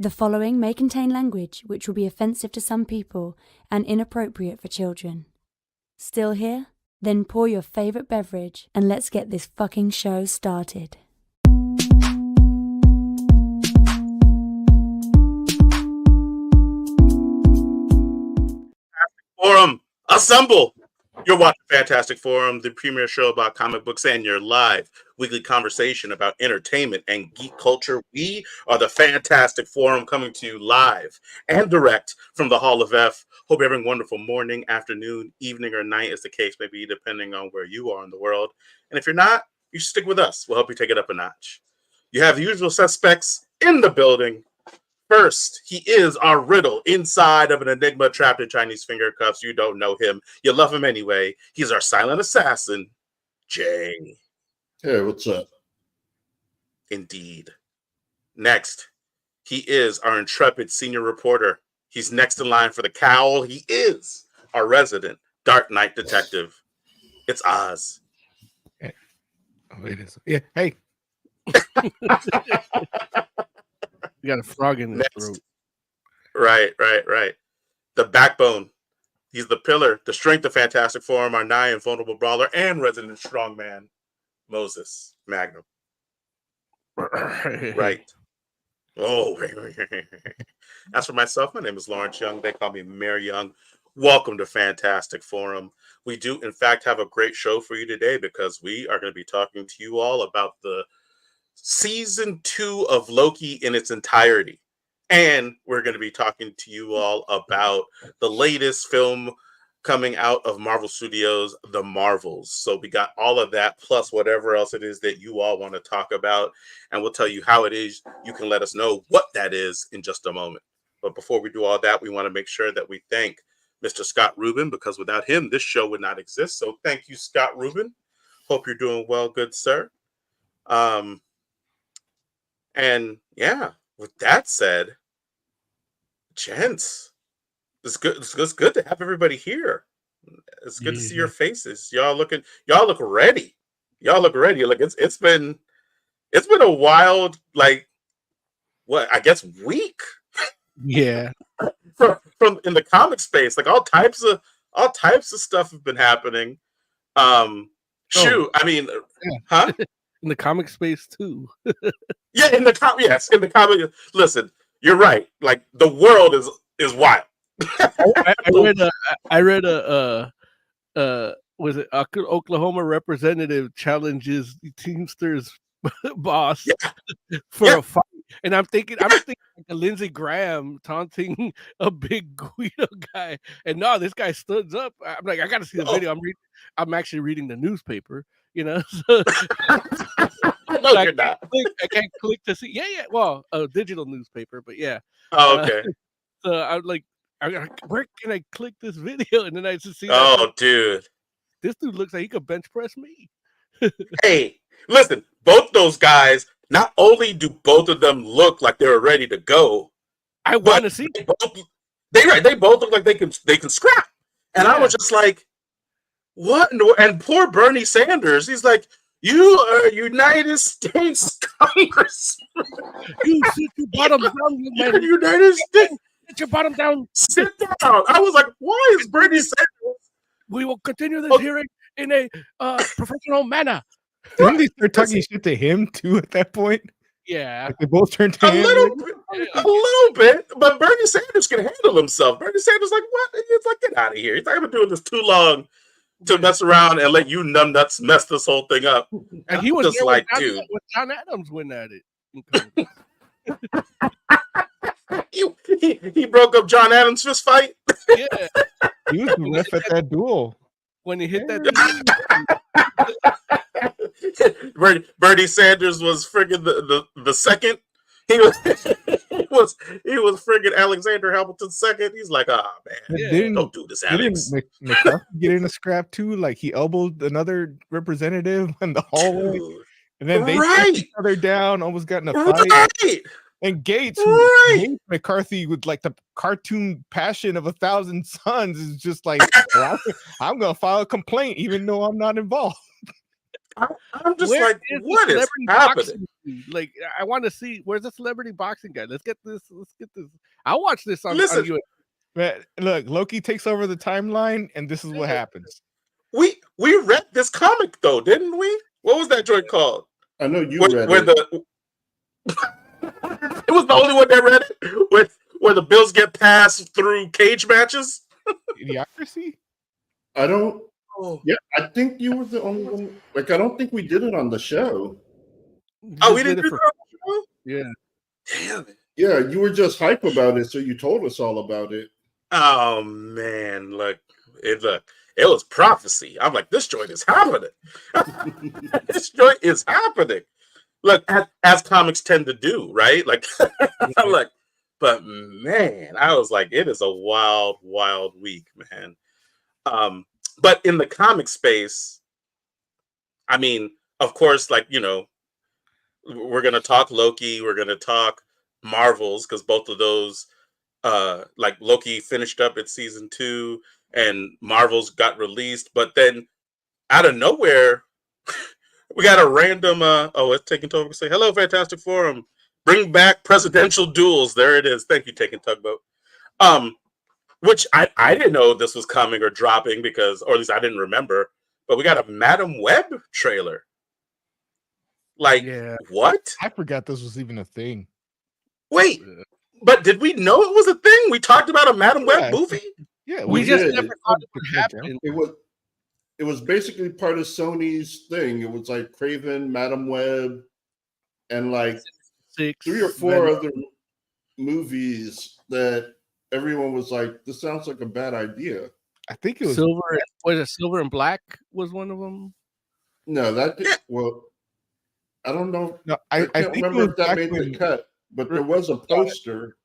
The following may contain language which will be offensive to some people and inappropriate for children. Still here? Then pour your favorite beverage and let's get this fucking show started. Forum, assemble! You're watching Fantastic Forum, the premier show about comic books and your live weekly conversation about entertainment and geek culture. We are the Fantastic Forum, coming to you live and direct from the Hall of F. Hope you're having a wonderful morning, afternoon, evening, or night, as the case may be, depending on where you are in the world. And if you're not, you should stick with us. We'll help you take it up a notch. You have the usual suspects in the building. First, he is our riddle inside of an enigma trapped in Chinese finger cuffs. You don't know him. You love him anyway. He's our silent assassin, Jay. Hey, what's up? Indeed. Next, he is our intrepid senior reporter. He's next in line for the cowl. He is our resident Dark Knight detective. It's Oz. Hey. Oh, it is. Yeah, hey. You got a frog in his throat. Right. The backbone. He's the pillar, the strength of Fantastic Forum, our nigh invulnerable brawler and resident strongman, Moses Magnum. Right. Oh. As for myself, my name is Lawrence Young. They call me Mayor Young. Welcome to Fantastic Forum. We do, in fact, have a great show for you today because we are going to be talking to you all about the Season 2 of Loki in its entirety. And we're going to be talking to you all about the latest film coming out of Marvel Studios, The Marvels. So we got all of that, plus whatever else it is that you all want to talk about. And we'll tell you how it is. You can let us know what that is in just a moment. But before we do all that, we want to make sure that we thank Mr. Scott Rubin, because without him, this show would not exist. So thank you, Scott Rubin. Hope you're doing well, good sir. And yeah, with that said, gents, it's good to have everybody here. It's good to see your faces. Y'all look ready. Like it's been a wild, like, what, I guess, week. Yeah. from in the comic space, like all types of stuff have been happening. I mean, huh? In the comic space too. Yeah, in the comic. Listen, you're right. Like the world is wild. I read was it Oklahoma representative challenges Teamsters boss for a fight, and I'm thinking like a Lindsey Graham taunting a big Guido guy, and no, this guy stood up. I'm like, I got to see the video. I'm actually reading the newspaper, you know. So, no, you're not. I can't click to see. Yeah. Well, a digital newspaper, but yeah. Oh, okay. So I'm like, where can I click this video? And then I just see. Dude, this dude looks like he could bench press me. Hey, listen, both those guys. Not only do both of them look like they're ready to go, I want to see. They both look like they can scrap. And I was just like, what? And poor Bernie Sanders, he's like, you are United States Congressman. You sit your bottom down, man. United States. Sit your bottom down. Sit down. I was like, why is Bernie Sanders? We will continue this hearing in a professional manner. Didn't they start talking shit to him too at that point? Yeah. Like they both turned to him. A little bit, but Bernie Sanders can handle himself. Bernie Sanders like, what? It's like, get out of here. He's like, I've been doing this too long to mess around and let you numbnuts mess this whole thing up. And he was just like, dude. When John Adams went at it. He broke up John Adams' fist fight. Yeah. He was the ref at that duel. When he hit that Bernie Sanders was friggin' the second. He was friggin' Alexander Hamilton second. He's like, man, don't do this, Alex. Didn't McCarthy get in a scrap too? Like he elbowed another representative in the hallway, and then they took each other down. Almost got in a fight. Right. And Gates, McCarthy with like the cartoon passion of 1,000 Suns, is just like, well, I'm gonna file a complaint even though I'm not involved. I'm just Where like, is the what is celebrity happening? boxing scene? Like, I want to see where's the celebrity boxing guy. Let's get this. I'll watch this on Listen, you. But look, Loki takes over the timeline, and this is what happens. we read this comic though, didn't we? What was that joint called? I know you Where, read where it. the it was the only one that read it. Where the Bills get passed through cage matches. Idiocracy? I don't. Oh, Yeah, I think you were the only one. Like, I don't think we did it on the show. oh, Just we didn't did do it for that on the yeah. show? Damn it. Yeah, you were just hype about it, so you told us all about it. Oh man, look, it was prophecy. I'm like, this joint is happening. This joint is happening. Look, as comics tend to do, right? Like, like, but man, I was like, it is a wild, wild week, man. But in the comic space, I mean, of course, like, we're gonna talk Loki, we're gonna talk Marvels, because both of those, like Loki finished up its season 2 and Marvels got released, but then out of nowhere, we got a random it's taking Tugboat. Say hello, Fantastic Forum. Bring back presidential duels. There it is. Thank you, Taking Tugboat. Which I didn't know this was coming or dropping, because, or at least I didn't remember, but we got a Madam Web trailer. Like, what? I forgot this was even a thing. Wait, but did we know it was a thing? We talked about a Madam Web movie? Yeah, We just did. never thought it would happen. It was basically part of Sony's thing. It was like Craven, Madam Web, and like 3 or 4 other movies that everyone was like, "This sounds like a bad idea." I think it was Silver. Was it Silver and Black? Was one of them? No, that did, well, I don't know. No, I I can't think remember it was if that back made when, the cut, but there was a poster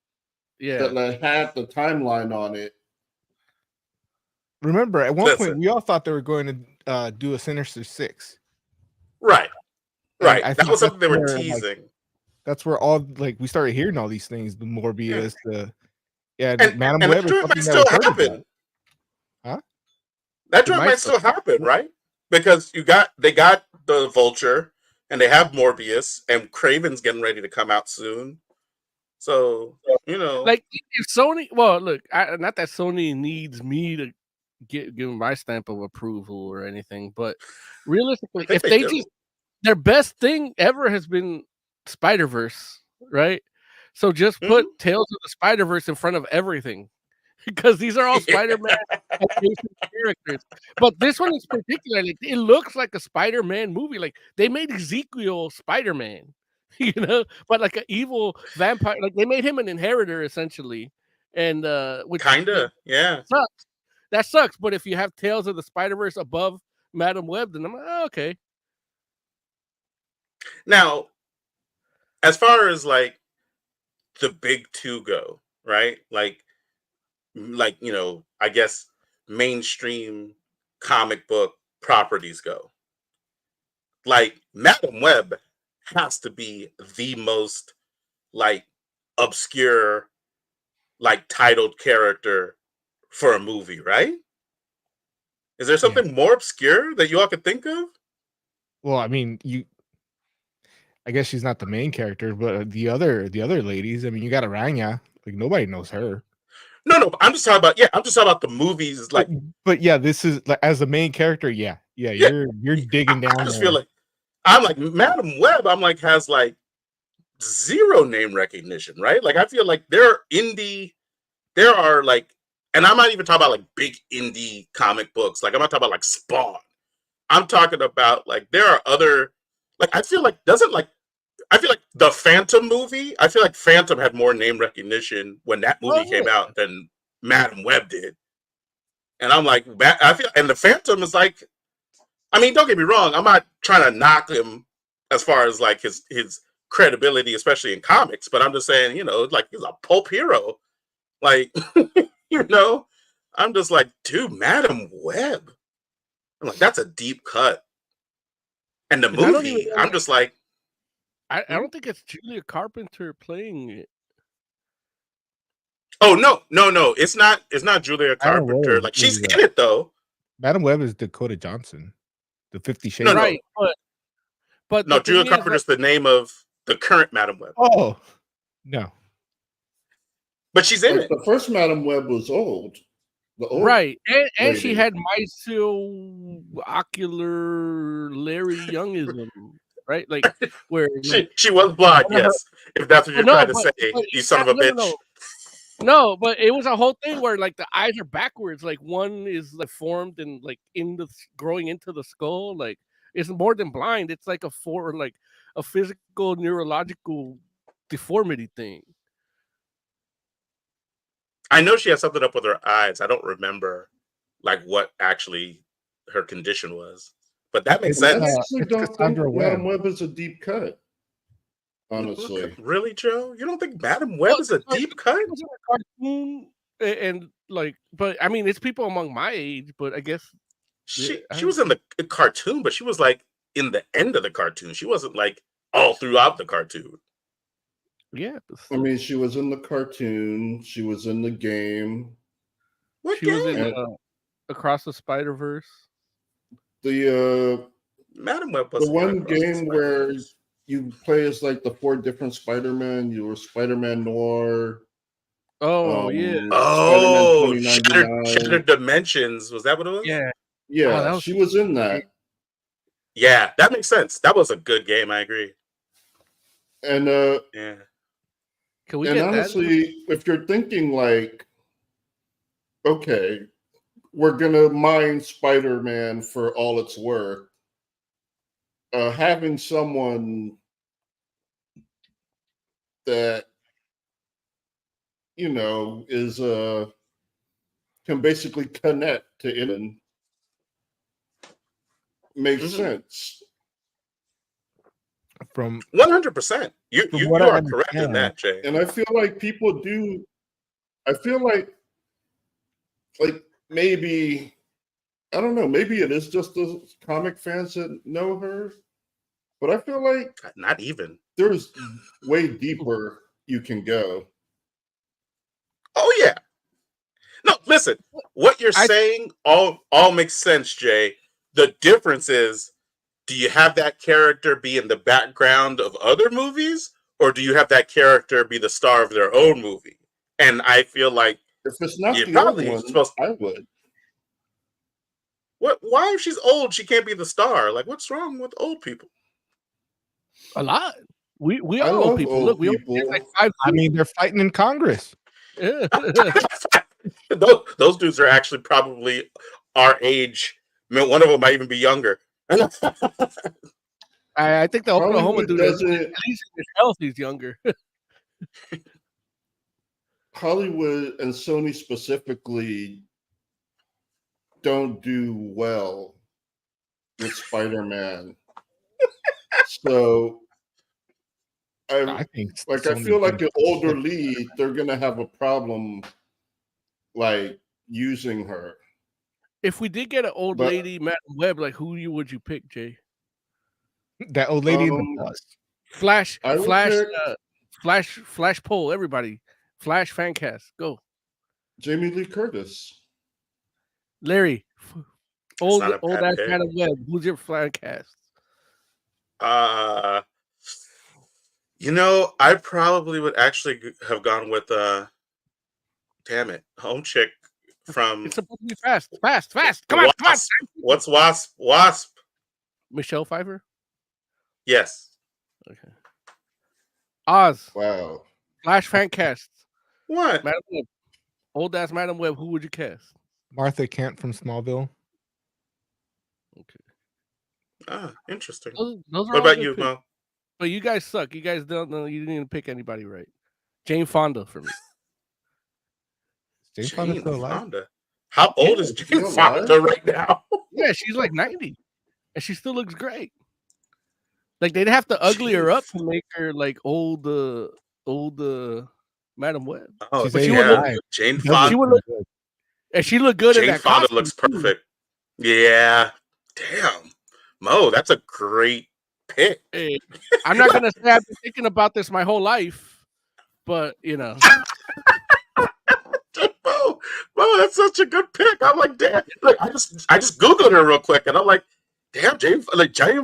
that like, had the timeline on it. Remember, at one point, we all thought they were going to do a Sinister Six. Right. Right. I that was something they were where, teasing. Like, that's where all, like, we started hearing all these things, the Morbius, and Madam Web that joint might still happen. Huh? That joint might still happen, right? Because they got the Vulture, and they have Morbius, and Craven's getting ready to come out soon. So, like, if Sony, well, look, not that Sony needs me to give my stamp of approval or anything, but realistically, if they just, their best thing ever has been Spider-Verse, right? So just put Tales of the Spider-Verse in front of everything, because these are all Spider-Man adjacent characters. But this one is particular. Like, it looks like a Spider-Man movie. Like, they made Ezekiel Spider-Man, but like an evil vampire. Like, they made him an inheritor essentially, and which yeah, sucks. That sucks. But if you have Tales of the Spider-Verse above Madam Web, then I'm like, oh, okay. Now, as far as like the big two go, right? Like I guess mainstream comic book properties go. Like, Madam Web has to be the most like obscure, like titled character for a movie, right? Is there something more obscure that you all could think of? Well, I mean, I guess she's not the main character, but the other ladies. I mean, you got Aranya. Like, nobody knows her. No, I'm just talking about. Yeah, I'm just talking about the movies. Like, but yeah, this is like, as the main character. Yeah. You're digging down. I just feel like I'm like Madam Web. I'm like has like zero name recognition, right? Like, I feel like there are like, and I'm not even talking about like big indie comic books. Like, I'm not talking about like Spawn. I'm talking about like there are other, like, I feel like the Phantom movie, I feel like Phantom had more name recognition when that movie came out than Madam Web did. And I'm like, and the Phantom is like, I mean, don't get me wrong, I'm not trying to knock him as far as like his credibility, especially in comics, but I'm just saying, like, he's a pulp hero. Like, I'm just like, dude, Madam Web. I'm like, that's a deep cut. And the movie, I'm just like, I don't think it's Julia Carpenter playing it. Oh, no. It's not Julia Carpenter. Like, she's in it though. Madam Web is Dakota Johnson. The 50 Shades. No, no. Right, but No, the Julia thing is, Carpenter's the name of the current Madam Web. Oh, no. But she's in Like it. the first Madam Web was old. The old right, and she lady. had ocular Larry Youngism, right? Like where like, She was blind, one of her- yes. If that's what you're no, trying to but, say, but you son of a no, bitch. No, but it was a whole thing where like the eyes are backwards. Like one is like formed and like growing into the skull. Like it's more than blind. It's like a physical neurological deformity thing. I know she had something up with her eyes. I don't remember like what actually her condition was. But that makes I sense. actually It's don't think Cassandra Madam Webb. Web is a deep cut. Honestly, Really, Joe? You don't think Madam Web is a deep cut? It was in a cartoon and like, but I mean, it's people among my age. But I guess She I was in the cartoon, but she was like in the end of the cartoon. She wasn't like all throughout the cartoon. yeah. I mean, she was in the cartoon. She was in the game. What She was game? in Across the Spider-Verse. The Madam Web was the one game where you play as like the 4 different Spider-Man. You were Spider-Man Noir. Oh yeah, Oh, Spider-Man 2099. Shattered Dimensions. Was that what it was? yeah. Yeah, that was- she was in that. Yeah, that makes sense. That was a good game. I agree. And Yeah. Can we and get honestly, if you're thinking like, okay, we're gonna mine Spider-Man for all it's worth, having someone that is can basically connect to it makes sense. From 100%. You what I are correct in understand, that, Jay. And I feel like people do. I feel like maybe I don't know. Maybe it is just the comic fans that know her, but I feel like Not even. there's way deeper you can go. Oh yeah. No, listen. What you're saying all makes sense, Jay. The difference is, do you have that character be in the background of other movies, or do you have that character be the star of their own movie? And I feel like If it's not you're the other probably one, supposed. I would. What? Why, if she's old, she can't be the star? Like, what's wrong with old people? a lot? We I are love old people. old Look, we only people. did like 5 I mean, they're fighting in Congress. years. those dudes are actually probably our age. I mean, one of them might even be younger. I think the Oklahoma Hollywood dude, at doesn't. least in his health, he's younger. Hollywood and Sony specifically don't do well with Spider-Man. So I think I feel like an older lead, they're gonna have a problem like using her. If we did get an old But- lady, Madam Web, like who would you pick, Jay? that old lady in the bus. Flash, I would Flash, pick- Flash poll, everybody. Flash fan cast, go. Jamie Lee Curtis. Larry, old not a bad ass pick. Madam Web. Who's your fan cast? I probably would actually have gone with damn it, home chick from It's supposed to be fast. Come on. What's Wasp? Michelle Pfeiffer. Yes. Okay. Oz, Wow. Flash fan cast. What? Madam Web. Old ass Madam Web. Who would you cast? Martha Kent from Smallville. Ah, interesting. Those are What all about good you, picks. Mo? But you guys suck. You guys don't know. You didn't even pick anybody right. Jane Fonda for me. Jane Fonda's still alive. Fonda. How old is Jane still Fonda alive? right now? Yeah, she's like 90, and she still looks great. Like they'd have to ugly her up to make her like old Madam Web. Oh, She's But she would look- 89. Jane She does Fonda. would look- And she looked good in Jane that Fonda costume, looks too. perfect. Yeah. Damn. Mo, that's a great pick. Hey, I'm not gonna say I've been thinking about this my whole life, but Mo, that's such a good pick. I'm like, damn. Like, I just Googled her real quick, and I'm like, damn, Jane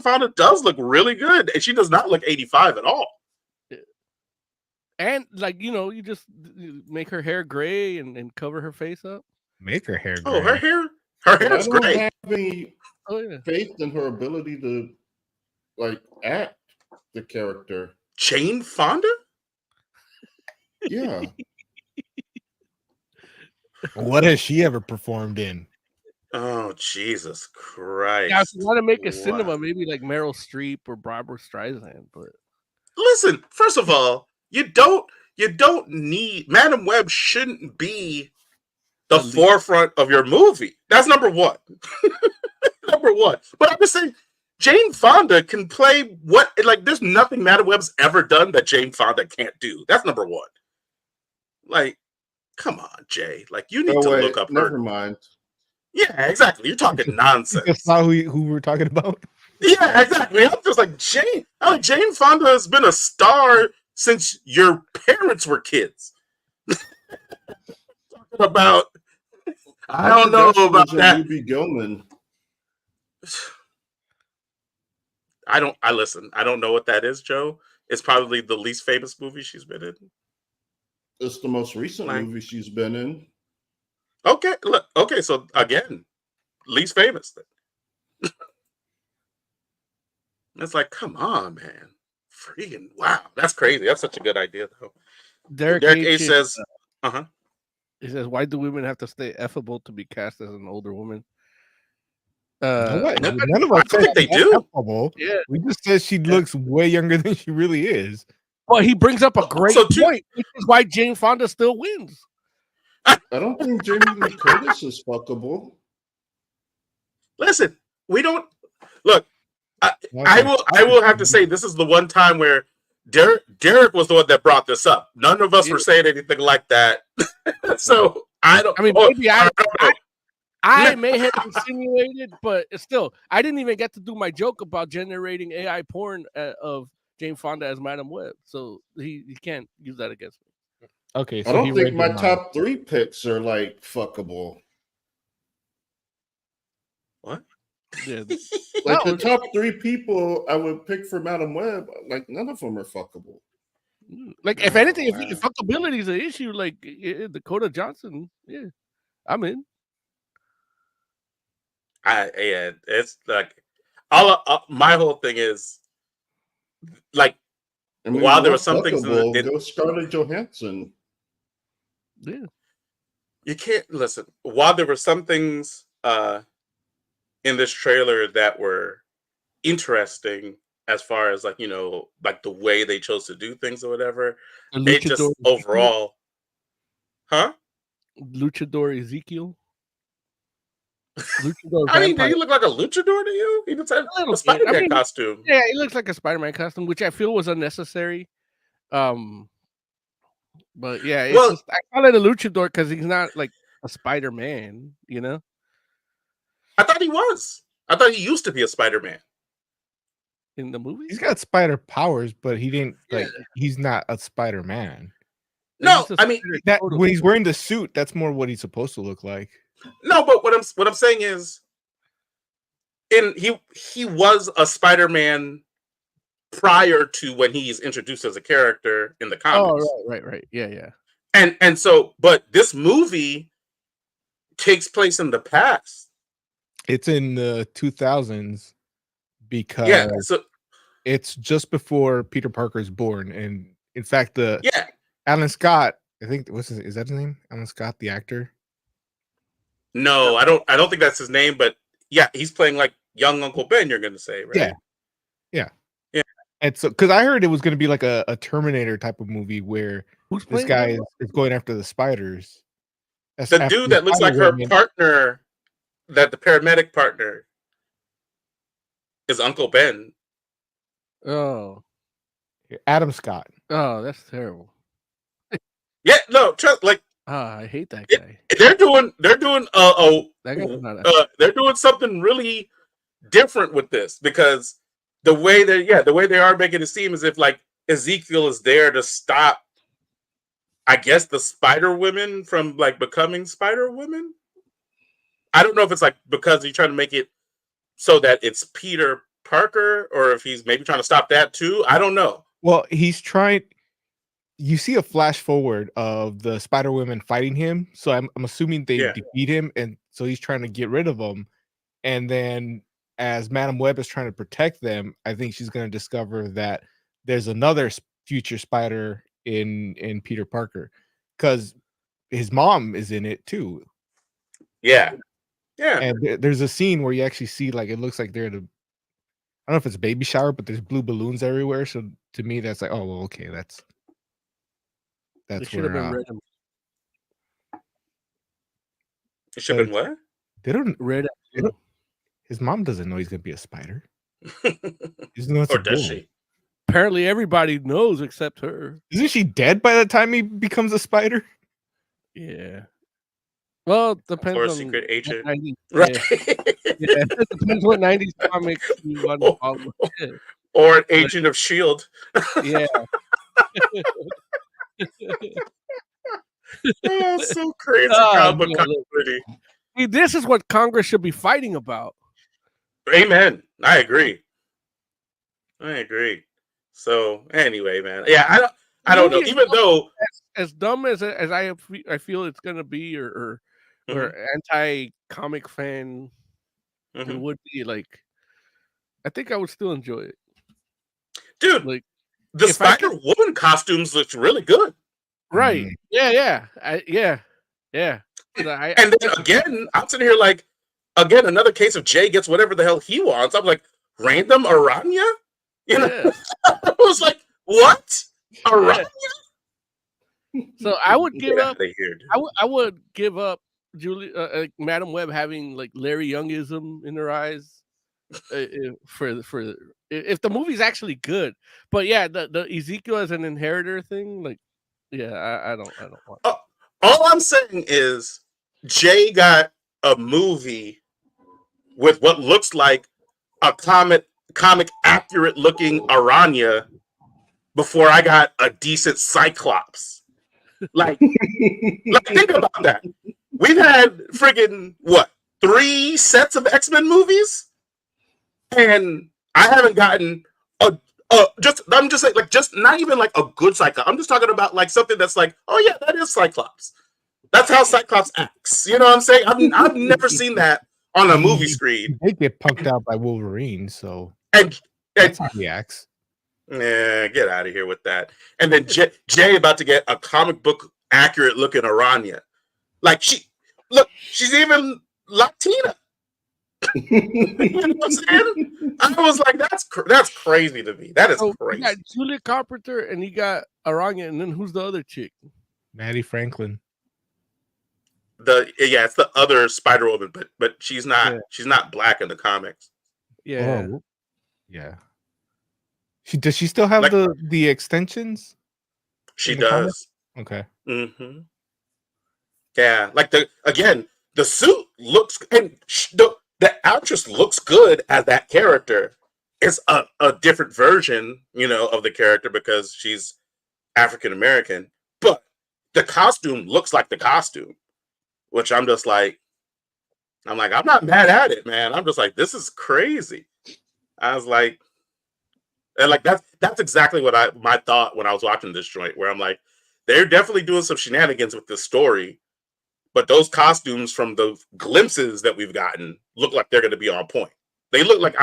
Fonda does look really good, and she does not look 85 at all. And like you just make her hair gray and cover her face up. Make her hair Oh, gray. her But I hair's don't great. have any Oh yeah. faith in her ability to like act the character. Jane Fonda? Yeah. What has she ever performed in? Oh, Jesus Christ. Yeah, if you want to make a Wow. cinema, maybe like Meryl Streep or Barbara Streisand, but Listen, first of all, you don't need Madam Web shouldn't be the forefront of your movie. That's number one. Number one. But I'm just saying, Jane Fonda can play there's nothing Madam Web's ever done that Jane Fonda can't do. That's number one. Like, come on, Jay. Like, you need to look up never her. mind. Yeah, exactly. You're talking nonsense. That's not who we're talking about. Yeah, exactly. I'm just like Jane Fonda has been a star since your parents were kids. Talking about, I don't know about that. Ruby Gilman. I don't know what that is, Joe. It's probably the least famous movie she's been in. It's the most recent movie she's been in. Okay, look. Okay, so again, least famous then. It's like, come on, man. Freaking wow. That's crazy. That's such a good idea, though. Derek H says, he says, why do women have to stay effable to be cast as an older woman? None of I us think they do. Effable. Yeah. We just said she looks way younger than she really is. Well, he brings up a great point, which is why Jane Fonda still wins. I don't think Jamie Lee Curtis is fuckable. Listen, we don't look. I will have to say this is the one time where Derek was the one that brought this up. None of us were saying anything like that. So I don't. I mean, maybe I may have insinuated, but still, I didn't even get to do my joke about generating AI porn of Jane Fonda as Madam Web, so he can't use that against me. Okay, so I don't think my top 3 picks are like fuckable. What? Yeah. Like the top 3 people I would pick for Madam Web, like none of them are fuckable. Like if anything, if fuckability is an issue, like Dakota Johnson, yeah, I'm in. It's like my whole thing is like while there were some things go Scarlett Johansson. Yeah, you can't listen. While there were some things in this trailer that were interesting as far as like like the way they chose to do things or whatever, it just overall, Luchador Ezekiel. I mean, do you look like a luchador to you? He just had a Spider-Man costume. Yeah, he looks like a Spider-Man costume, which I feel was unnecessary. But yeah, I call it a luchador because he's not like a Spider-Man, I thought he was. I thought he used to be a Spider-Man. In the movie? He's got spider powers, but he didn't he's not a Spider-Man. No, I mean when he's wearing the suit, that's more what he's supposed to look like. No, but what I'm saying is, he was a Spider-Man prior to when he's introduced as a character in the comics. Oh, right, yeah. And so, but this movie takes place in the past. It's in the 2000s because it's just before Peter Parker is born, and in fact, Alan Scott, I think is that his name? Alan Scott, the actor. No, I don't think that's his name, but yeah, he's playing like young Uncle Ben. You're going to say, right? Yeah. And so, because I heard it was going to be like a Terminator type of movie where this guy is going after the spiders. The dude that looks like her partner, that the paramedic partner, is Uncle Ben. Oh, Adam Scott. Oh, that's terrible. Yeah, no, like. I hate that guy. They're doing something really different with this because the way they are making it seem as if like Ezekiel is there to stop, I guess, the Spider Women from like becoming Spider Women. I don't know if it's like because you're trying to make it so that it's Peter Parker, or if he's maybe trying to stop that too. I don't know. Well, he's trying. You see a flash forward of the Spider-Women fighting him, so I'm assuming they defeat him, and so he's trying to get rid of them. And then, as Madam Web is trying to protect them, I think she's going to discover that there's another future Spider in Peter Parker, because his mom is in it too. Yeah. And there's a scene where you actually see, like, it looks like they're at a, I don't know if it's a baby shower, but there's blue balloons everywhere. So to me, that's like, oh, well, okay, that's should have been red. It should have been what? They don't red. His mom doesn't know he's gonna be a spider. Or does she? Apparently, everybody knows except her. Isn't she dead by the time he becomes a spider? Yeah. Well, depends or a on secret agent, 90s, right? Yeah, it depends what 90s comics you want to follow. Or an agent of Shield. Yeah. Oh, so crazy. See, this is what Congress should be fighting about. Amen. I agree. So anyway, man, yeah, I don't know. Even though as dumb as I feel it's gonna be, or anti-comic fan it would be, like, I think I would still enjoy it, dude. Like, the Spider-Woman costumes looked really good, right? Yeah. And then again, I'm sitting here like, another case of Jay gets whatever the hell he wants. I'm like, random Aranya? You know, I was like, what? Aranya? So I would give up. I would give up Madam Web having like Larry Youngism in her eyes if the movie's actually good. But yeah, the Ezekiel as an inheritor thing, like, yeah, I don't want. All I'm saying is Jay got a movie with what looks like a comic accurate looking Aranya before I got a decent Cyclops. Like think about that. We've had friggin' 3 sets of X-Men movies, and I haven't gotten I'm just like just not even like a good Cyclops. I'm just talking about like something that's like, oh yeah, that is Cyclops. That's how Cyclops acts. You know what I'm saying? I've never seen that on a movie screen. They get punked out by Wolverine, so and that's how he acts. Yeah, get out of here with that. And then Jay about to get a comic book accurate looking Aranya. Like she's even Latina. You know what I'm saying? I was like, that's crazy to me. That is crazy. You got Julia Carpenter and you got Aranya, and then who's the other chick? Maddie Franklin. It's the other Spider-Woman, but she's not black in the comics. Yeah. Oh. Yeah. Does she still have the extensions? She does. Okay. Mm-hmm. Yeah, like the suit looks, and the actress looks good as that character. It's a different version, of the character because she's African American, but the costume looks like the costume, which I'm not mad at it, man. I'm just like, this is crazy. I was like, and like that's exactly what my thought when I was watching this joint, where I'm like, they're definitely doing some shenanigans with this story, but those costumes from the glimpses that we've gotten look like they're going to be on point. They look like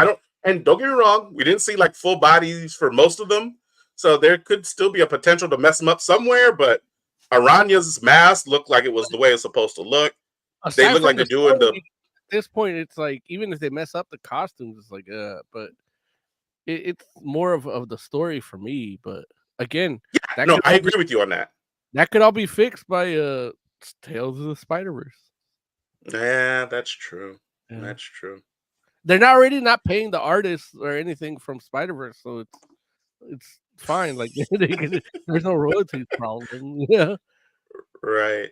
and don't get me wrong, we didn't see like full bodies for most of them, so there could still be a potential to mess them up somewhere. But Aranya's mask looked like it was the way it's supposed to look. They look like they're doing the. At this point, it's like even if they mess up the costumes, it's like but. It's more of the story for me, but again, I agree with you on that. That could all be fixed by Tales of the Spider-Verse. Yeah, that's true. Yeah. That's true. They're already not paying the artists or anything from Spider-Verse, so it's fine. Like there's no royalties problem. Yeah. Right.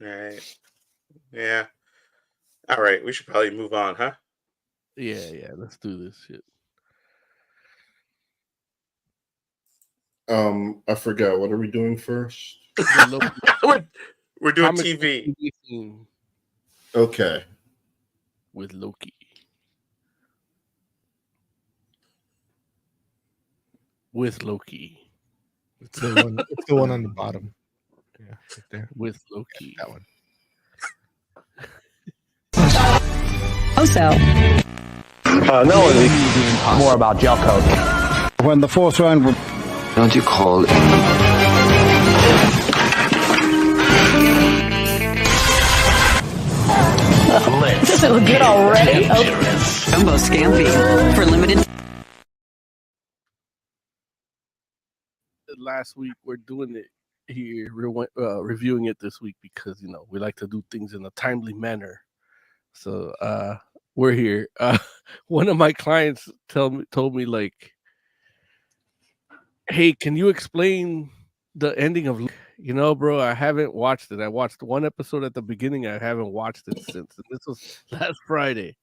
Yeah. All right, we should probably move on, huh? Yeah. Let's do this shit. I forgot. What are we doing first? We're doing TV. Okay. With Loki. with Loki. It's the one on the bottom. Yeah, right there. With Loki. Yeah, that one. Also, no, more about gel coat. When the fourth round would... Don't you call it? does it look good already? Jumbo Scampi for limited. Last week, we're doing it here, reviewing it this week because we like to do things in a timely manner. So we're here. One of my clients told me like, "Hey, can you explain the ending of?" Bro, I haven't watched it. I watched one episode at the beginning. I haven't watched it since. And this was last Friday.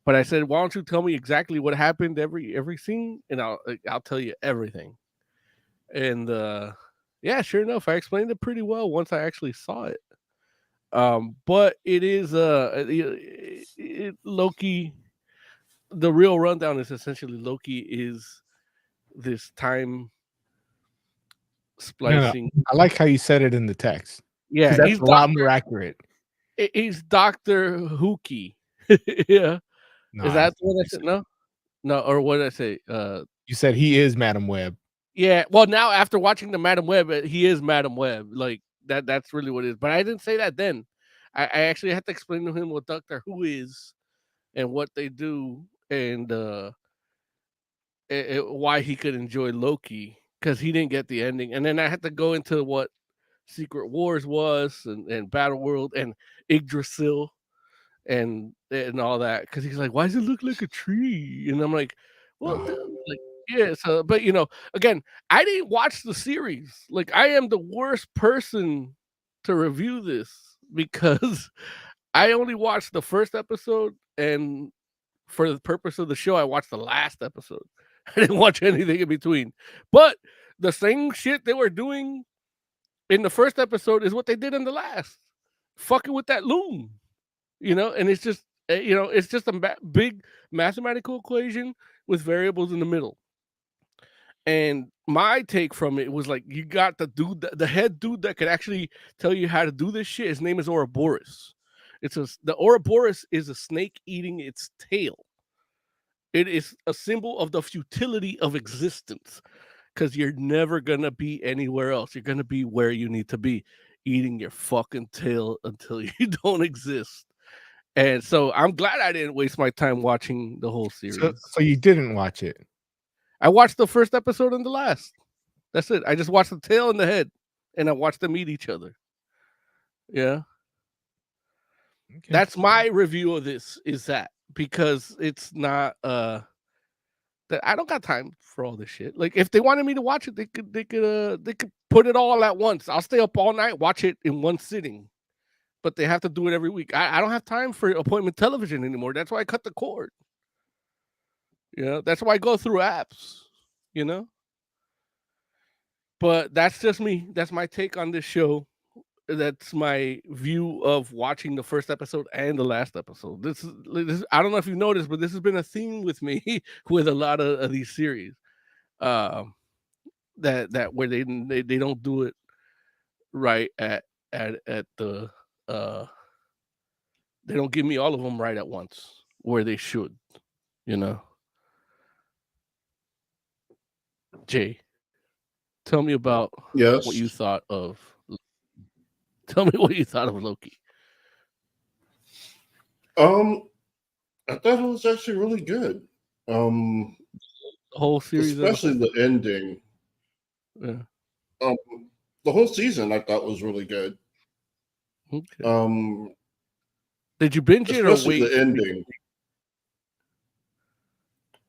But I said, "Why don't you tell me exactly what happened every scene, and I'll tell you everything." And yeah, sure enough, I explained it pretty well once I actually saw it. But it is Loki. The real rundown is essentially Loki is this time splicing. No. I like how you said it in the text. Yeah, that's a lot more accurate. He's Dr. Hookie. Yeah. No, is that what I said? No, or what did I say? You said he is Madam Web. Yeah. Well, now after watching the Madam Web, he is Madam Web. Like that's really what it is. But I didn't say that then. I actually had to explain to him what Doctor Who is and what they do and why he could enjoy Loki because he didn't get the ending. And then I had to go into what Secret Wars was and Battle World and Yggdrasil and all that because he's like, why does it look like a tree? And I'm like, well, like yeah. So, but again, I didn't watch the series. Like, I am the worst person to review this because I only watched the first episode, and for the purpose of the show, I watched the last episode. I didn't watch anything in between. But the same shit they were doing in the first episode is what they did in the last. Fucking with that loom, and it's just, it's just a big mathematical equation with variables in the middle. And my take from it was like, you got the dude, the head dude that could actually tell you how to do this shit. His name is Ouroboros. The Ouroboros is a snake eating its tail. It is a symbol of the futility of existence because you're never going to be anywhere else. You're going to be where you need to be, eating your fucking tail until you don't exist. And so I'm glad I didn't waste my time watching the whole series. So you didn't watch it? I watched the first episode and the last. That's it. I just watched the tail and the head, and I watched them eat each other. Yeah. Okay. That's my review of this, is that, because it's not that I don't got time for all this shit. Like, if they wanted me to watch it, they could put it all at once. I'll stay up all night, watch it in one sitting. But they have to do it every week. I don't have time for appointment television anymore. That's why I cut the cord. That's why I go through apps, But that's just me. That's my take on this show. That's my view of watching the first episode and the last episode. This is I don't know if you've noticed, but this has been a theme with me with a lot of these series. That where they don't do it right at the they don't give me all of them right at once where they should, Jay, tell me about what you thought of. Tell me what you thought of Loki. I thought it was actually really good. The whole series, especially the ending. Yeah. The whole season I thought was really good. Okay. Did you binge it or wait? The ending.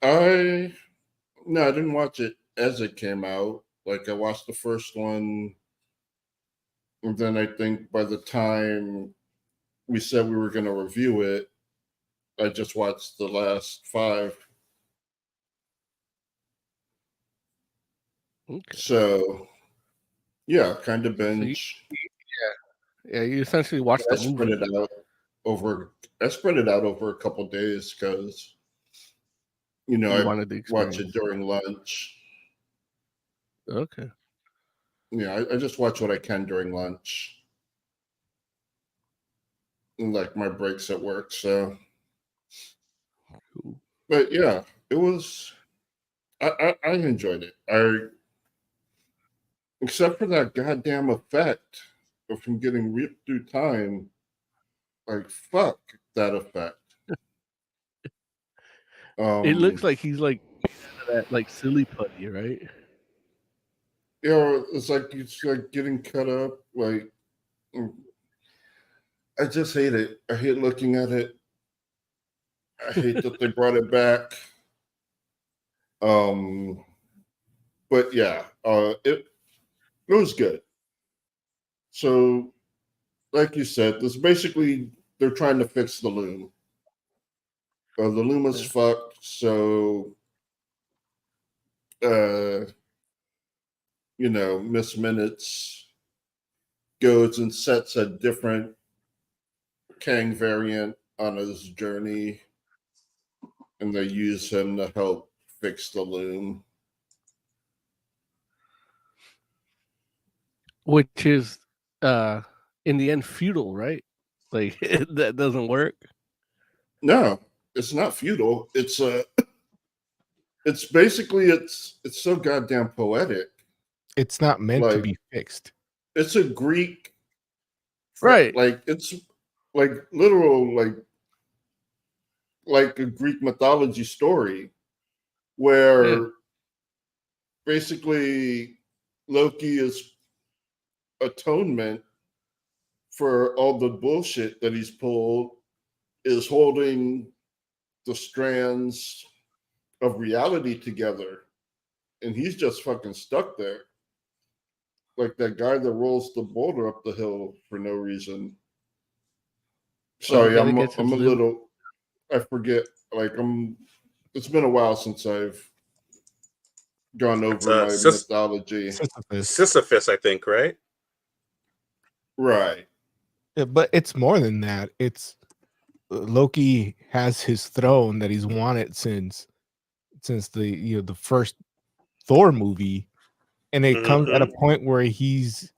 I didn't watch it as it came out. Like, I watched the first one, and then I think by the time we said we were going to review it, I just watched the last 5. Okay. So, yeah, kind of binge. So you essentially watched the movie. I spread it out over a couple of days because, I wanted to watch it during lunch. Okay. Yeah, I just watch what I can during lunch, and like my breaks at work. So, Cool. but yeah, it was. I enjoyed it. Except for that goddamn effect of him getting ripped through time. Like fuck that effect. It looks like he's like that like silly putty, right? You know, it's like getting cut up. Like I just hate it. I hate looking at it. I hate that they brought it back. But yeah, it was good. So, like you said, this basically they're trying to fix the loom. The loom is fucked, so Miss Minutes goes and sets a different Kang variant on his journey, and they use him to help fix the loom. Which is in the end futile, right? Like that doesn't work. No, it's not futile. It's basically it's so goddamn poetic. It's not meant to be fixed. It's a Greek, right? Like it's like literal like a Greek mythology story where basically Loki is atonement for all the bullshit that he's pulled, is holding the strands of reality together, and he's just fucking stuck there like that guy that rolls the boulder up the hill for no reason. Sorry, I'm a little. I forget. It's been a while since I've gone over my mythology. Sisyphus, I think, right? Right. Yeah, but it's more than that. It's Loki has his throne that he's wanted since the first Thor movie, and it comes at a point where he's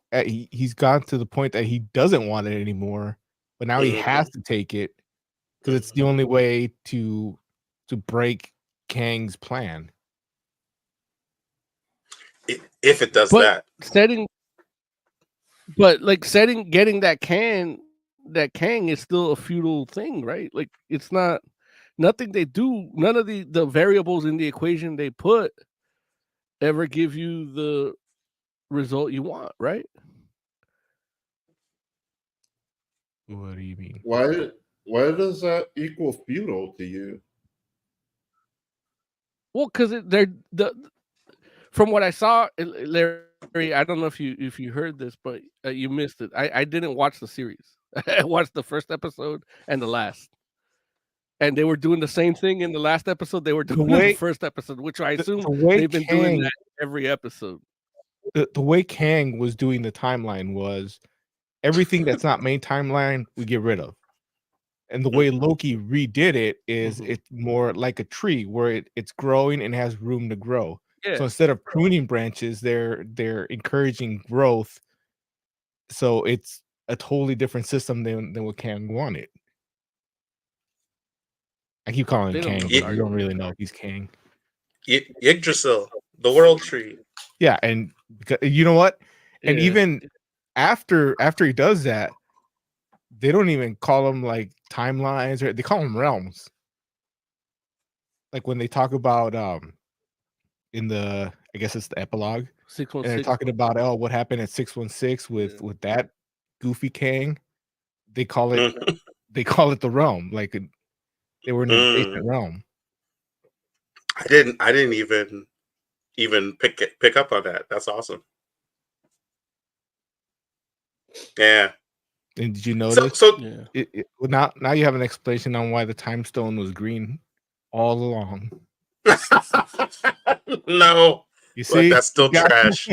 gone to the point that he doesn't want it anymore, but now he has to take it because it's the only way to break Kang's plan. If it does that, getting that Kang is still a futile thing, right? Like it's not nothing they do. None of the variables in the equation they put ever give you the result you want, right? What do you mean? Why does that equal futile to you? Well, because from what I saw, Larry, I don't know if you heard this, but you missed it. I didn't watch the series. I watched the first episode and the last, and they were doing the same thing in the last episode they were doing in the first episode, which I assume they've been doing that every episode. The way Kang was doing the timeline was everything that's not main timeline we get rid of. And the way Loki redid it is it's more like a tree where it's growing and has room to grow. Yeah. So instead of pruning branches, they're encouraging growth. So it's a totally different system than what Kang wanted. I keep calling him Kang, but I don't really know if he's Kang. Yggdrasil, the world tree. Yeah, and you know what? And even after he does that, they don't even call them like timelines, or they call them realms. Like when they talk about in the, I guess it's the epilogue, 616, and they're talking about what happened at 616 with that goofy Kang. They call it the realm. Like they were in an adjacent realm. I didn't even pick up on that. That's awesome. Yeah. And did you notice? Now you have an explanation on why the time stone was green all along. No, you see, that's still trash.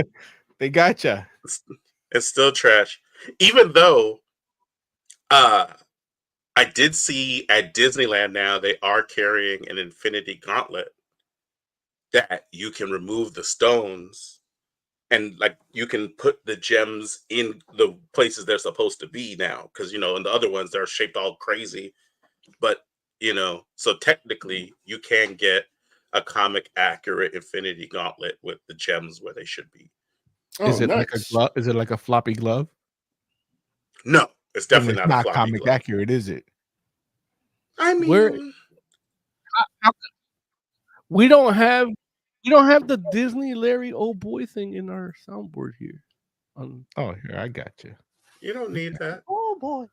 They gotcha. It's still trash. Even though, I did see at Disneyland now they are carrying an Infinity Gauntlet that you can remove the stones and like you can put the gems in the places they're supposed to be now, because in the other ones they're shaped all crazy. But so technically you can get a comic accurate Infinity Gauntlet with the gems where they should be. Is it like a glove? Is it like a floppy glove? No, it's definitely not a floppy comic glove. accurate, is it? I mean, we don't have the Disney Larry old boy thing in our soundboard here. Oh, here, I got you. You don't need that. Oh boy.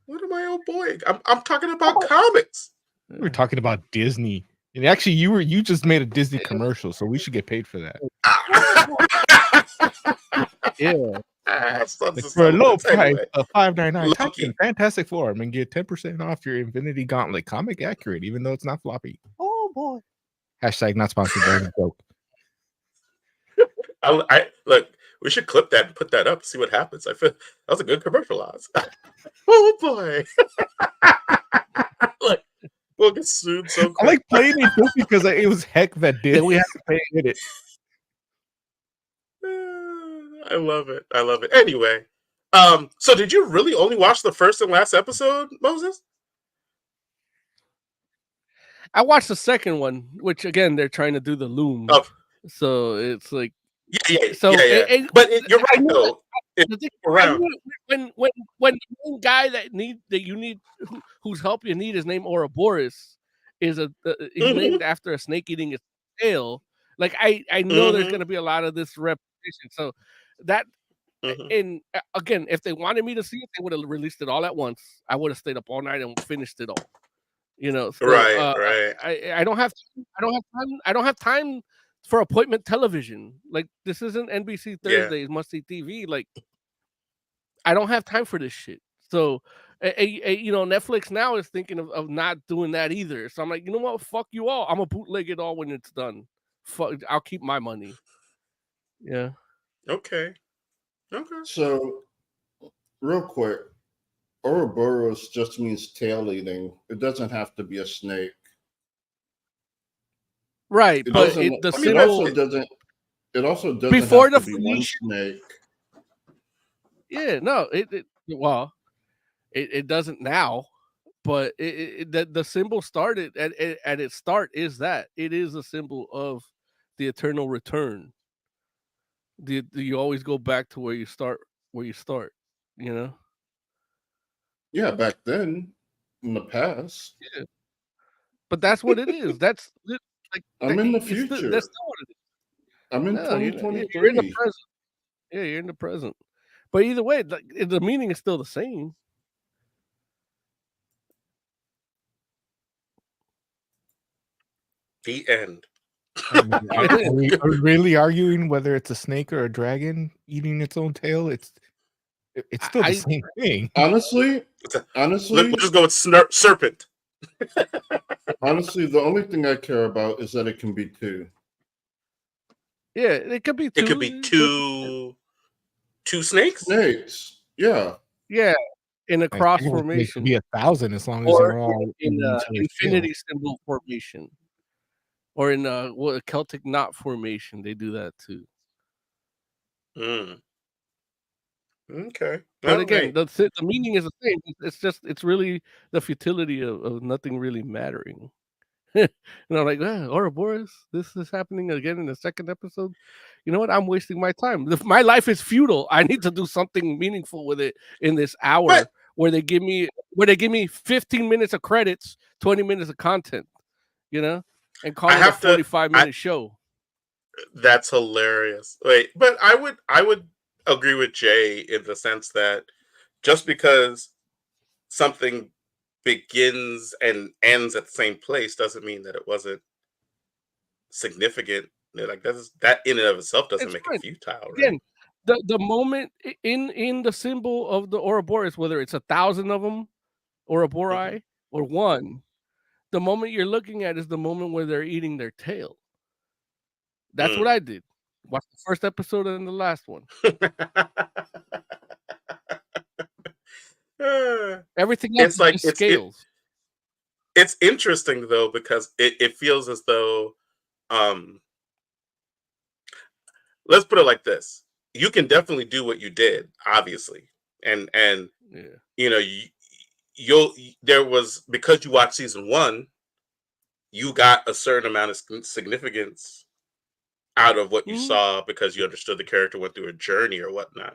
What am I, oh boy? I'm talking about comics. We're talking about Disney. And actually you just made a Disney commercial, so we should get paid for that. Yeah. For a low price of $5.99, type in Fantastic Forum and get 10% off your Infinity Gauntlet comic accurate, even though it's not floppy. Oh boy. Hashtag not sponsored by any joke. I look, we should clip that and put that up, see what happens. I feel that was a good commercial, Oz. Oh boy. Look, we'll get sued so quick. I like playing it just because it was Heck that did. We have to pay it. I love it. I love it. Anyway, so did you really only watch the first and last episode, Moses? I watched the second one, which again they're trying to do the loom. Oh. So it's like yeah. So but you're right though. When the main guy whose help you need is named Ouroboros is he's named after a snake eating its tail. Like I know there's going to be a lot of this repetition. So that and again, if they wanted me to see it, they would have released it all at once. I would have stayed up all night and finished it all. So, right. I don't have time. I don't have time for appointment television. Like this isn't NBC Thursdays must see TV. Like I don't have time for this shit. So Netflix now is thinking of not doing that either. So I'm like, you know what? Fuck you all. I'm gonna bootleg it all when it's done. Fuck, I'll keep my money. Yeah. Okay. So, real quick, Ouroboros just means tail eating. It doesn't have to be a snake. Right, but it also doesn't before have the to be one snake. Yeah, no, it doesn't now, but the symbol started at its start is that it is a symbol of the eternal return. You always go back to where you start, Yeah, back then, in the past. Yeah, but that's what it is. That's like I'm in the future. That's not what it is. I'm in 2023. You're in the present. Yeah, you're in the present. But either way, the meaning is still the same. The end. Are we really arguing whether it's a snake or a dragon eating its own tail? It's still the same thing. Honestly, we'll just go with serpent. Honestly, the only thing I care about is that it can be two. Yeah, it could be two. It could be two snakes? Snakes. Yeah. Yeah. In a cross formation. It could be 1,000 as long as they're all in infinity symbol formation. Or in a Celtic knot formation. They do that too. Okay. But again, the meaning is the same. It's really the futility of nothing really mattering. Like, Ouroboros, this is happening again in the second episode. You know what? I'm wasting my time. If my life is futile, I need to do something meaningful with it in this hour where they give me 15 minutes of credits, 20 minutes of content, and call it a 45-minute show. That's hilarious. Wait, but I would agree with Jay in the sense that just because something begins and ends at the same place doesn't mean that it wasn't significant. Like that in and of itself doesn't make it futile. Right? Again, the moment in the symbol of the Ouroboros, whether it's 1,000 of them, Ouroboros, or one, the moment you're looking at is the moment where they're eating their tail. That's what I did. Watch the first episode and the last one. Everything else is scales. It's interesting though because it feels as though let's put it like this: you can definitely do what you did, obviously, and you know you'll there was because you watched season 1, you got a certain amount of significance out of what you saw because you understood the character went through a journey or whatnot.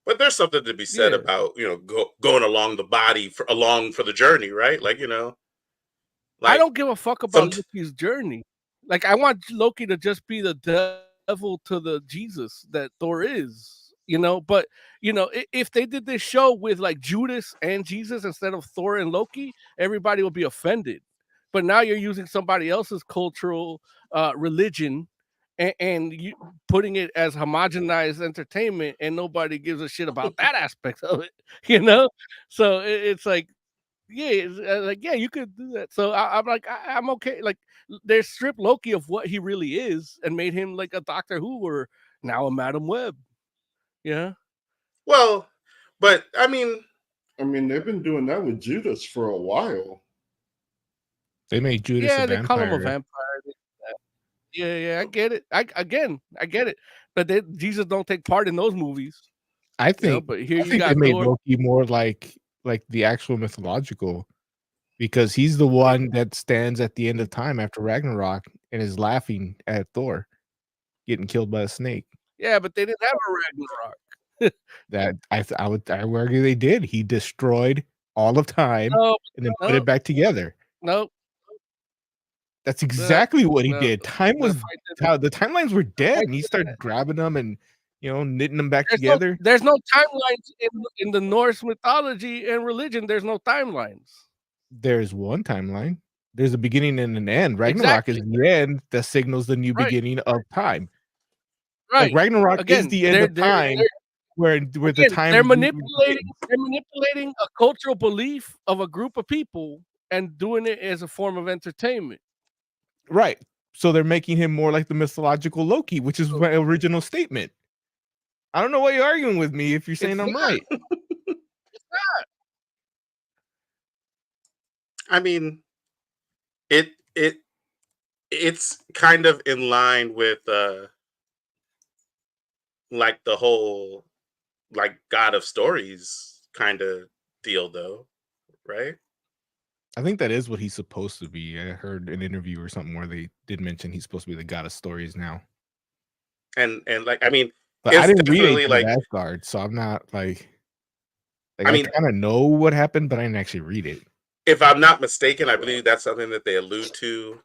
But there's something to be said about going along the body along for the journey, right? Like I don't give a fuck about Loki's journey. Like I want Loki to just be the devil to the Jesus that Thor is, But if they did this show with like Judas and Jesus instead of Thor and Loki, everybody would be offended. But now you're using somebody else's cultural religion and you putting it as homogenized entertainment, and nobody gives a shit about that aspect of it, So it's like, yeah, you could do that. So I'm like, I'm okay. Like, they stripped Loki of what he really is and made him like a Doctor Who or now a Madam Web. Yeah. Well, but I mean, they've been doing that with Judas for a while. They made Judas a vampire. They call him a vampire. Yeah, I get it. I get it. But Jesus don't take part in those movies. I think, but here I think they made Loki more like the actual mythological, because he's the one that stands at the end of time after Ragnarok and is laughing at Thor getting killed by a snake. Yeah, but they didn't have a Ragnarok. That I would argue they did. He destroyed all of time and then put it back together. Nope. That's exactly what he did. Time was the timelines were dead, and he started grabbing them and knitting them back together. There's no timelines in the Norse mythology and religion. There's no timelines. There's one timeline. There's a beginning and an end. Ragnarok is the end that signals the new beginning of time. Right. Like Ragnarok is the end of time, where the time they're manipulating a cultural belief of a group of people and doing it as a form of entertainment. Right. So they're making him more like the mythological Loki, which is my original statement. I don't know why you're arguing with me if you're saying I'm right. It's not. I mean, it's kind of in line with like the whole like God of Stories kind of deal, though, right? I think that is what he's supposed to be. I heard an interview or something where they did mention he's supposed to be the God of Stories now. And like, I mean, but I didn't read anything like Asgard, so I'm not like I mean, I kind of know what happened, but I didn't actually read it. If I'm not mistaken, I believe that's something that they allude to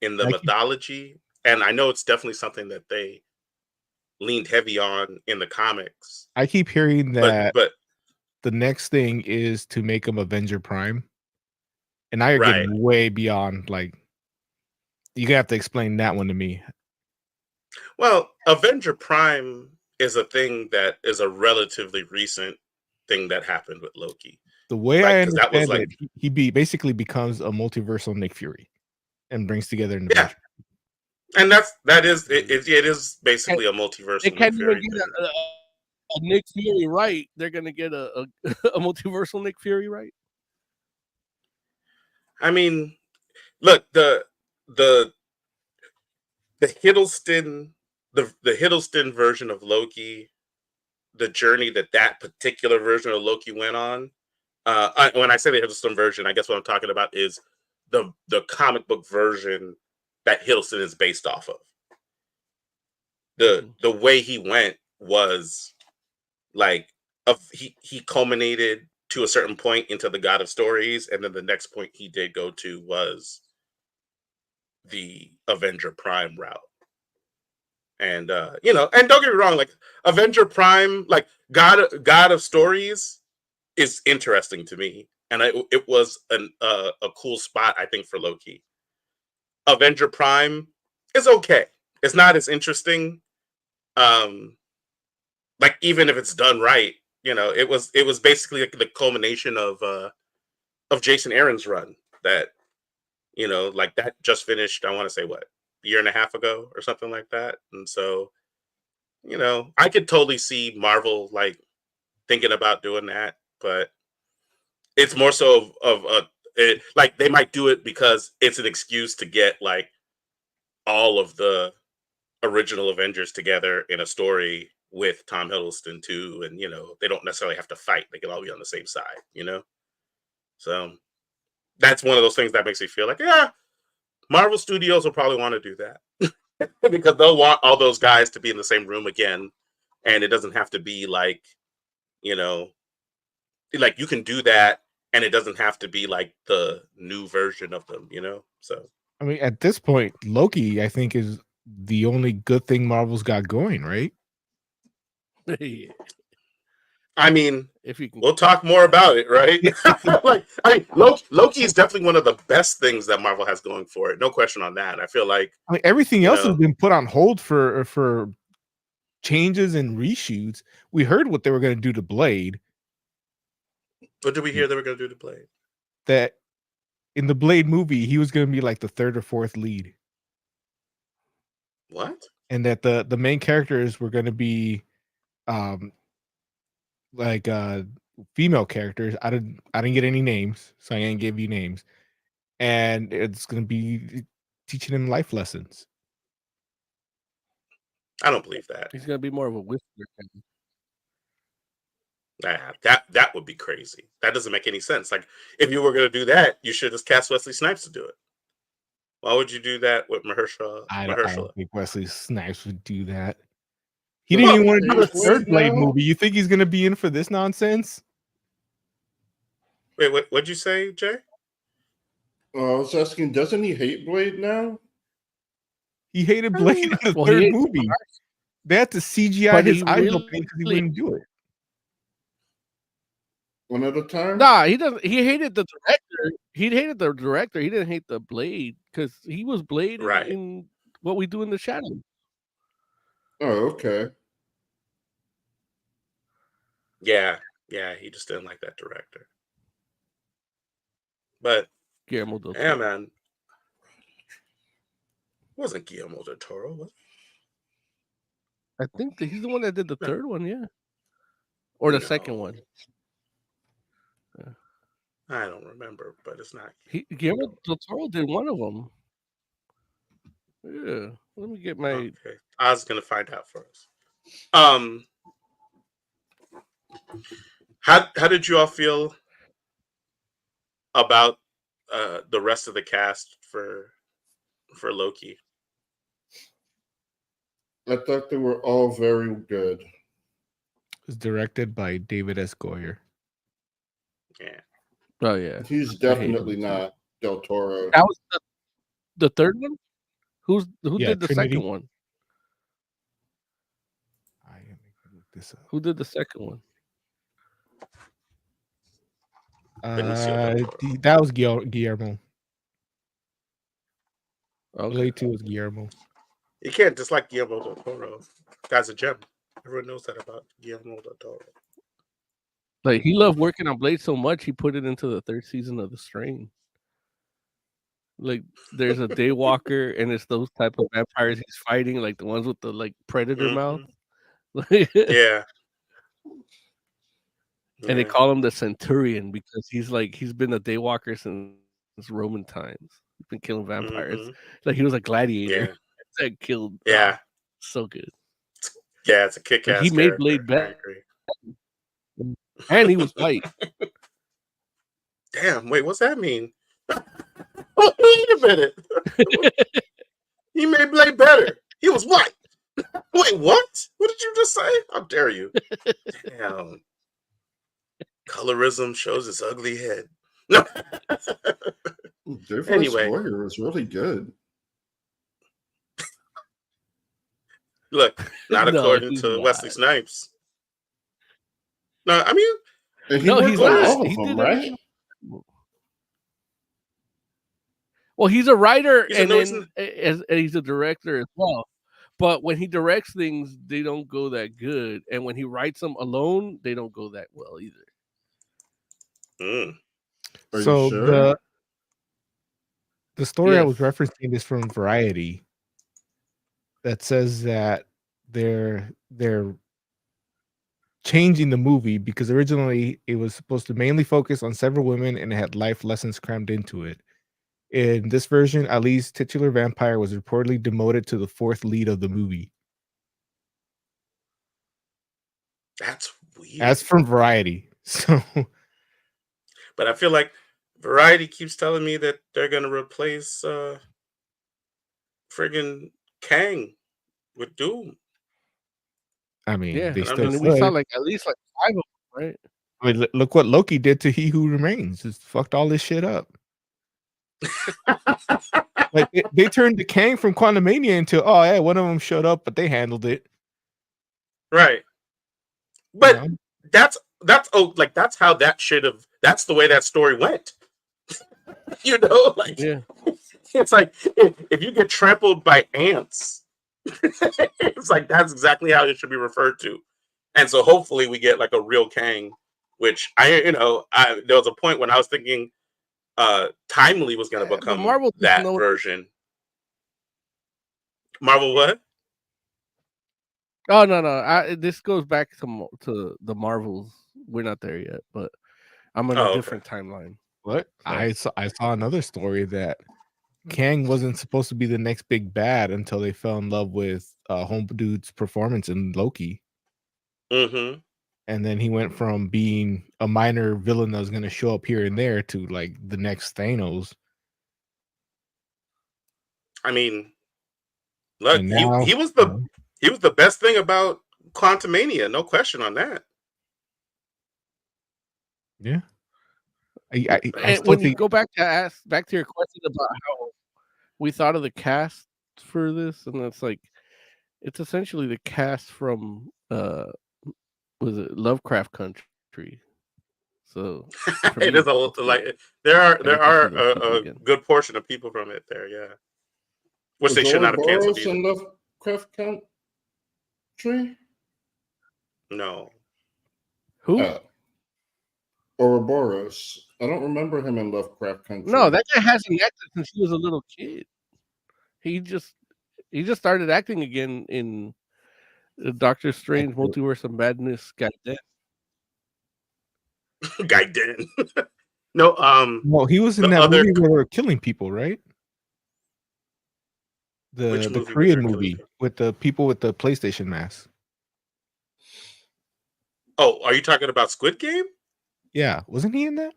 in the mythology, and I know it's definitely something that they leaned heavy on in the comics. I keep hearing that, but the next thing is to make him Avenger Prime, and I are getting way beyond. Like, you're gonna have to explain that one to me. Well, Avenger Prime is a thing that is a relatively recent thing that happened with Loki. The way I understand it, he basically becomes a multiversal Nick Fury and brings together an Avenger. And that is it is basically a multiversal. They can't even get a Nick Fury right. They're gonna get a multiversal Nick Fury right. I mean, look, the Hiddleston version of Loki, the journey that particular version of Loki went on. When I say the Hiddleston version, I guess what I'm talking about is the comic book version that Hiddleston is based off of. The way he went was like he culminated to a certain point into the God of Stories, and then the next point he did go to was the Avenger Prime route. And and don't get me wrong, like Avenger Prime, like God of Stories is interesting to me, and it was a cool spot, I think, for Loki. Avenger Prime is okay. It's not as interesting. Like, even if it's done right, it was basically like the culmination of Jason Aaron's run that, like that just finished, I want to say what, a year and a half ago or something like that. And so, I could totally see Marvel like thinking about doing that, but it's more so of like they might do it because it's an excuse to get like all of the original Avengers together in a story with Tom Hiddleston too, and they don't necessarily have to fight; they can all be on the same side. So that's one of those things that makes me feel like, yeah, Marvel Studios will probably want to do that because they'll want all those guys to be in the same room again, and it doesn't have to be like you can do that, and it doesn't have to be like the new version of them. So I mean, at this point, Loki, I think, is the only good thing Marvel's got going, right? Yeah. I mean, If you can, we'll talk more about it, right? Loki is definitely one of the best things that Marvel has going for it. No question on that. I feel like everything else has been put on hold for changes and reshoots. We heard what they were going to do to Blade. What did we hear they were going to do to Blade? That in the Blade movie, he was going to be like the third or fourth lead. What? And that the main characters were going to be like female characters. I didn't get any names, so I didn't give you names. And it's going to be teaching him life lessons. I don't believe that. He's going to be more of a whisperer. That would be crazy. That doesn't make any sense. Like, if you were going to do that, you should just cast Wesley Snipes to do it. Why would you do that with Mahershala? I don't think Wesley Snipes would do that. He didn't even want to do a third Blade movie. You think he's going to be in for this nonsense? Wait, what'd you say, Jay? I was asking, doesn't he hate Blade now? He hated Blade in the third movie. They had to CGI his eyes open because he wouldn't do it. One at a time? Nah, he doesn't. He hated the director. He hated the director. He didn't hate the Blade because he was Blade in What We Do in the Shadows. Oh, okay. Yeah, he just didn't like that director. But Guillermo del Toro. Yeah, man. It wasn't Guillermo del Toro, was it? I think he's the one that did the third one, yeah. Or the second one. Yeah. I don't remember, but it's not. Guillermo del Toro did one of them. Yeah. Let me get my. Okay. I was gonna find out for us. How did you all feel about the rest of the cast for Loki? I thought they were all very good. It was directed by David S. Goyer. Yeah. Oh yeah. He's definitely not Del Toro. That was the third one? Who did the Trinity. second one? I am look this up. Who did the second one? That was Guillermo. Okay. Blade 2 was Guillermo. You can't dislike Guillermo del Toro. Guy's a gem. Everyone knows that about Guillermo del Toro. Like, he loved working on Blade so much, he put it into the third season of The Strain. Like, there's a Daywalker, and it's those type of vampires he's fighting, like the ones with the like predator mouth. Yeah. And they call him the Centurion because he's been a Daywalker since Roman times. He's been killing vampires. Like, he was a gladiator that killed. Yeah. So good. Yeah, it's a kick-ass. He made Blade better. And he was white. Damn, wait, what's that mean? Wait a minute. He made Blade better. He was white. Wait, what? What did you just say? How dare you? Damn. Colorism shows its ugly head. No. Anyway, Goyer was really good. Look, not according to Wesley Snipes. No, I mean, and he's not. All of them, right? Well, he's a writer and he's a director as well. But when he directs things, they don't go that good, and when he writes them alone, they don't go that well either. So sure? the story I was referencing is from Variety that says that they're changing the movie because originally it was supposed to mainly focus on several women and it had life lessons crammed into it. In this version, Ali's titular vampire was reportedly demoted to the 4th lead of the movie. That's weird. As from Variety. So, but I feel like Variety keeps telling me that they're gonna replace friggin' Kang with Doom. I mean, Yeah, they I still mean, we saw could. like at least like 5 of them, right? I mean, look what Loki did to He Who Remains. Just fucked all this shit up. Like they turned the Kang from Quantumania into, oh yeah, one of them showed up, but they handled it. Right. But that's like that's how that should have. That's the way that story went. You know, like it's like if you get trampled by ants, it's like that's exactly how it should be referred to. And so hopefully we get like a real Kang, which there was a point when I was thinking Timely was going to become that version. Marvel what? Oh no! This goes back to the Marvels. We're not there yet, but I'm on a different timeline. What? So. I saw another story that Kang wasn't supposed to be the next big bad until they fell in love with Home Dude's performance in Loki. Mm-hmm. And then he went from being a minor villain that was going to show up here and there to like the next Thanos. I mean, look, now, he was the best thing about Quantumania, no question on that. Yeah. When you go back to your question about how we thought of the cast for this, and it's essentially the cast from was it Lovecraft Country? So it is like there are a good portion of people from it there, yeah. Which they should not have canceled either. Lovecraft Country? No. Who? Ouroboros. I don't remember him in Lovecraft Country. No, that guy hasn't acted since he was a little kid. He just started acting again in Doctor Strange Multiverse of Madness Gaiden. Gaiden. No, well, he was in that movie where they were killing people, right? The Korean movie with the people with the PlayStation mask. Oh, are you talking about Squid Game? Yeah, wasn't he in that?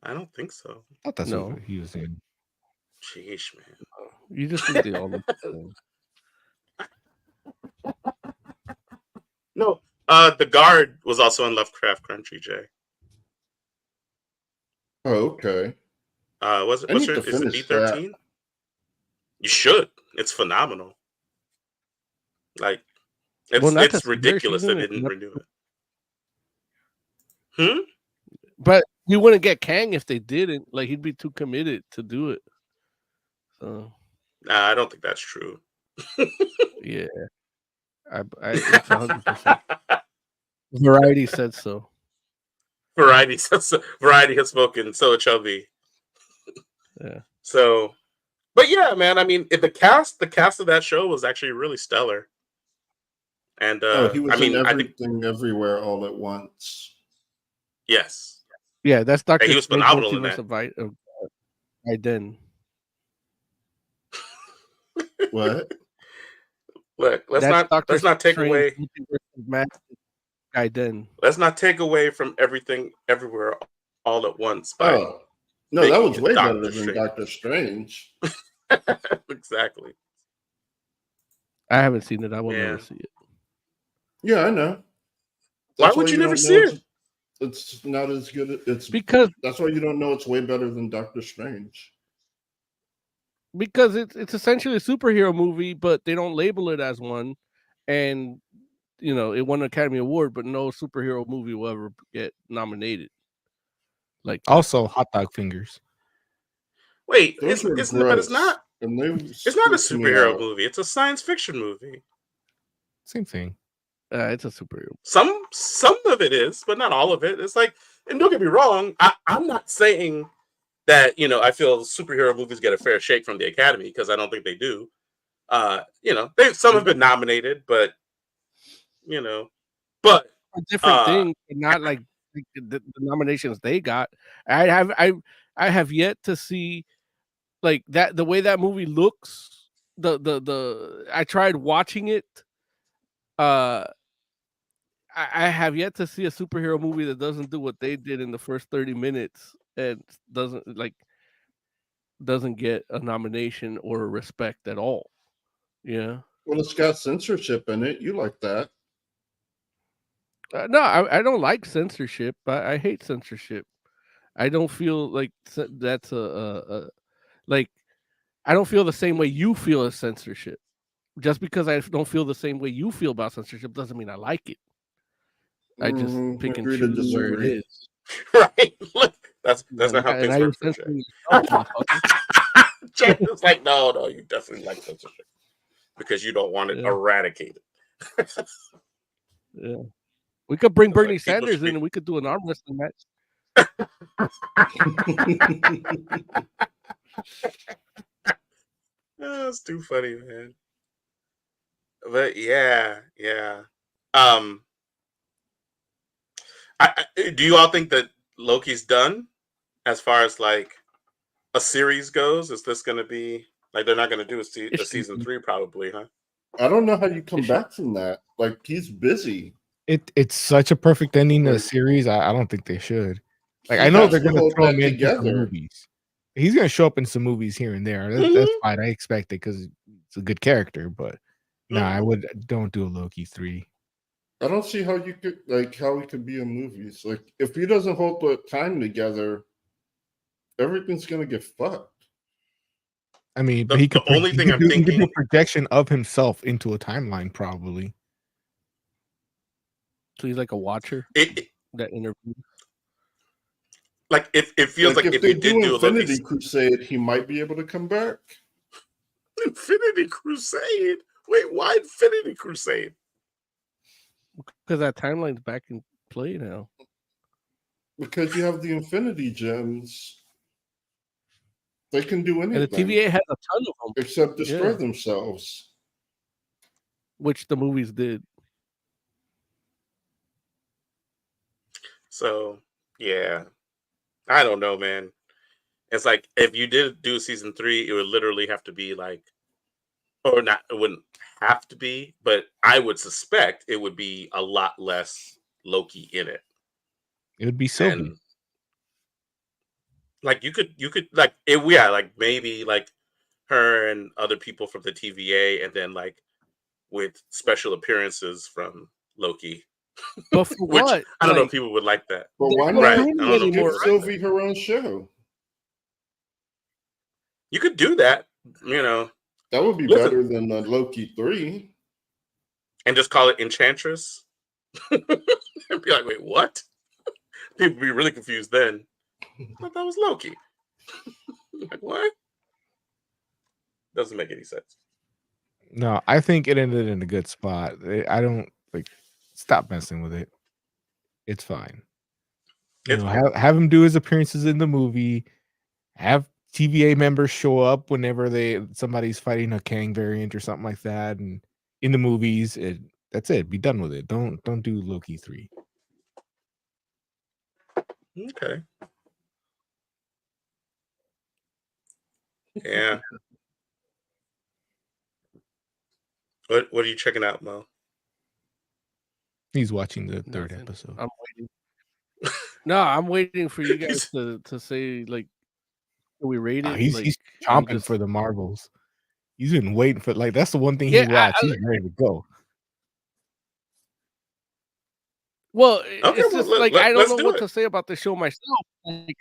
I don't think so. I thought that's what he was in. Sheesh, man. You just think they all look the same. No, the guard was also in Lovecraft Country, Jay. Oh, okay. Is it B13? You should. It's phenomenal. Like, it's ridiculous they didn't renew it. But we wouldn't get Kang if they didn't. Like, he'd be too committed to do it. So, nah, I don't think that's true. Yeah, it's 100%. Variety said so. Variety has spoken. So chubby. Yeah. So, but yeah, man. I mean, the cast of that show was actually really stellar. And he was in Everything Everywhere All at Once. Yes. Yeah, that's Dr. He was phenomenal in that. Gaiden. What? Look, let's not take away. Gaiden. Let's not take away from Everything Everywhere All at Once. No, that was way better than Doctor Strange. Exactly. I haven't seen it. I will never see it. Yeah, I know. Why would you never see it? It's not as good. It's because that's why you don't know it's way better than Doctor Strange. Because it's essentially a superhero movie, but they don't label it as one, and it won an Academy Award, but no superhero movie will ever get nominated. Like also hot dog fingers. Wait, but it's not. It's not a superhero movie. It's a science fiction movie. Same thing. It's a superhero. Some of it is, but not all of it. It's like, and don't get me wrong, I'm not saying that I feel superhero movies get a fair shake from the Academy, because I don't think they do. Some have been nominated, but but a different thing, not like the nominations they got. I have yet to see like that. The way that movie looks, I tried watching it. I have yet to see a superhero movie that doesn't do what they did in the first 30 minutes and doesn't get a nomination or a respect at all. Yeah. Well, it's got censorship in it. You like that? No, I don't like censorship. I hate censorship. I don't feel like that's like I don't feel the same way you feel as censorship. Just because I don't feel the same way you feel about censorship doesn't mean I like it. I just pick and Agree to choose where it disagree. is. Right. Look, that's not how things work for Jay. Jay was like, no, you definitely like censorship because you don't want it eradicated. Yeah. We could bring Bernie Sanders in and we could do an arm wrestling match. That's too funny, man. But yeah. Do you all think that Loki's done as far as like a series goes? Is this going to be like they're not going to do a season 3 probably, huh? I don't know how you come back from that. Like he's busy. It's such a perfect ending to the series. I don't think they should. Like I know they're going to throw him in some movies. He's going to show up in some movies here and there. That's fine. I expect it because it's a good character. But no, I don't do a Loki 3. I don't see how you could how he could be in movies. Like if he doesn't hold the time together, everything's gonna get fucked. I mean, he could. The only thing I'm thinking, he could do a projection of himself into a timeline, probably. So he's like a watcher. That interview. Like it feels like if they did do Infinity Crusade, he might be able to come back. Infinity Crusade. Wait, why Infinity Crusade? Because that timeline's back in play now. Because you have the Infinity Gems. They can do anything. And the TVA has a ton of them. Except destroy themselves. Which the movies did. So, yeah. I don't know, man. It's like if you did do season 3, it would literally have to be like, or not, it wouldn't have to be, but I would suspect it would be a lot less Loki in it. It would be Sylvie. Like you could like it, yeah, like maybe like her and other people from the TVA, and then like with special appearances from Loki. But for which what? I don't know if people would like that. But why not right. give Sylvie her own show? You could do that, you know. That would be better than Loki 3. And just call it Enchantress. And be like, wait, what? People would be really confused then. I thought that was Loki. Like, what? Doesn't make any sense. No, I think it ended in a good spot. I don't stop messing with it. It's fine. Have him do his appearances in the movie. Have TVA members show up whenever somebody's fighting a Kang variant or something like that, and in the movies, that's it. Be done with it. Don't do Loki 3. Okay. Yeah. What are you checking out, Mo? He's watching the third episode. I'm waiting. No, I'm waiting for you guys to say like, can we rate it? He's chomping for the Marvels. He's been waiting for that's the one thing he watched. He's ready to go. Well, it's just I don't know what to say about the show myself. Like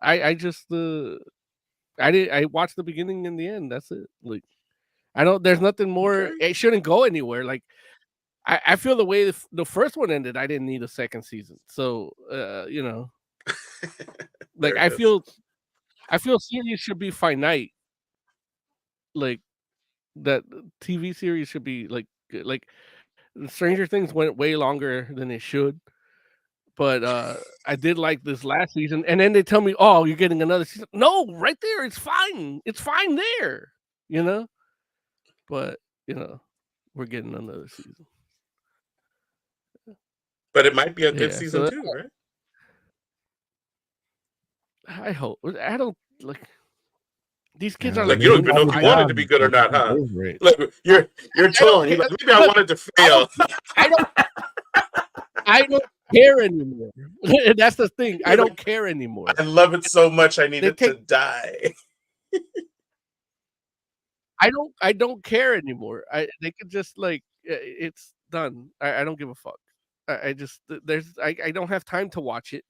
I just I watched the beginning and the end. That's it. Like there's nothing more. Okay. It shouldn't go anywhere. Like I feel the way the first one ended, I didn't need a second season. So like I feel series should be finite. Like that TV series should be like Stranger Things went way longer than it should. But I did like this last season, and then they tell me, "Oh, you're getting another season." No, right there, it's fine. It's fine there, But we're getting another season. But it might be a good season too, right? I hope. I don't like. These kids are like you don't even know if you want it to be good or not, huh? Like you're torn. You're like, maybe I want it to fail. I don't care anymore. That's the thing. I don't care anymore. I love it so much. I need it to die. I don't care anymore. They could just like it's done. I don't give a fuck. I don't have time to watch it.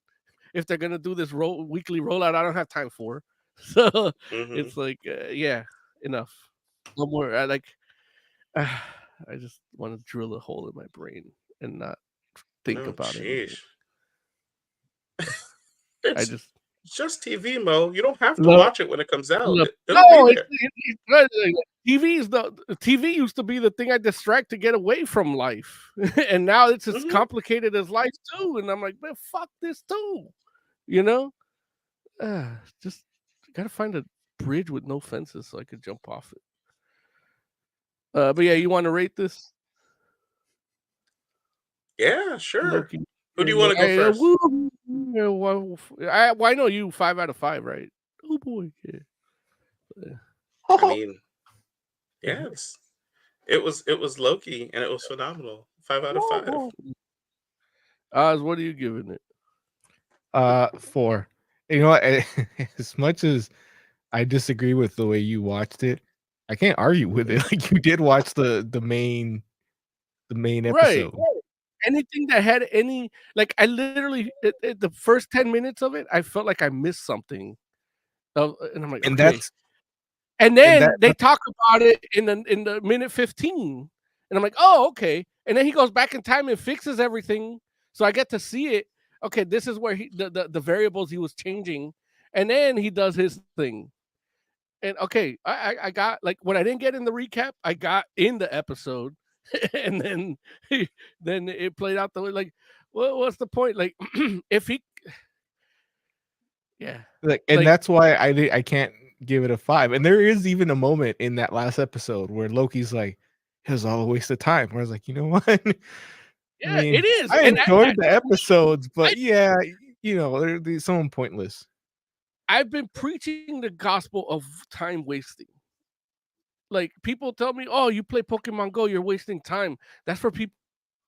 If they're gonna do this weekly rollout, I don't have time for. So it's like yeah, enough. No more. I just want to drill a hole in my brain and not think about it. It's just TV, Mo. You don't have to No. watch it when it comes out. No, TV used to be the thing I distract to get away from life, and now it's as complicated as life too. And I'm like, man, fuck this too, you know. Just gotta find a bridge with no fences so I could jump off it. But yeah, you want to rate this? Yeah, sure. Loki. Who do you want to go first? I know you 5 out of 5, right? Oh boy, yeah. I mean, yes, it was Loki, and it was phenomenal. 5 out of 5. Oz, what are you giving it? 4. You know what? As much as I disagree with the way you watched it, I can't argue with it. Like you did watch the main episode. Right. Anything that had any like I literally the first 10 minutes of it, I felt like I missed something. And I'm like, and okay. And then they talk about it in the minute 15. And I'm like, oh, okay. And then he goes back in time and fixes everything. So I get to see it. Okay, this is where the variables he was changing. And then he does his thing. And okay, I got like what I didn't get in the recap, I got in the episode. And then it played out the way like what's the point? Like if he and that's why I can't give it a 5. And there is even a moment in that last episode where Loki's like, it was all a waste of time. Where I was like, you know what? Yeah, it is. I enjoyed the episodes, but yeah, you know, they're somewhat pointless. I've been preaching the gospel of time wasting. Like people tell me, oh, you play Pokemon Go, you're wasting time. That's for people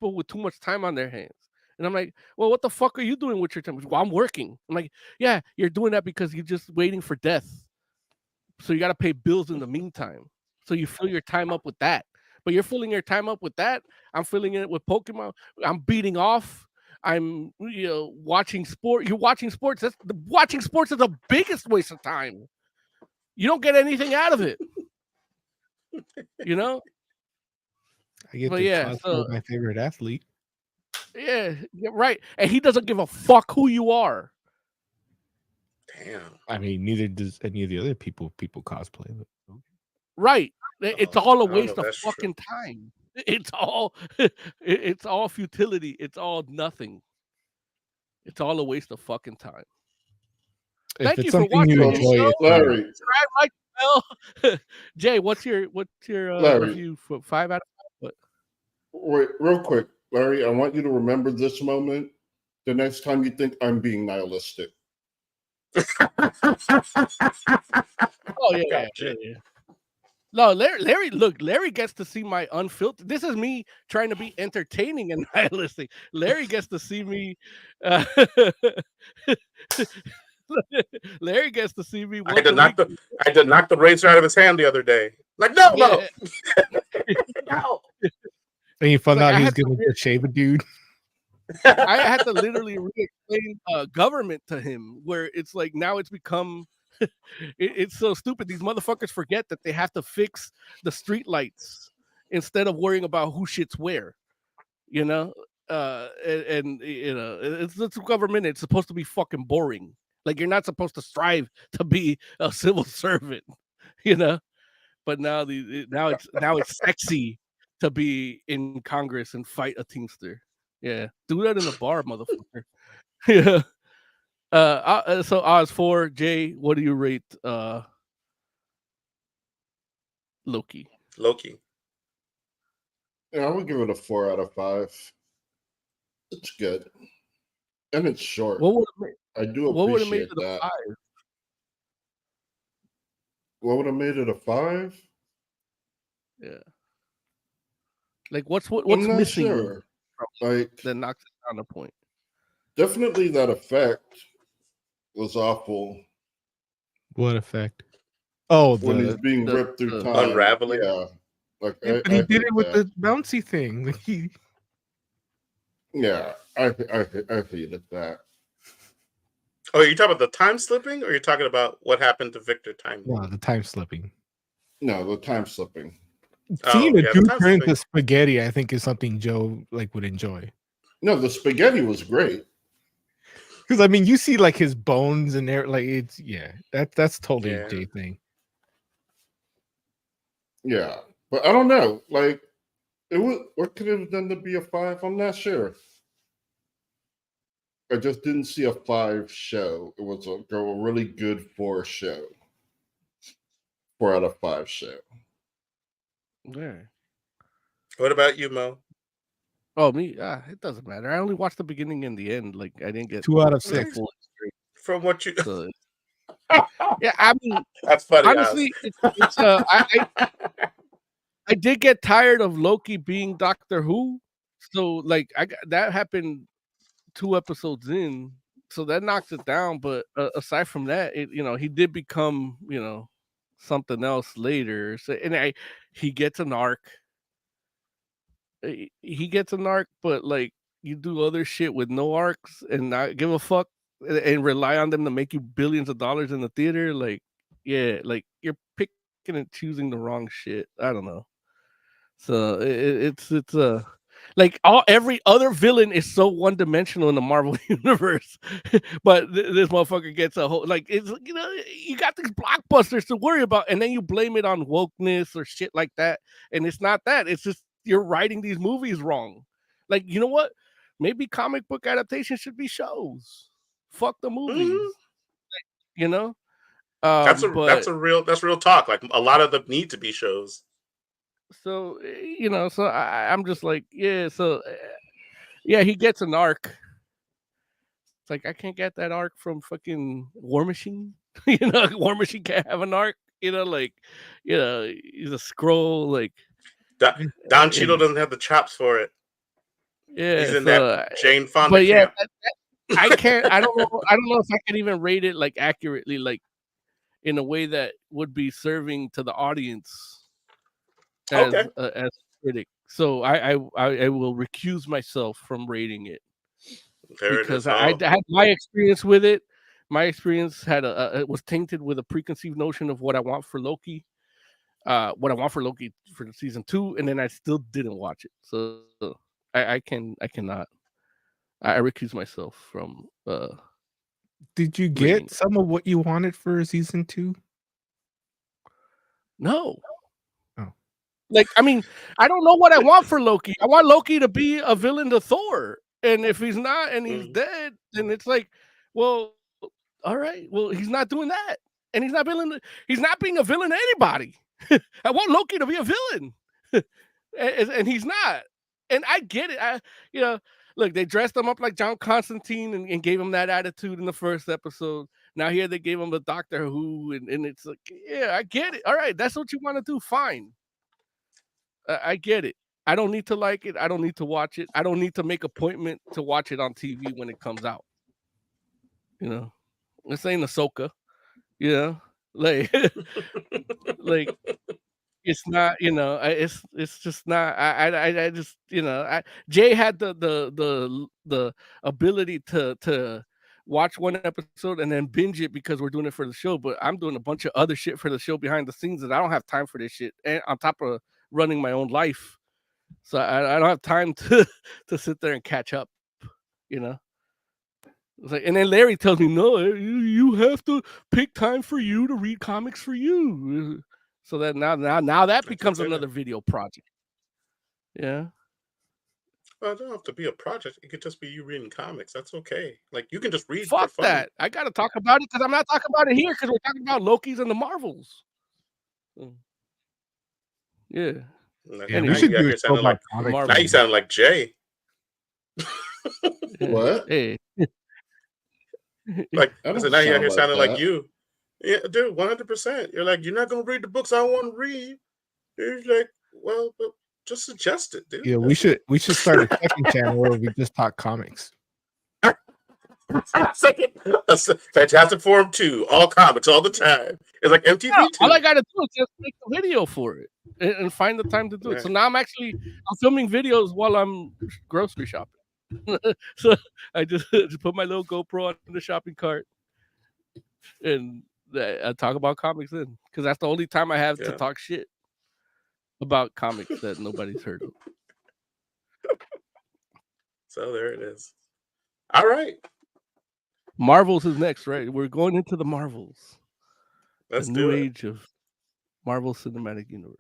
with too much time on their hands. And I'm like, well, what the fuck are you doing with your time? Well, I'm working. I'm like, yeah, you're doing that because you're just waiting for death. So you got to pay bills in the meantime. So you fill your time up with that. But you're filling your time up with that. I'm filling it with Pokemon. I'm beating off. I'm watching sport. You're watching sports. Watching sports is the biggest waste of time. You don't get anything out of it. You know? I get cosplay my favorite athlete. Yeah, right. And he doesn't give a fuck who you are. Damn. I mean, neither does any of the other people cosplay. But... Right. It's all a waste of fucking time. It's all futility. It's all nothing. It's all a waste of fucking time. Thank you for watching. You enjoy, Larry. Subscribe, like, bell. Jay, what's your review for 5 out of 5? Wait, real quick, Larry, I want you to remember this moment the next time you think I'm being nihilistic. Oh yeah. No, Larry, look, Larry gets to see my unfiltered. This is me trying to be entertaining and nihilistic. Larry gets to see me. Larry gets to see me. I had to knock the razor out of his hand the other day. Like, no. No. And you found out he was going to shave a dude. I had to literally re-explain government to him, where it's like now it's become. It's so stupid. These motherfuckers forget that they have to fix the street lights instead of worrying about who shits where. You know, and you know, it's government. It's supposed to be fucking boring. Like you're not supposed to strive to be a civil servant. You know, but now it's sexy to be in Congress and fight a Teamster. Yeah, do that in a bar, motherfucker. Yeah. So Oz 4, Jay, what do you rate Loki? Yeah, I would give it a 4 out of 5. It's good. And it's short. I do appreciate that. 5? what would have made it a 5? Yeah. Like what's I'm not missing? sure. Like that knocks it down a point. Definitely that effect was awful. What effect? Oh, when he's being ripped through time, unraveling. Yeah, like yeah, but he did it with the bouncy thing. Yeah, I hated that. Oh, are you talking about the time slipping, or are you talking about what happened to Victor time? No, the time slipping. No, the time slipping. Seeing the dude turn into spaghetti, I think, is something Joe would enjoy. No, the spaghetti was great. Because I mean, you see like his bones and there, like it's that's totally a Jay thing. Yeah, but I don't know. Like, it was what could it have done to be a 5? I'm not sure. I just didn't see a 5 show. It was a really good 4 show. 4 out of 5 show. Yeah. What about you, Mo? Oh, me? It doesn't matter. I only watched the beginning and the end. Like I didn't get 2 out of 6 from what you. So, yeah, I mean, that's funny. Honestly, it's I did get tired of Loki being Doctor Who, so like that happened 2 episodes in, so that knocks it down. But aside from that, he did become something else later. So he gets an arc. He gets an arc, but like you do other shit with no arcs and not give a fuck and rely on them to make you billions of dollars in the theater. Like, yeah, like you're picking and choosing the wrong shit. I don't know. So it's like every other villain is so one dimensional in the Marvel universe, but this motherfucker gets a whole it's you got these blockbusters to worry about, and then you blame it on wokeness or shit like that, and it's not that. It's just you're writing these movies wrong. Like, you know what? Maybe comic book adaptations should be shows. Fuck the movies. Mm-hmm. That's real talk. Like a lot of them need to be shows. So so I'm just like, yeah. So yeah, he gets an arc. It's like I can't get that arc from fucking War Machine. War Machine can't have an arc. He's a scroll. Like Don Cheadle doesn't have the chops for it. Yeah, he's in that Jane Fonda but yeah, camp. I can't. I don't know. I don't know if I can even rate it like accurately, like in a way that would be serving to the audience as a critic. So I will recuse myself from rating it because I had my experience with it. My experience it was tainted with a preconceived notion of what I want for Loki. What I want for Loki for season 2, and then I still didn't watch it. So I cannot. I recuse myself from. Did you get some of what you wanted for season 2? No. Oh. Like, I mean, I don't know what I want for Loki. I want Loki to be a villain to Thor, and if he's not and he's dead, then it's like, well, all right, well, he's not doing that, and he's not being a villain to anybody. I want Loki to be a villain, and he's not. And I get it. Look, they dressed him up like John Constantine and gave him that attitude in the first episode. Now here they gave him the Doctor Who, and it's like, yeah, I get it. All right, that's what you want to do. Fine. I get it. I don't need to like it. I don't need to watch it. I don't need to make appointment to watch it on TV when it comes out. This ain't Ahsoka. Like, like it's not. It's just not. I just Jay had the ability to watch one episode and then binge it because we're doing it for the show. But I'm doing a bunch of other shit for the show behind the scenes that I don't have time for this shit. And on top of running my own life, so I don't have time to sit there and catch up. It's like, and then Larry tells me, no, you have to pick time for you to read comics for you. So that now that becomes another video project. Yeah. Well, it don't have to be a project. It could just be you reading comics. That's okay. Like, you can just read. Fuck for fun. that. I got to talk about it because I'm not talking about it here because we're talking about Loki's and the Marvels. Yeah. Anyway, now you sound like Jay. What? Hey. Like, now you're here sounding like you. Yeah, dude, 100%. You're like, you're not gonna read the books I want to read. You're like, well, but just suggest it, dude. Yeah, we should start a second channel where we just talk comics. Fantastic Forum 2, all comics all the time. It's like MTV Yeah, 2. all I gotta do is just make a video for it and find the time to do it. So now I'm filming videos while I'm grocery shopping. So I just put my little GoPro on the shopping cart and I talk about comics then, because that's the only time I have to talk shit about comics that nobody's heard of. So there it is. All right. Marvels is next, right? We're going into the Marvels. Let's the do new it. age of Marvel Cinematic Universe.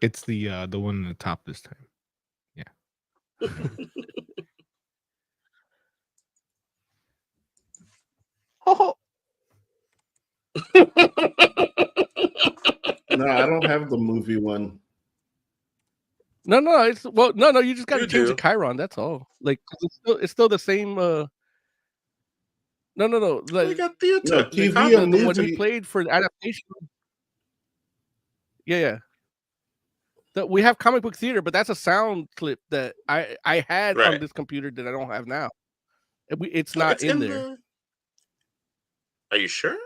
It's the one in the top this time. Yeah. Oh. No, I don't have the movie one. No. You just got to change the Chiron. That's all. Like it's still the same. No. Like, we got theater. No, TV and movie. When he played for the adaptation. Yeah. We have comic book theater, but that's a sound clip that I had on this computer that I don't have now. It's not in there. Are you sure?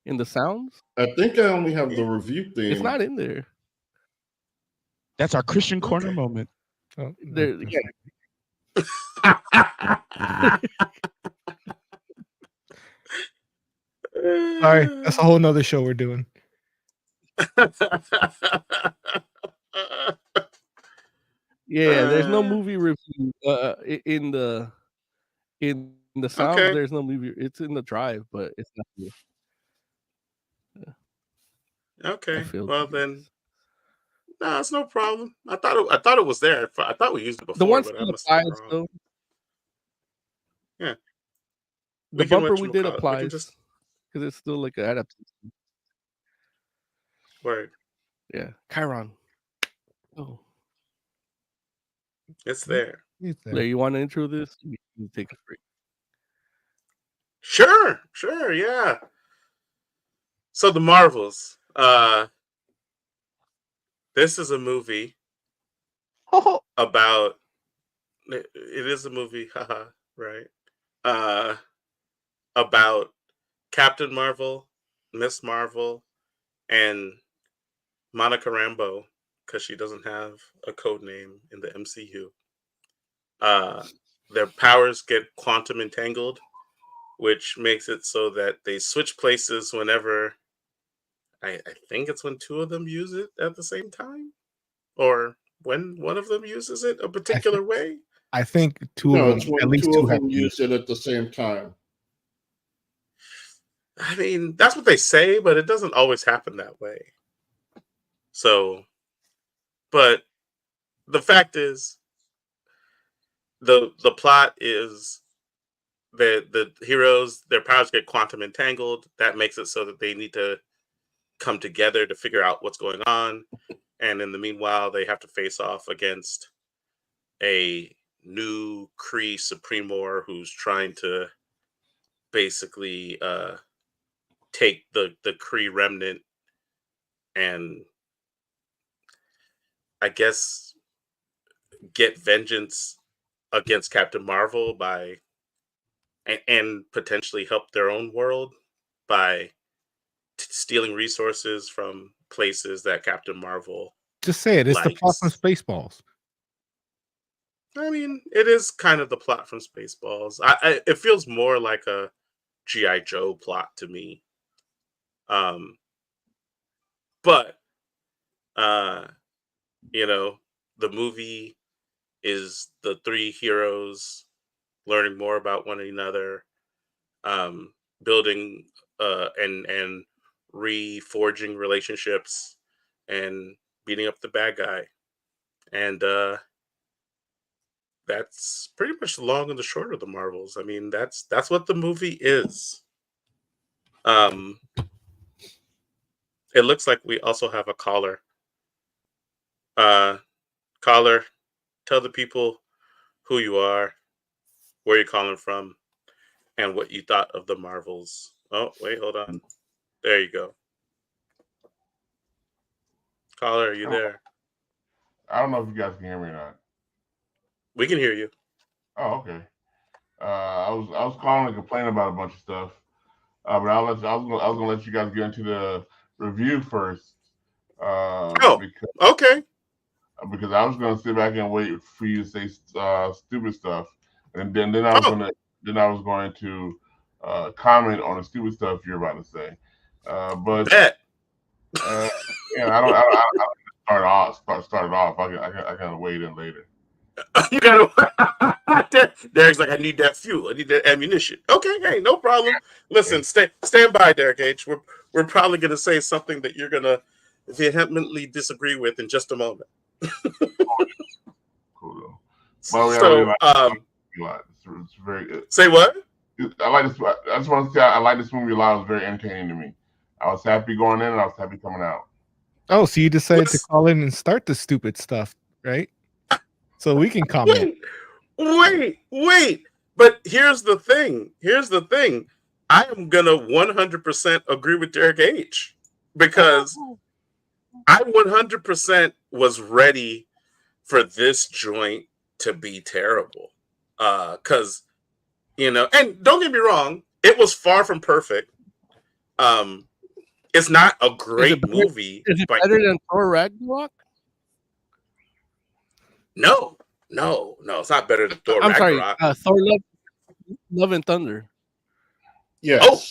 In the sounds? I think I only have the review theme. It's not in there. That's our Christian Corner moment. Oh, there, yeah. Sorry, that's a whole nother show we're doing. Yeah, there's no movie review in the sound. Okay. There's no movie. It's in the drive, but it's not here. Okay. Well then, no, it's no problem. I thought it was there. I thought we used it before. The one but still applies though. Yeah. The bumper we did applies because it's still like an adaptation. Word. Yeah, Chiron. Oh, it's there. There, you want to intro this? You take a break. Sure, yeah. So the Marvels. This is a movie about. It is a movie, haha, right? About Captain Marvel, Miss Marvel, and Monica Rambeau, because she doesn't have a code name in the MCU. Their powers get quantum entangled, which makes it so that they switch places whenever. I think it's when two of them use it at the same time, or when one of them uses it a particular way. I think two of them, at least two of them use it at the same time. I mean, that's what they say, but it doesn't always happen that way. So, but the fact is, the plot is that the heroes, their powers get quantum entangled. That makes it so that they need to come together to figure out what's going on. And in the meanwhile, they have to face off against a new Kree Supremor who's trying to basically take the Kree remnant and I guess get vengeance against Captain Marvel by and potentially help their own world by stealing resources from places that Captain Marvel just say it. It's the plot from Spaceballs. I mean, it is kind of the plot from Spaceballs. It feels more like a G.I. Joe plot to me. But the movie is the three heroes learning more about one another, building and reforging relationships and beating up the bad guy. And that's pretty much the long and the short of the Marvels. I mean, that's what the movie is. It looks like we also have a caller. Caller, tell the people who you are, where you're calling from, and what you thought of the Marvels. Oh, wait, hold on. There you go. Caller, are you there? I don't know if you guys can hear me or not. We can hear you. Oh, okay. I was calling to complain about a bunch of stuff, but I was gonna let you guys get into the review first. Okay. Because I was gonna sit back and wait for you to say stupid stuff, and then I was going to comment on the stupid stuff you're about to say. But I don't start it off. I can wait in later. You gotta. Derek's like, I need that fuel. I need that ammunition. Okay, hey, no problem. Listen, stand by, Derek H. We're probably gonna say something that you're gonna vehemently disagree with in just a moment. Cool. So, it's very good. Say what? I like this. I just want to say I like this movie a lot. It was very entertaining to me. I was happy going in and I was happy coming out. Oh, so you decided to call in and start the stupid stuff, right? So we can comment. Wait. But here's the thing. I am gonna 100% agree with Derek H. Because I 100% was ready for this joint to be terrible. Because, and don't get me wrong, it was far from perfect. It's not a great movie. Is it better than Thor Ragnarok? No, it's not better than Thor Ragnarok. Sorry, Thor Love and Thunder. Yes. Oh,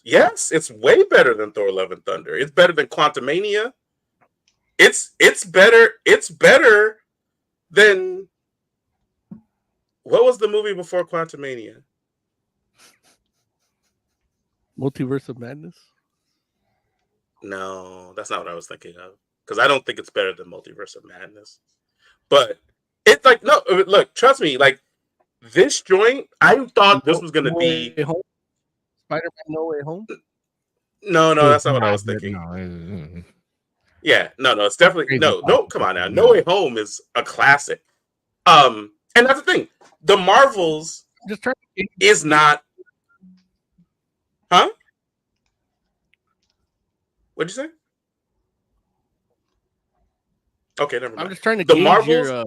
yes, it's way better than Thor Love and Thunder. It's better than Quantumania. It's better than what was the movie before Quantumania? Multiverse of Madness? No, that's not what I was thinking of. Because I don't think it's better than Multiverse of Madness. But it's like, no, look, trust me, like this joint, I thought this was gonna be Spider-Man No Way Home. No, that's not what I was thinking. Yeah, no, it's definitely no. Come on now, No Way Home is a classic. And that's the thing, the Marvels is not. Huh? What'd you say? Okay, never mind. I'm just trying to the gauge Marvels.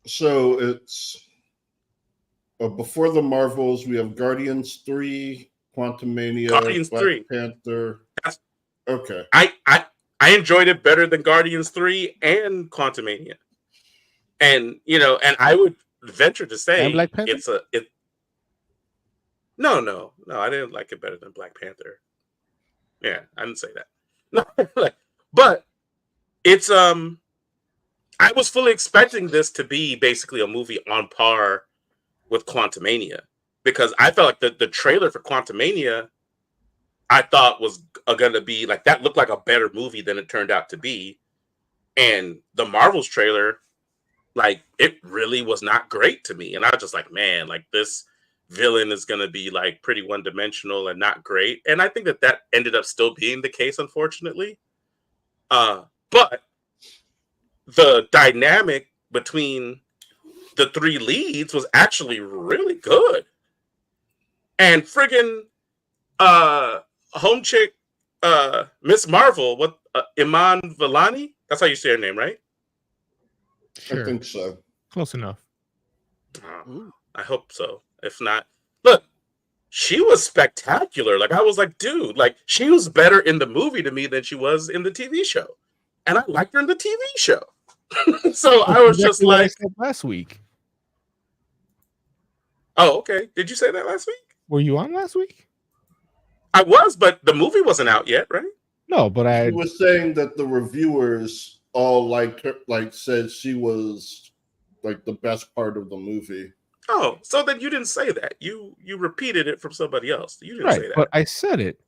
So it's before the Marvels, we have Guardians 3, Quantumania, Black Panther. Okay. I enjoyed it better than Guardians 3 and Quantumania. And and I would venture to say it's No, I didn't like it better than Black Panther. Yeah, I didn't say that. But it's I was fully expecting this to be basically a movie on par with Quantumania, because I felt like the trailer for Quantumania I thought was going to be like, that looked like a better movie than it turned out to be. And the Marvels trailer, like, it really was not great to me. And I was just like, man, like this villain is going to be like pretty one-dimensional and not great. And I think that ended up still being the case, unfortunately. But the dynamic between the three leads was actually really good. And friggin' home chick, Miss Marvel, Iman Vellani? That's how you say her name, right? Sure. I think so. Close enough. I hope so. If not, look, she was spectacular. Like, I was like, dude, like, she was better in the movie to me than she was in the TV show. And I liked her in the TV show. So I was just like, last week. Oh, okay. Did you say that last week? Were you on last week? I was, but the movie wasn't out yet, right? No, but I was saying that the reviewers all liked her, like said she was like the best part of the movie. Oh, so then you didn't say that. You repeated it from somebody else. You didn't say that. But I said it.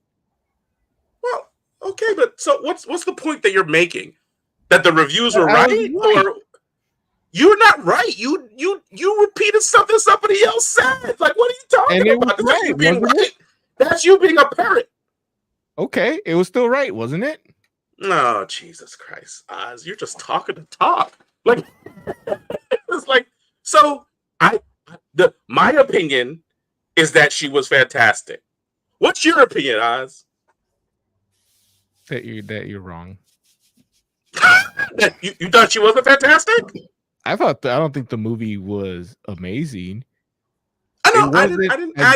Well, okay, but so what's the point that you're making? That the reviews were right? Or you're not right. You repeated something somebody else said. Like, what are you talking about? That's you being right. That's you being a parrot. Okay, it was still right, wasn't it? No, Jesus Christ, Oz, you're just talking to talk. Like, it's like, so my My opinion is that she was fantastic. What's your opinion, Oz? That you're wrong. That you thought she wasn't fantastic? I don't think the movie was amazing. I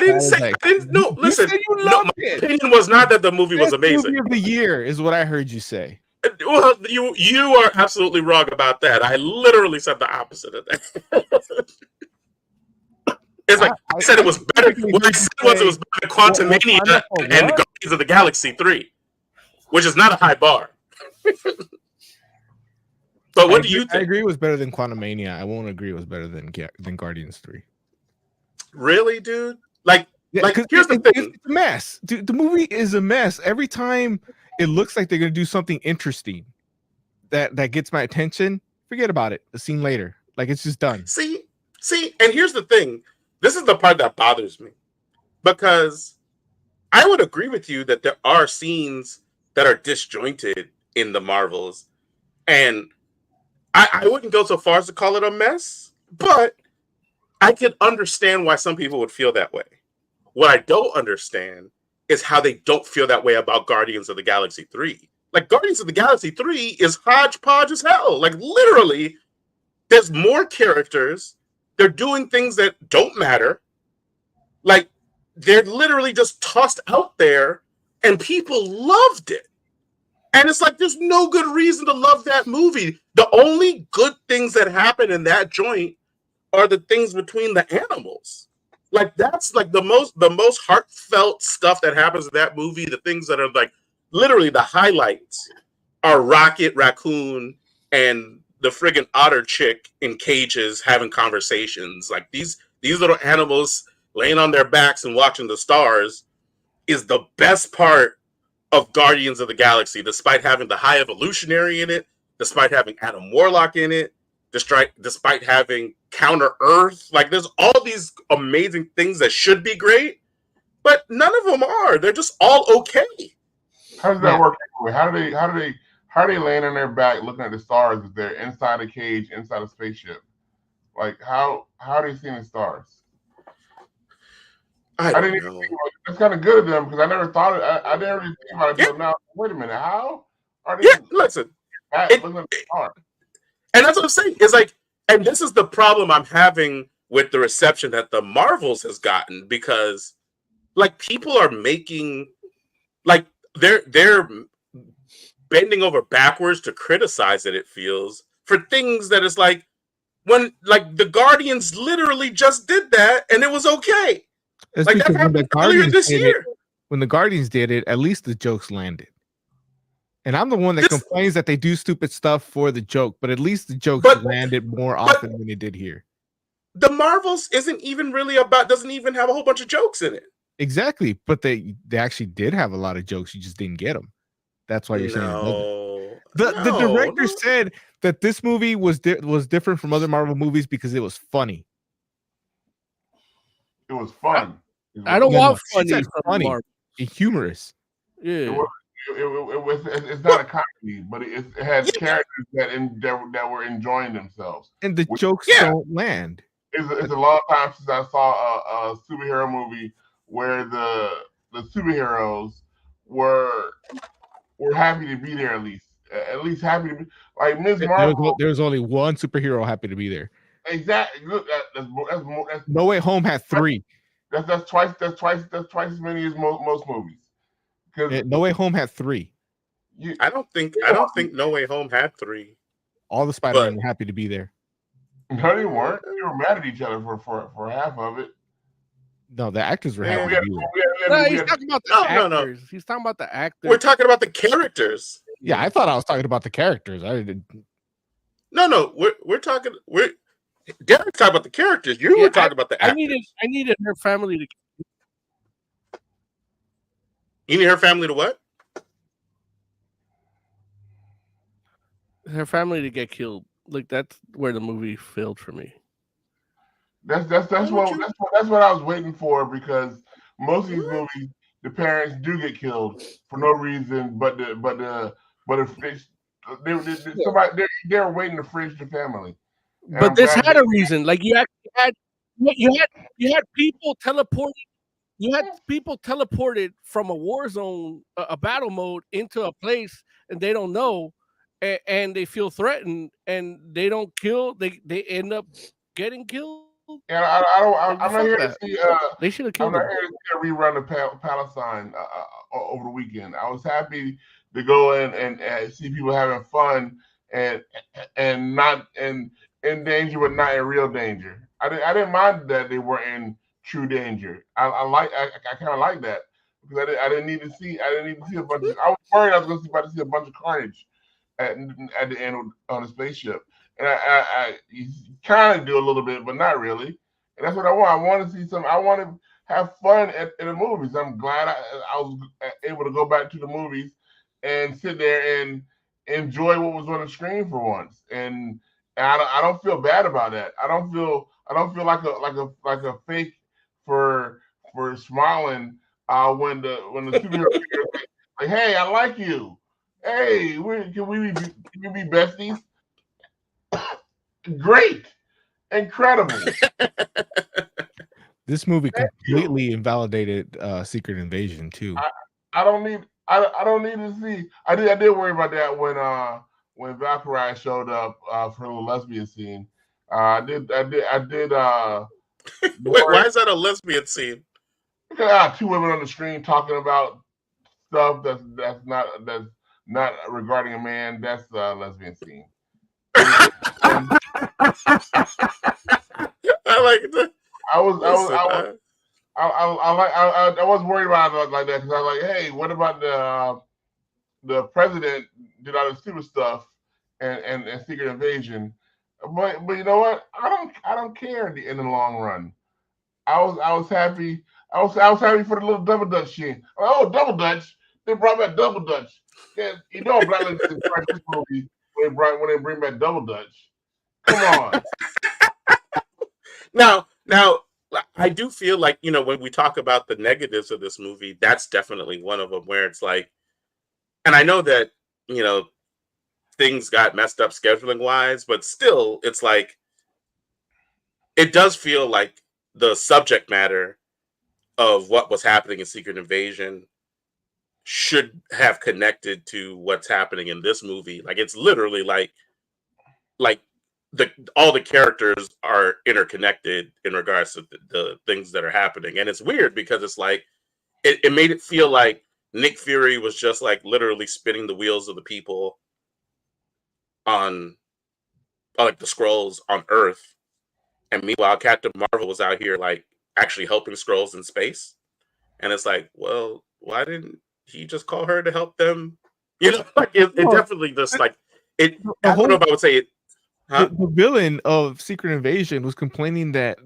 didn't say. No, listen. No, my opinion was not that the movie was amazing. Movie of the year is what I heard you say. Well, you are absolutely wrong about that. I literally said the opposite of that. It's like I said it was better. What I said was it was better than Quantumania and Guardians of the Galaxy 3, which is not a high bar. But what do you think? I agree it was better than Quantumania. I won't agree it was better than Guardians 3. Really, dude? Like here's the thing. It's a mess. Dude, the movie is a mess. Every time it looks like they're gonna do something interesting that gets my attention, forget about it. The scene later. Like it's just done. See, and here's the thing. This is the part that bothers me. Because I would agree with you that there are scenes that are disjointed in the Marvels. And I wouldn't go so far as to call it a mess, but I can understand why some people would feel that way. What I don't understand is how they don't feel that way about Guardians of the Galaxy 3. Like, Guardians of the Galaxy 3 is hodgepodge as hell. Like, literally, there's more characters. They're doing things that don't matter. Like, they're literally just tossed out there, and people loved it. And it's like, there's no good reason to love that movie. The only good things that happen in that joint are the things between the animals. Like, that's like the most heartfelt stuff that happens in that movie. The things that are like literally the highlights are Rocket Raccoon and the friggin' otter chick in cages having conversations. Like these little animals laying on their backs and watching the stars is the best part of Guardians of the Galaxy, despite having the High Evolutionary in it, despite having Adam Warlock in it, despite having Counter Earth. Like, there's all these amazing things that should be great, but none of them are. They're just all okay. How does that work? How are they laying on their back looking at the stars if they're inside a cage, inside a spaceship? Like, how are they seeing the stars? I didn't know. That's kind of good of them because I never thought it. I didn't really think about it until now. Wait a minute, how are they? Yeah, listen. And that's what I'm saying. It's like, and this is the problem I'm having with the reception that the Marvels has gotten, because like people are making, like they're bending over backwards to criticize it feels, for things that is like, when like the Guardians literally just did that and it was okay. That's like because that happened earlier this year. When the Guardians did it, at least the jokes landed. And I'm the one that complains that they do stupid stuff for the joke, but at least the jokes landed more often than they did here. The Marvels doesn't even have a whole bunch of jokes in it. Exactly, but they actually did have a lot of jokes. You just didn't get them. That's why you're saying the director said that this movie was different from other Marvel movies because it was funny. It was fun. I don't want funny. Funny, humorous. Yeah. It's not a comedy, but it had characters that were enjoying themselves. And the jokes don't land. It's a long time since I saw a superhero movie where the superheroes were happy to be there, at least happy to be, like Ms. Marvel. There's only one superhero happy to be there. Exactly. Look, that's No Way Home had 3. That's twice as many as most movies. No Way Home had 3. I don't think No Way Home had 3. All the Spider-Man were happy to be there. No, they weren't. They were mad at each other for half of it. No, the actors were happy to be there. He's talking about the actors. No. He's talking about the actors. We're talking about the characters. Yeah, I thought I was talking about the characters. I didn't. No, we're talking. Derek's talking about the characters. You were talking about the actors. I needed her family to. You need her family to what? Her family to get killed. Like, that's where the movie failed for me. That's what I was waiting for, because most of these movies, the parents do get killed for no reason, but they were waiting to fridge the family. But this had a reason. Like, you actually had you had people teleporting. You had people teleported from a war zone, a battle mode, into a place, and they don't know, and they feel threatened, and they don't kill. They end up getting killed. And I'm not here to see. They should have I'm killed not them. here to see a rerun of Palestine over the weekend. I was happy to go in and see people having fun and not in danger, but not in real danger. I didn't mind that they were in true danger. I kind of like that because I didn't need to see a bunch of. I was worried I was going to about to see a bunch of carnage at the end on the spaceship, and I kind of do a little bit, but not really. And that's what I want. I want to see some. I want to have fun in the movies. I'm glad I was able to go back to the movies and sit there and enjoy what was on the screen for once. And I don't feel bad about that. I don't feel like a fake for smiling when the superhero like, hey, I like you. Hey, can we be besties? Great, incredible. This movie completely invalidated Secret Invasion too. I don't need to see. I did worry about that when Valkyrie showed up for a little lesbian scene. I did. Wait, why is that a lesbian scene? Two women on the screen talking about stuff that's not regarding a man. That's a lesbian scene. I like that. I was worried about it like that because I was like, hey, what about the president did all the stupid stuff and Secret Invasion? But you know what? I don't care in the long run. I was happy. I was happy for the little double dutch shit. Oh, double dutch! They brought back double dutch. Yeah, you know, Black Lady in this movie when they bring back double dutch. Come on. Now, I do feel like, you know, when we talk about the negatives of this movie, that's definitely one of them where it's like, and I know that, you know, things got messed up scheduling wise, but still, it's like, it does feel like the subject matter of what was happening in Secret Invasion should have connected to what's happening in this movie. Like, it's literally like all the characters are interconnected in regards to the things that are happening. And it's weird because it's like, it made it feel like Nick Fury was just like literally spinning the wheels of the people on like the Skrulls on Earth. And meanwhile, Captain Marvel was out here like actually helping Skrulls in space. And it's like, well, why didn't he just call her to help them? You know, like it definitely just like it. I don't know if I would say it. Huh? The villain of Secret Invasion was complaining that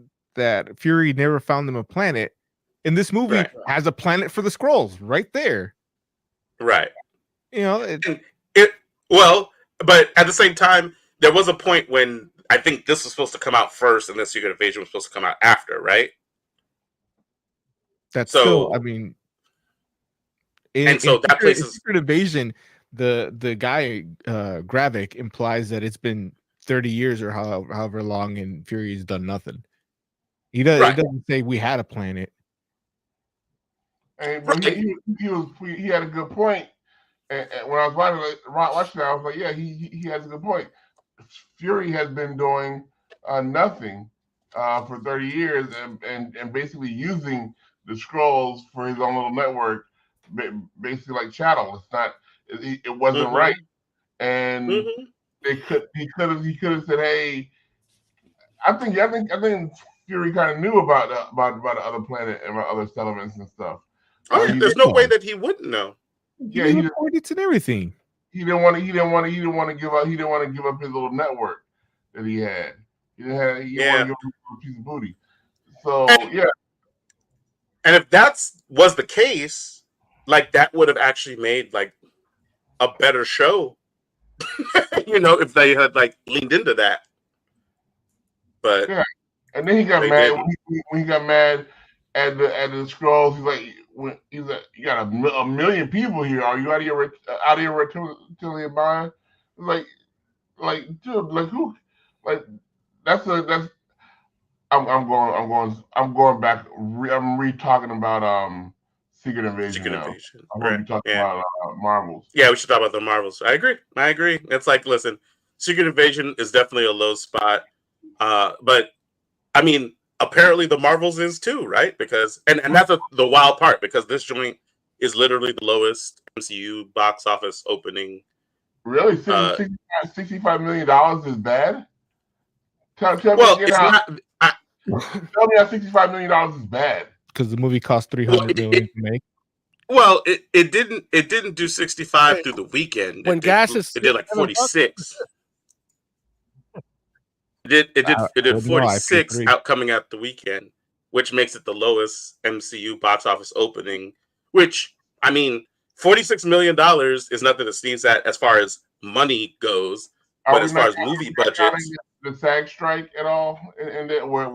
Fury never found them a planet. And this movie has a planet for the Skrulls right there. Right. You know, but at the same time, there was a point when I think this was supposed to come out first, and then Secret Invasion was supposed to come out after, right? That's so. Still, I mean, that place is Secret Invasion. The guy Gravik implies that it's been 30 years or however long, and Fury's done nothing. He doesn't say we had a planet. But he had a good point. And when I was watching it, I was like, yeah, he has a good point. Fury has been doing nothing for 30 years and basically using the Skrulls for his own little network, basically like chattel. It's not. It wasn't right, and he could have said, "Hey, I think Fury kind of knew about the other planet and other settlements and stuff." There's no way that he wouldn't know. Yeah, he coordinates and everything. He didn't want to give up. He didn't want to give up his little network that he had. He didn't want to give up a piece of booty. So and if that was the case, like that would have actually made like a better show. You know, if they had like leaned into that. But and then he got mad when he got mad at the Skrulls. He's like, you got a million people here. Are you out of your reptilian mind? Like, dude, like who? Like that's I'm going back. I'm talking about Secret Invasion. Secret now. Invasion. I'm going to be talking about Marvels. Yeah, we should talk about the Marvels. I agree. It's like, listen, Secret Invasion is definitely a low spot. But I mean, apparently the Marvels is too, right? Because and that's the wild part, because this joint is literally the lowest MCU box office opening. Really, $65 million is bad? Tell me it's how. Not, tell me how $65 million is bad. Because the movie cost $300 million to make. Well, it didn't do 65 through the weekend. When gas is it did like 46. It did 46 out coming out the weekend, which makes it the lowest MCU box office opening. Which, I mean, $46 million is nothing to sneeze at as far as money goes, but as far as movie budgets, the SAG strike at all, and where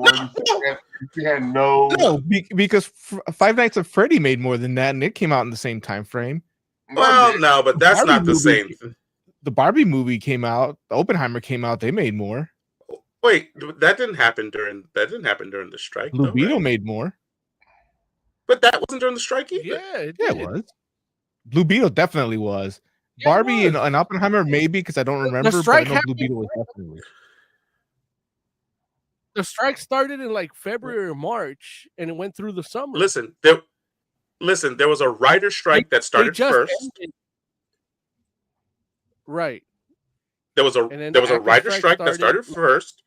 you had no because Five Nights at Freddy made more than that, and it came out in the same time frame. Well, no, but that's not the same. The Barbie movie came out. The Oppenheimer came out. They made more. Wait, that didn't happen during the strike. Blue Beetle right? made more, but that wasn't during the strike either. Yeah, it was. Blue Beetle definitely was. Yeah, Barbie and Oppenheimer maybe, because I don't remember. The strike but I know Blue Beetle was definitely. The strike started in like February or March, and it went through the summer. Listen, there was a writer strike that started first. Ended. Right. There was a writer strike that started first.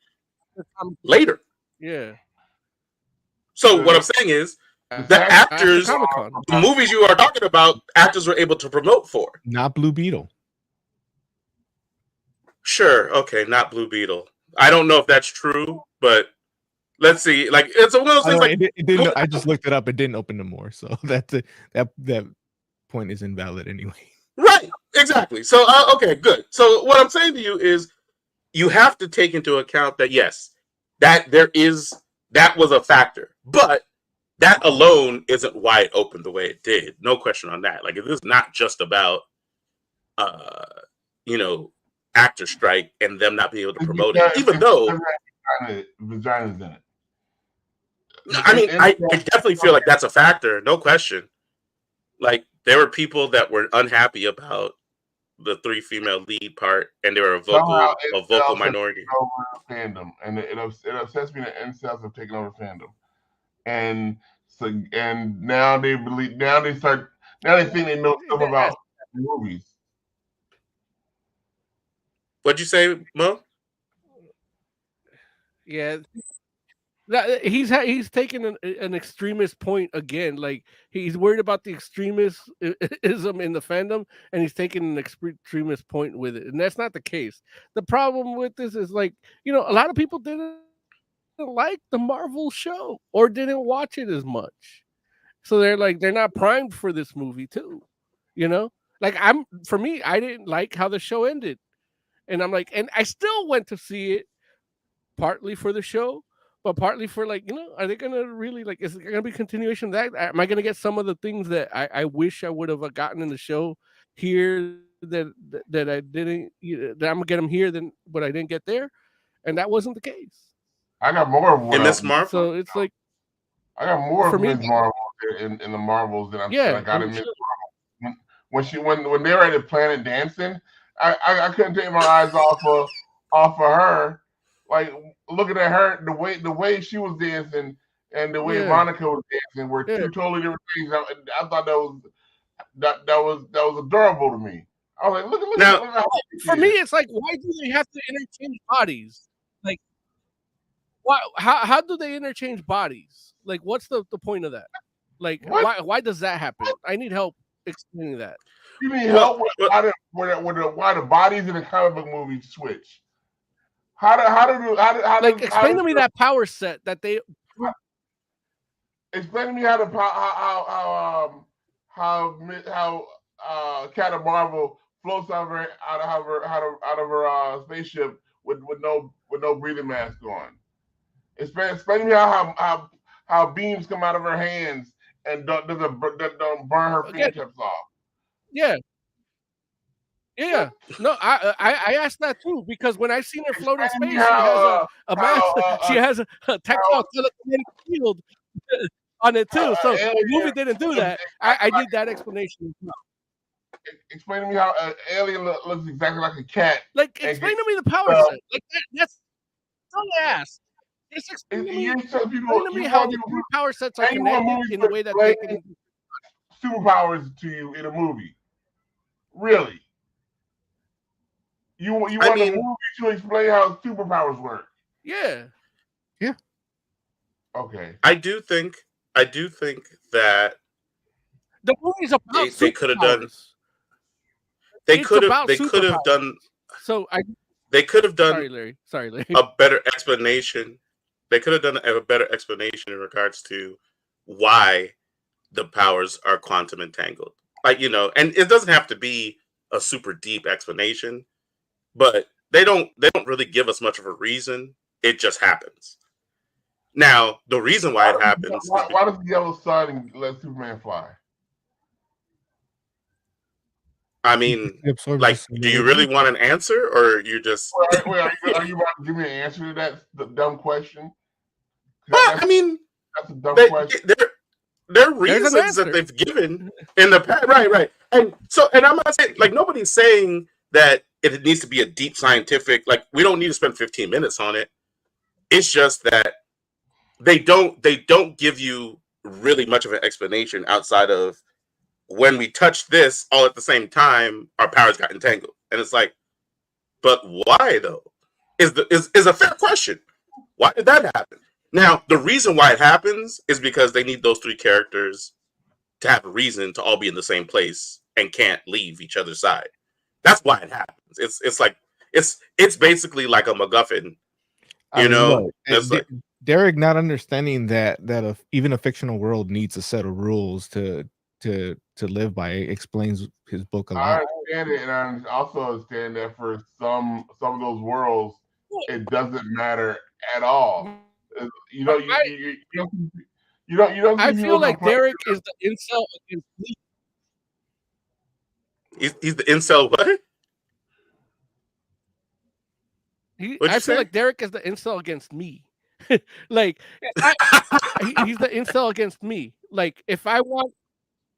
Later. Yeah. So what I'm saying is, the actors, the movies you are talking about, actors were able to promote for. Not Blue Beetle. Sure. Okay. Not Blue Beetle. I don't know if that's true, but let's see. Like, it's one of those things. Like, it didn't. I just looked it up. It didn't open no more. So that point is invalid anyway. Right. Exactly. So okay, good. So what I'm saying to you is, you have to take into account that yes, that was a factor, but that alone isn't why it opened the way it did. No question on that. Like, it is not just about actor strike and them not being able to promote it, even though vaginas in it. I mean, I definitely feel like that's a factor, no question. Like, there were people that were unhappy about the 3 female lead part, and they were a vocal minority. Fandom, and it upsets me that incels have taken over fandom, and now they think they know stuff about movies. What'd you say, Mo? Yeah. He's taking an extremist point again. Like, he's worried about the extremism in the fandom, and he's taking an extremist point with it, and that's not the case. The problem with this is, like, a lot of people didn't like the Marvel show or didn't watch it as much, so they're not primed for this movie too. Like, for me, I didn't like how the show ended, and I'm like, and I still went to see it partly for the show, but partly for, like, are they gonna really, like, is it gonna be a continuation of that? Am I gonna get some of the things that I wish I would have gotten in the show here that I didn't, that I'm gonna get them here than what I didn't get there? And that wasn't the case. I got more of in Miss Marvel. So it's like, I got more of Miss Marvel in the Marvels than I got in Miss Marvel. When they were at the Planet dancing, I couldn't take my eyes off of her. Like, looking at her, the way she was dancing and the way Monica was dancing were two totally different things. I thought that was adorable to me. I was like, look at for me, it's like, why do they have to interchange bodies? Like, why? How do they interchange bodies? Like, what's the point of that? Like, why does that happen? I need help explaining that. You need help with why the bodies in the comic book movie switch? Explain to me that power set that they. Explain to me how Captain Marvel floats out of her spaceship with no breathing mask on. Explain to me how beams come out of her hands and don't burn her fingertips off. Yeah. Yeah, no, I asked that too because when I seen her float in space, she has a tactile telekinetic field on it too. So the movie didn't do that. I need that explanation. Explain to me how an alien looks exactly like a cat. Like, explain to me the power set. Like that's all I asked. Just explain to me how the three power sets are connected in a way that they can superpowers to you in a movie. Really? You want a movie to explain how superpowers work? Yeah. Yeah. Okay. I do think that the movie's about they could have done. They could have done. So they could have done. Sorry, Larry. A better explanation. They could have done a better explanation in regards to why the powers are quantum entangled. Like, and it doesn't have to be a super deep explanation, but they don't really give us much of a reason. It just happens. Now, the reason why it happens. Why does the yellow sun let Superman fly? I mean, like, do you really want an answer, or you just? Wait, are you about to give me an answer to that dumb question? Well, I mean, that's a dumb question. There are reasons that they've given in the past, right, and I'm not saying, like, nobody's saying that it needs to be a deep scientific. Like, we don't need to spend 15 minutes on it. It's just that they don't give you really much of an explanation outside of, when we touch this all at the same time, our powers got entangled. And it's like, but why though? Is a fair question. Why did that happen? Now, the reason why it happens is because they need those three characters to have a reason to all be in the same place and can't leave each other's side. That's why it happens. It's like it's basically like a MacGuffin. It's like Derek not understanding that even a fictional world needs a set of rules to live by explains his book a lot. I understand it, and I also understand that for some of those worlds, it doesn't matter at all. You don't. I feel like Derek is the incel against me. He's the incel what? I feel like Derek is the incel against me. Like, he's the incel against me. Like, if I want.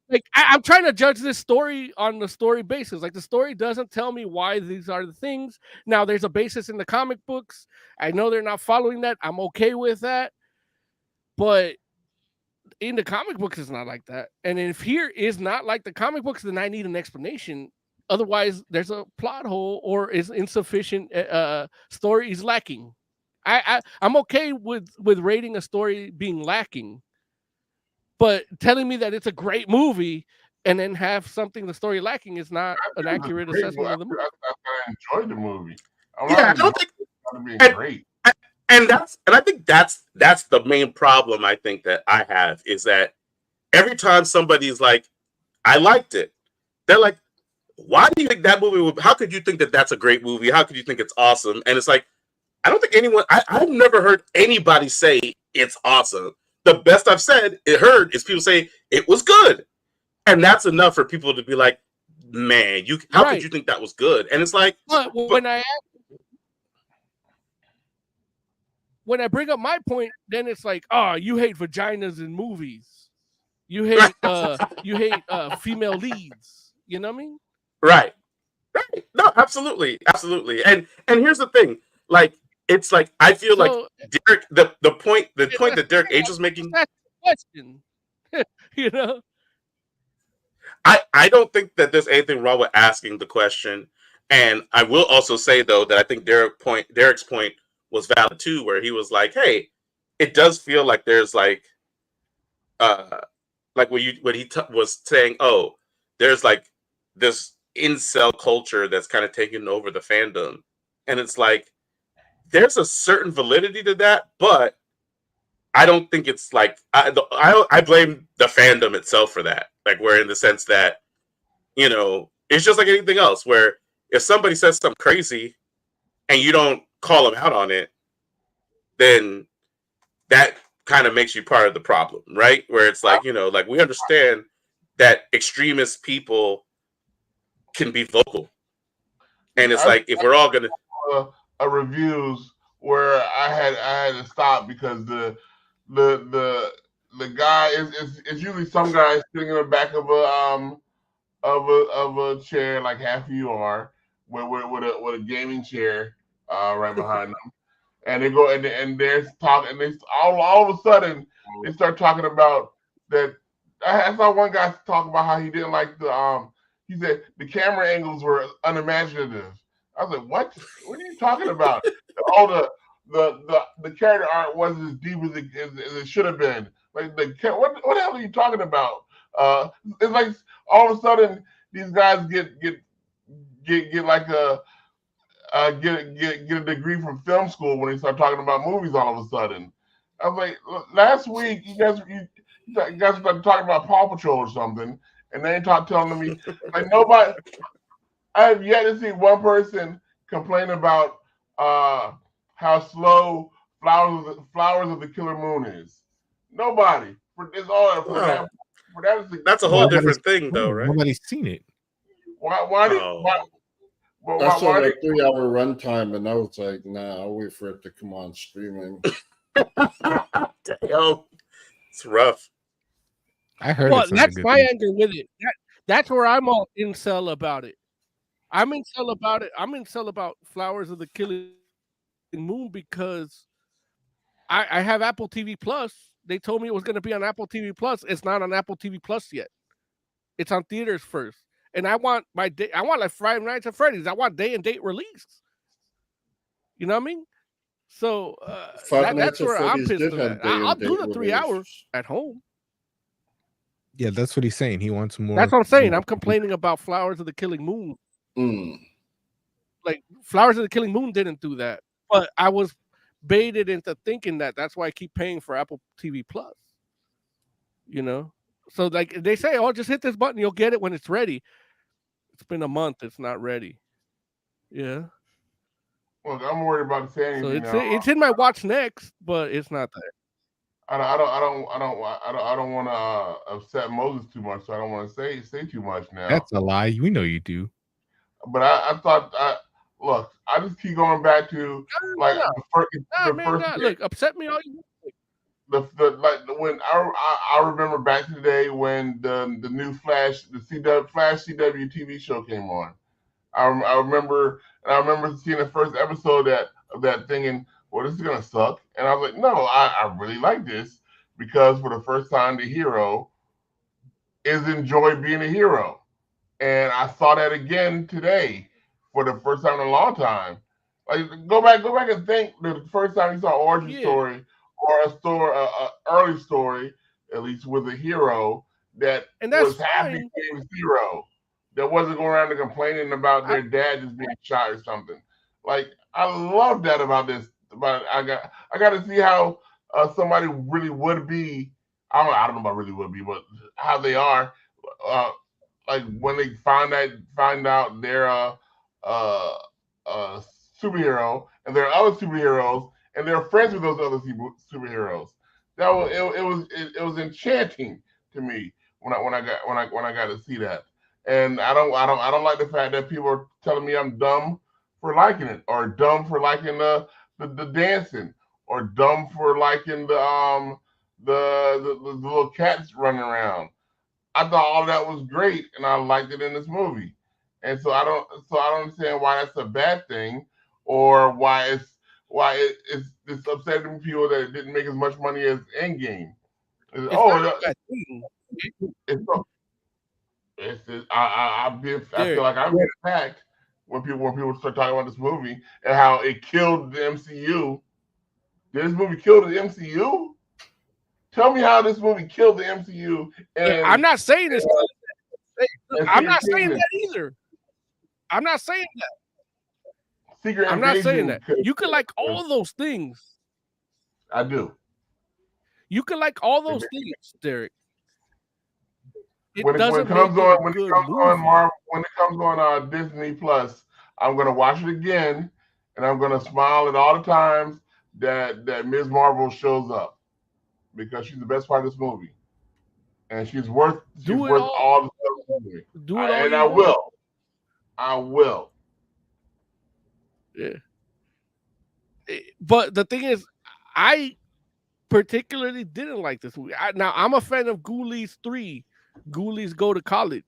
Like, I'm trying to judge this story on the story basis. Like, the story doesn't tell me why these are the things. Now, there's a basis in the comic books. I know they're not following that. I'm okay with that. But in the comic books, it's not like that. And if here is not like the comic books, then I need an explanation. Otherwise, there's a plot hole or is insufficient. Story is lacking. I'm okay with rating a story being lacking. But telling me that it's a great movie and then have something the story lacking is not an accurate assessment of the movie. I enjoyed the movie. I don't think great. And I think that's the main problem I think that I have is that every time somebody's like, I liked it, they're like, why do you think that movie how could you think that that's a great movie? How could you think it's awesome? And it's like, I don't think anyone I've never heard anybody say it's awesome. The best I've heard is people say it was good. And that's enough for people to be like, man, how could you think that was good? And it's like, when I bring up my point, then it's like, you hate vaginas in movies. You hate female leads. You know what I mean? Right. No, absolutely. And here's the thing, like, it's like I feel like Derek, the point that Derek H was making. That's the question. I don't think that there's anything wrong with asking the question, and I will also say though that I think Derek's point was valid too, where he was like, "Hey, it does feel like there's like when he was saying, oh, there's like this incel culture that's kind of taking over the fandom," and it's like, there's a certain validity to that, but I don't think it's like I blame the fandom itself for that. Like, where in the sense that, it's just like anything else, where if somebody says something crazy and you don't call them out on it, then that kind of makes you part of the problem, right? Where it's like, like, we understand that extremist people can be vocal And it's like, if we're all gonna reviews where I had to stop because the guy is usually some guy sitting in the back of a chair like half of you are with a gaming chair right behind them, and they go and they're talking, and they all of a sudden they start talking about that. I saw one guy talk about how he didn't like he said the camera angles were unimaginative. I was like, what? What are you talking about? All the character art wasn't as deep as it should have been. Like what the hell are you talking about? It's like all of a sudden these guys get like get a degree from film school when they start talking about movies all of a sudden. I was like, last week you guys started talking about Paw Patrol or something, and they ain't telling me like nobody. I have yet to see one person complain about how slow Flowers of the Killer Moon is. Nobody. It's all for that. For that that's a whole different thing, though, right? Nobody's seen it. Why I saw that 3-hour runtime, and I was like, nah, I'll wait for it to come on streaming. Damn. It's rough. I heard that's my anger with it. That's where I'm all incel about it. I'm incel about it. I'm incel about Flowers of the Killing Moon because I have Apple TV Plus. They told me it was going to be on Apple TV Plus. It's not on Apple TV Plus yet. It's on theaters first. And I want like Friday Nights at Freddy's. I want day and date release. You know what I mean? So that's where I'm pissed at. I'll do the 3 hours at home. Yeah, that's what he's saying. He wants more. That's what I'm saying. I'm complaining about Flowers of the Killing Moon. Like Flowers of the Killing Moon didn't do that, but I was baited into thinking that. That's why I keep paying for Apple TV Plus. You know, so like they say, oh, just hit this button, you'll get it when it's ready. It's been a month, it's not ready. Yeah. Well, I'm worried about saying anything. So it's in my watch next, but it's not there. I don't want to upset Moses too much, so I don't want to say too much now. That's a lie. We know you do. But I thought, look, I just keep going back to like the first. Look, upset me all you want. When I remember back to the day when the new Flash CW TV show came on. I remember seeing the first episode of that thinking, well, this is gonna suck. And I was like, no, I really like this because for the first time the hero is enjoy being a hero. And I saw that again today for the first time in a long time. Like go back and think the first time you saw origin story or a early story, at least with a hero that was happy being a hero, that wasn't going around and complaining about their dad just being shot or something. Like I love that about this. But I got to see how somebody really would be. I don't know about really would be, but how they are. Like when they find out they're a superhero and there are other superheroes and they're friends with those other superheroes. That was it was enchanting to me when I got to see that. And I don't like the fact that people are telling me I'm dumb for liking it, or dumb for liking the dancing, or dumb for liking the little cats running around. I thought all that was great, and I liked it in this movie. And so I don't understand why that's a bad thing, or why it's upsetting people that it didn't make as much money as Endgame. I feel like I'm getting attacked when people start talking about this movie and how it killed the MCU. Did this movie kill the MCU? Tell me how this movie killed the MCU. And I'm not saying this. I'm not saying that either. I'm not saying that. I'm not saying that. You can like all those things. I do. You can like all those things, Derek. When it comes on Disney Plus, I'm gonna watch it again, and I'm gonna smile at all the times that Ms. Marvel shows up, because she's the best part of this movie, and she's worth all the stuff in the movie. I will. Yeah. But the thing is, I particularly didn't like this movie. Now I'm a fan of Ghoulies 3. Ghoulies Go to College.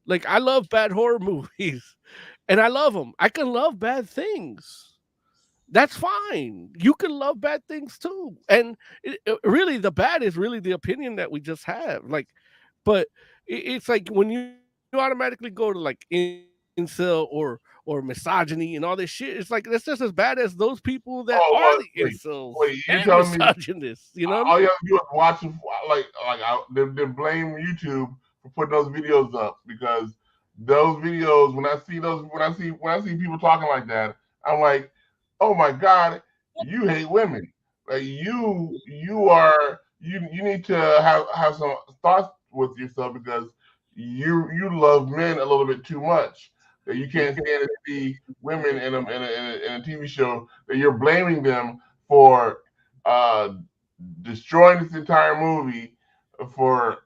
Like I love bad horror movies, and I love them. I can love bad things. That's fine. You can love bad things too. And really, the bad is really the opinion that we just have. Like, but it's like when you automatically go to like incel or misogyny and all this shit, it's like that's just as bad as those people that are the incels and misogynists. You know, all you have to do is watch they blame YouTube for putting those videos up, because those videos, when I see people talking like that, I'm like, oh my God, you hate women. Like you need to have some thoughts with yourself, because you love men a little bit too much. That you can't stand to see women in a TV show, that you're blaming them for destroying this entire movie for,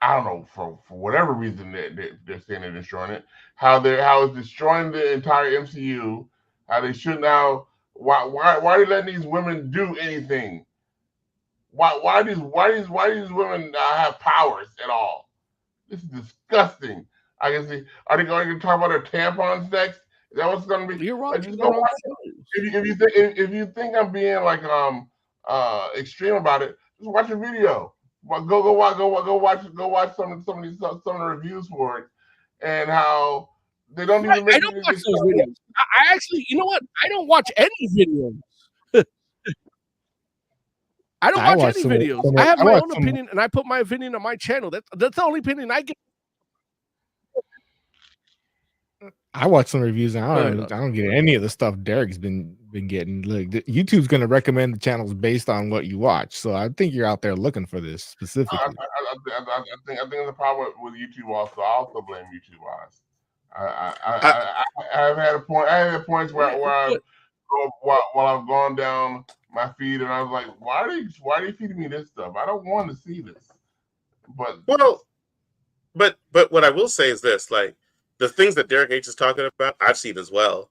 I don't know, for whatever reason they're saying they're destroying it. How it's destroying the entire MCU. How they should now. Why are they letting these women do anything? Why these women have powers at all? This is disgusting. I can see. Are they going to talk about their tampons next? Is that what's going to be? You're wrong. Just go watch it. If you think I'm being like extreme about it, just watch a video. Go watch some of the reviews for it, and how they don't even make. I don't watch those videos. I actually, you know what? I don't watch any videos. I don't watch any videos. I have my own opinion, and I put my opinion on my channel. That's the only opinion I get. I watch some reviews, and I don't get any of the stuff Derek's been getting. Look, YouTube's going to recommend the channels based on what you watch. So I think you're out there looking for this specifically. I think there's a problem with YouTube also. I also blame YouTube guys. I've had a point. I had points where I've gone down my feed, and I was like, why are they feeding me this stuff? I don't want to see this. But what I will say is this: like the things that Derek H is talking about, I've seen as well,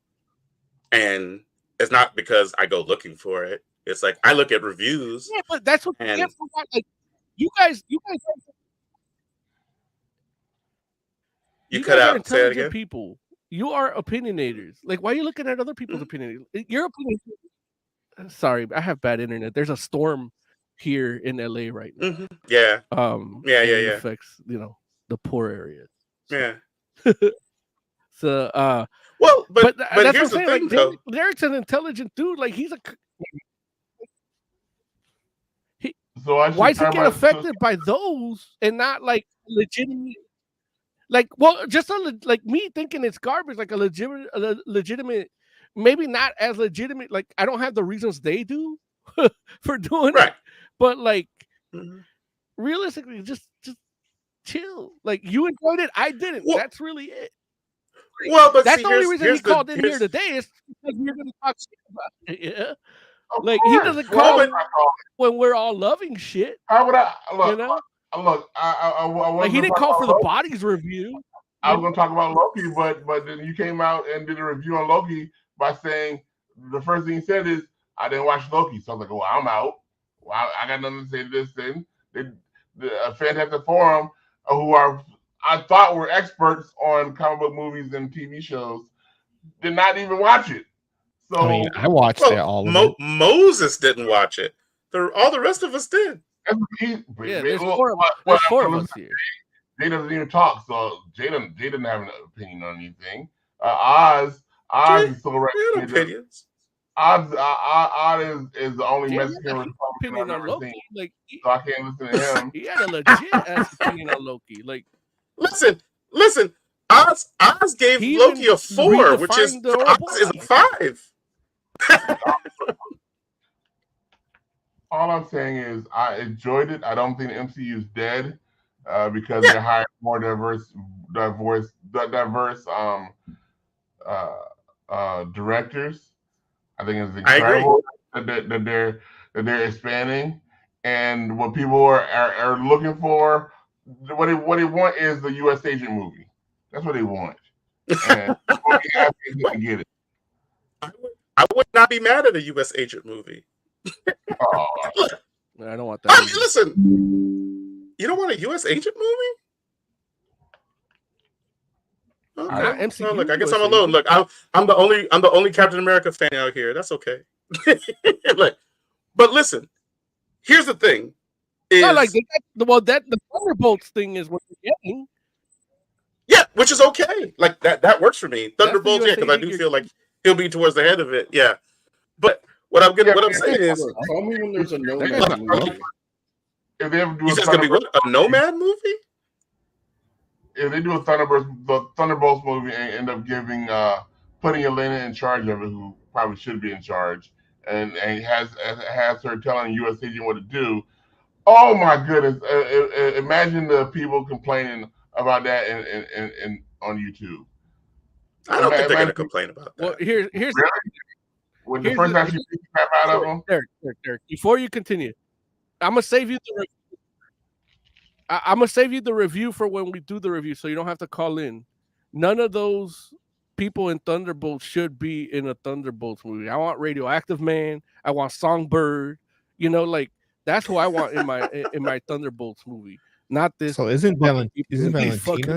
and it's not because I go looking for it. It's like I look at reviews. Yeah, but that's what like you guys. You cut guys out. are intelligent people. You are opinionators. Like, why are you looking at other people's opinions? Your opinion. Sorry, I have bad internet. There's a storm here in LA right now. Mm-hmm. Yeah. It affects the poor areas. Yeah. So well, but that's here's what I'm saying. Like, Derek's an intelligent dude. Like he's why is he get affected by those and not like legitimate? Like, well, just like me thinking it's garbage, like a legitimate, maybe not as legitimate. Like, I don't have the reasons they do for doing it, but like, realistically, just chill. Like, you enjoyed it, I didn't. Well, that's really it. Like, well, but that's the only reason he called in here today is because we're going to talk shit about it. Yeah, like he doesn't call when we're all loving shit. How would I look? You know? Look, I like he didn't call for the bodies review. I was going to talk about Loki, but then you came out and did a review on Loki by saying the first thing you said is I didn't watch Loki, so I was like, well, I'm out. Well, I got nothing to say to this thing. The Fantastic Forum, who I thought were experts on comic book movies and TV shows, did not even watch it. So I mean, I watched it all. Moses didn't watch it. All the rest of us did. There's four of us here. Jay doesn't even talk, so Jay doesn't have an opinion on anything. Oz is still opinions. Oz is the only Mexican Republican I've ever seen. Like, so I can't listen to him. He had a legit ass opinion on Loki. Like, listen. Oz gave Loki a 4, which is Oz is a 5. All I'm saying is I enjoyed it. I don't think the MCU is dead because they hired more diverse directors. I think it's incredible that they're expanding, and what people are looking for, what they want is the U.S. agent movie. That's what they want, and they get it. I would not be mad at a U.S. agent movie. Oh. I don't want that. Listen, you don't want a U.S. agent movie? Okay. MCU, well, look, I guess US I'm alone. agent. Look, I'm the only Captain America fan out here. That's okay. Look, but listen, here's the thing: is not like the Thunderbolts thing is what you're getting. Yeah, which is okay. Like that works for me. Thunderbolts, yeah, because I do feel like he'll be towards the head of it. Yeah, but what I'm saying is, tell me when there's a Nomad movie. If they ever do you said it's gonna be what, a Nomad movie? If they do a Thunderbolts movie and end up putting Elena in charge of it, who probably should be in charge, and has her telling U.S. agent what to do. Oh my goodness! Imagine the people complaining about that in on YouTube. I don't think they're going to complain about that. Well, here's really? When the first time she beat the crap out of them. Derek, before you continue, I'm gonna save you the. I'm gonna save you the review for when we do the review, so you don't have to call in. None of those people in Thunderbolts should be in a Thunderbolts movie. I want Radioactive Man. I want Songbird. You know, like that's who I want in my Thunderbolts movie. Not this. So isn't Valentina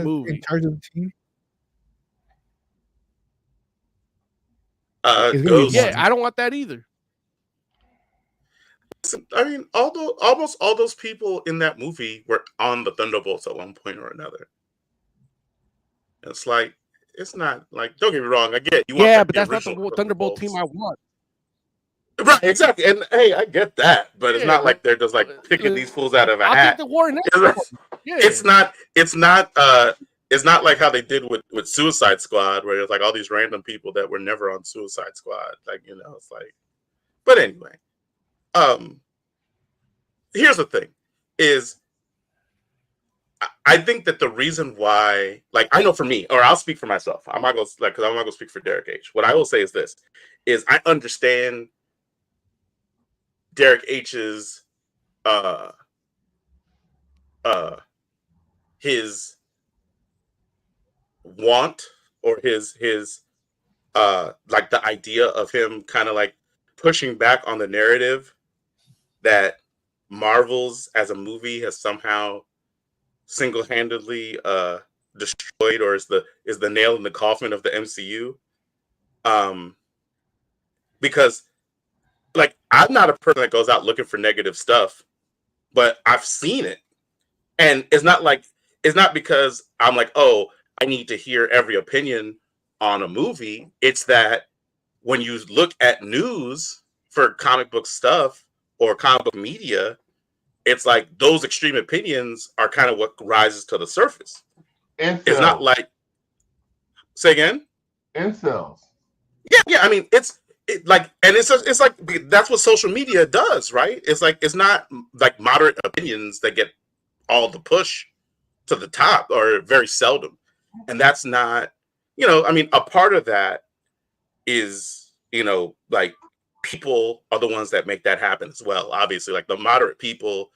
movie in charge of the team? Yeah, I don't want that either. I mean, almost all those people in that movie were on the Thunderbolts at one point or another. It's like, it's not like, don't get me wrong, I get you. Yeah, but that's not the Thunderbolt team I want. Right, exactly, and hey, I get that, but it's not like they're just like picking these fools out of a hat. I think the war It's not like how they did with Suicide Squad, where it's like all these random people that were never on Suicide Squad. Like, you know, it's like, but anyway, here's the thing: is I think that the reason why, like, I know for me, or I'll speak for myself. I'm not gonna because I'm not gonna speak for Derek H. What I will say is this: is I understand Derek H's his want or his like the idea of him kind of like pushing back on the narrative that Marvel's as a movie has somehow single-handedly destroyed or is the nail in the coffin of the MCU. Because like I'm not a person that goes out looking for negative stuff, but I've seen it. And it's not because I'm like, oh, I need to hear every opinion on a movie. It's that when you look at news for comic book stuff or comic book media, it's like those extreme opinions are kind of what rises to the surface. Incels. It's not like, say again? Incels. Yeah. I mean, it's like that's what social media does, right? It's like, it's not like moderate opinions that get all the push to the top, or very seldom. And that's not, I mean, a part of that is, like people are the ones that make that happen as well. Obviously, like the moderate people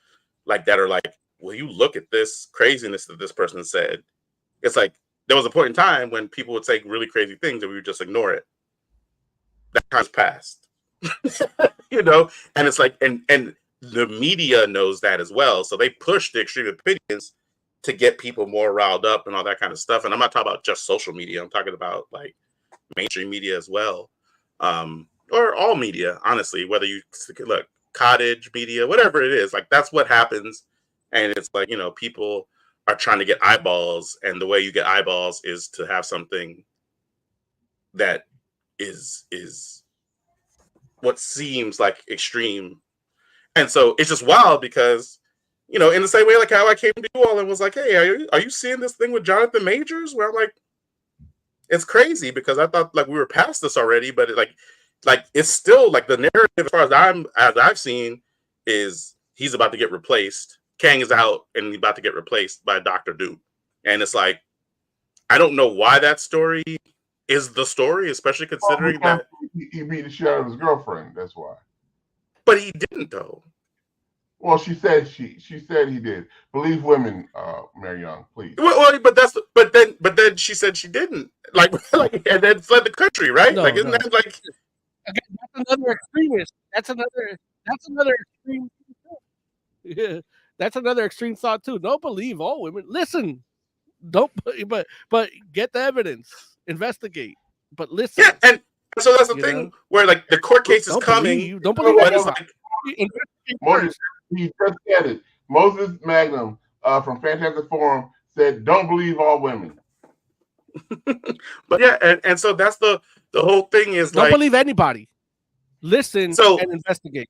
like that are like, well, you look at this craziness that this person said. It's like there was a point in time when people would say really crazy things and we would just ignore it. That time's passed. And it's like, and the media knows that as well. So they push the extreme opinions to get people more riled up and all that kind of stuff. And I'm not talking about just social media. I'm talking about like mainstream media as well. Or all media, honestly, whether you look cottage media, whatever it is, like that's what happens. And it's like, people are trying to get eyeballs. And the way you get eyeballs is to have something that is what seems like extreme. And so it's just wild because, in the same way like how I came to you all and was like, hey, are you seeing this thing with Jonathan Majors? Where I'm like, it's crazy because I thought like we were past this already, but like it's still like the narrative as far as I've seen is he's about to get replaced. Kang is out and he's about to get replaced by Dr. Doom. And it's like, I don't know why that story is the story, especially considering that he beat the shit out of his girlfriend. That's why. But he didn't though. Well, she said he did. Believe women, Mary Young, please. Well, but then she said she didn't. Like, and then fled the country, right? No, like, isn't that like? Again, that's another extremist. That's another extreme. Yeah, that's another extreme thought too. Don't believe all women. Listen, don't. But get the evidence. Investigate. But listen. Yeah, and so that's the thing where like the court case is coming. Don't believe but it's like, he just said it. Moses Magnum from Fantastic Forum said, "Don't believe all women." But yeah, and so that's the whole thing is don't like, believe anybody. Listen and investigate.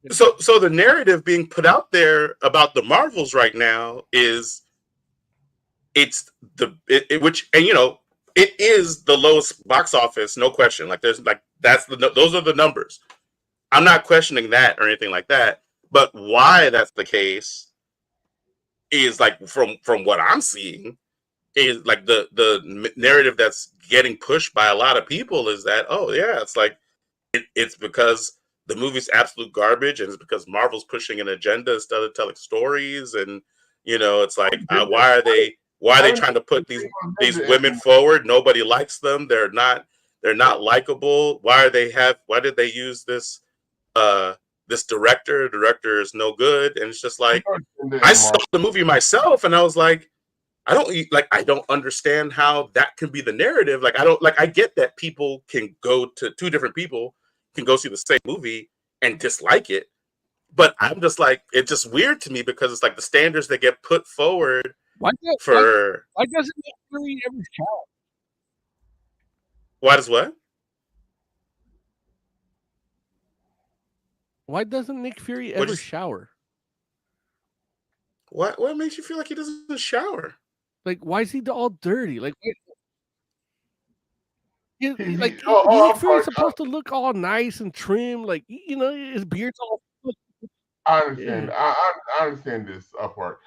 So the narrative being put out there about the Marvels right now is it's which, and you know, it is the lowest box office, no question. Like there's like those are the numbers. I'm not questioning that or anything like that. But why that's the case is like from what I'm seeing is like the narrative that's getting pushed by a lot of people is that, oh yeah, it's like it's because the movie's absolute garbage, and it's because Marvel's pushing an agenda instead of telling stories. And you know, it's like why are they trying to put these women forward? Nobody likes them. They're not likable. Why did they use this this director? The director is no good. And it's just like, I saw the movie myself and I was like, I don't understand how that can be the narrative. Like I get that people can go to two different people can go see the same movie and dislike it, but I'm just like, it's just weird to me because it's like the standards that get put forward why doesn't Nick Fury ever shower? Why does what? Why doesn't Nick Fury ever shower? What makes you feel like he doesn't shower? Like, why is he all dirty? Like, Nick Fury's supposed to look all nice and trim, like, you know, his beard's all. I understand. Yeah. I understand this part.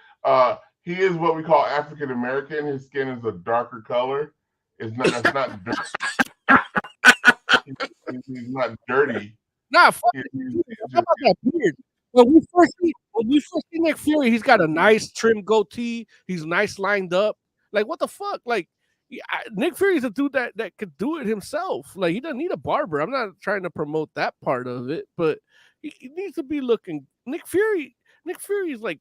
He is what we call African American. His skin is a darker color. It's not dirty. He's not dirty. Nah, fuck. How about that beard? When we first see Nick Fury, he's got a nice trim goatee. He's nice lined up. Like, what the fuck? Like, Nick Fury's a dude that could do it himself. Like, he doesn't need a barber. I'm not trying to promote that part of it, but he needs to be looking. Nick Fury's like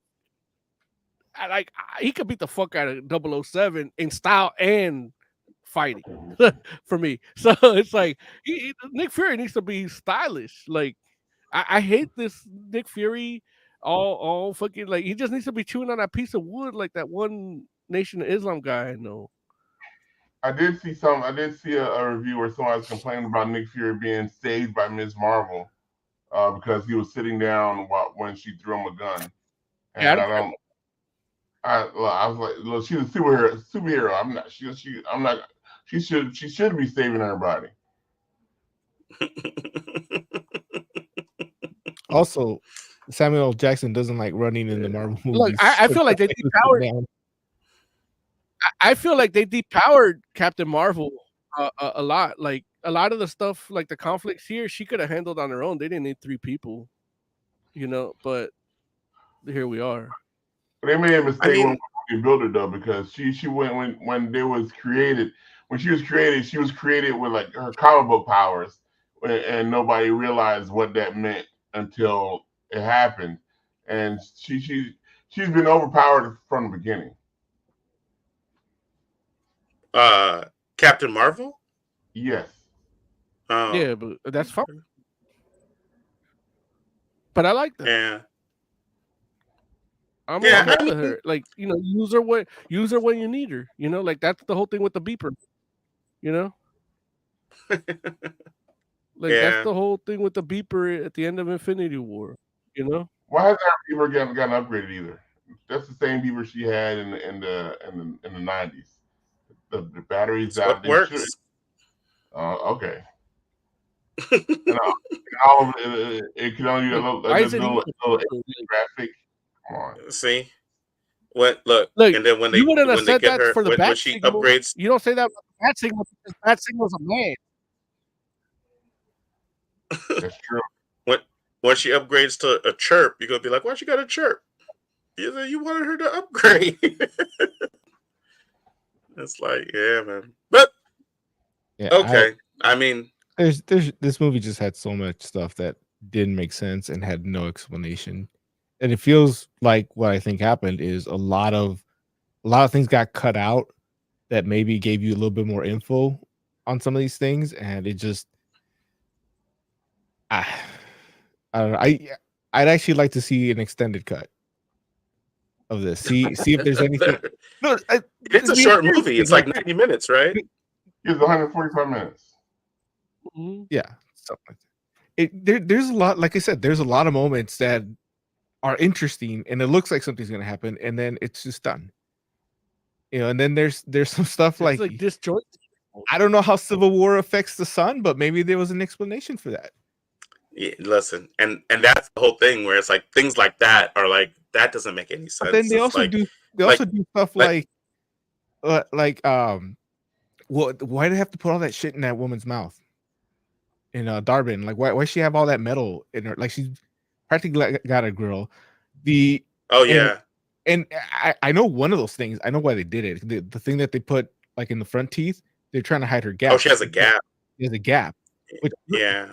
he could beat the fuck out of 007 in style and fighting for me. So it's like Nick Fury needs to be stylish. Like, I hate this Nick Fury all fucking, like, he just needs to be chewing on that piece of wood like that one Nation of Islam guy I know. I did see a review where someone was complaining about Nick Fury being saved by Ms. Marvel because he was sitting down when she threw him a gun. And I was like, look, she's a superhero. I'm not. She should be saving everybody. Also, Samuel L. Jackson doesn't like running in the Marvel movies. Look, I feel like they depowered. I feel like they depowered Captain Marvel a lot. Like, a lot of the stuff, like the conflicts here, she could have handled on her own. They didn't need 3 people, you know. But here we are. They made a mistake when they built her though, because she went when they was created. When she was created with like her comic book powers, and nobody realized what that meant until it happened. And she's been overpowered from the beginning. Captain Marvel? Yes. Yeah, but that's fine. But I like that. Yeah. I'm okay with her. Like, you know, use her when you need her. You know, like that's the whole thing with the beeper. You know? Like, that's the whole thing with the beeper at the end of Infinity War. You know? Why hasn't that beeper gotten upgraded either? That's the same beeper she had in the 90s. The batteries out. What works? Okay. And all of it can only do a little graphic. Come on. See, and then when they get her, for the when she upgrades, you don't say that about the bat signal because bat signal's a man. That's true. when she upgrades to a chirp, you're gonna be like, why she got a chirp? You wanted her to upgrade. It's like, yeah, man. But Yeah, okay. I mean, there's this movie just had so much stuff that didn't make sense and had no explanation. And it feels like what I think happened is a lot of things got cut out that maybe gave you a little bit more info on some of these things, and it just I don't know. I'd actually like to see an extended cut of this. See if there's anything. No, it's a short movie. It's like 90 minutes, right? It's 145 minutes. Yeah, something like that. There's a lot, like I said, there's a lot of moments that are interesting, and it looks like something's gonna happen, and then it's just done. And then there's some stuff like disjointed. I don't know how Civil War affects the sun, but maybe there was an explanation for that. Yeah, listen, and that's the whole thing where it's like things like that are like that doesn't make any sense. But then they It's also like, do stuff like well, why do they have to put all that shit in that woman's mouth? In Darwin, like why does she have all that metal in her? Like she's practically got a grill. And I know one of those things. I know why they did it. The thing that they put like in the front teeth, they're trying to hide her gap. Oh, she has a gap. She has a gap. Which, yeah.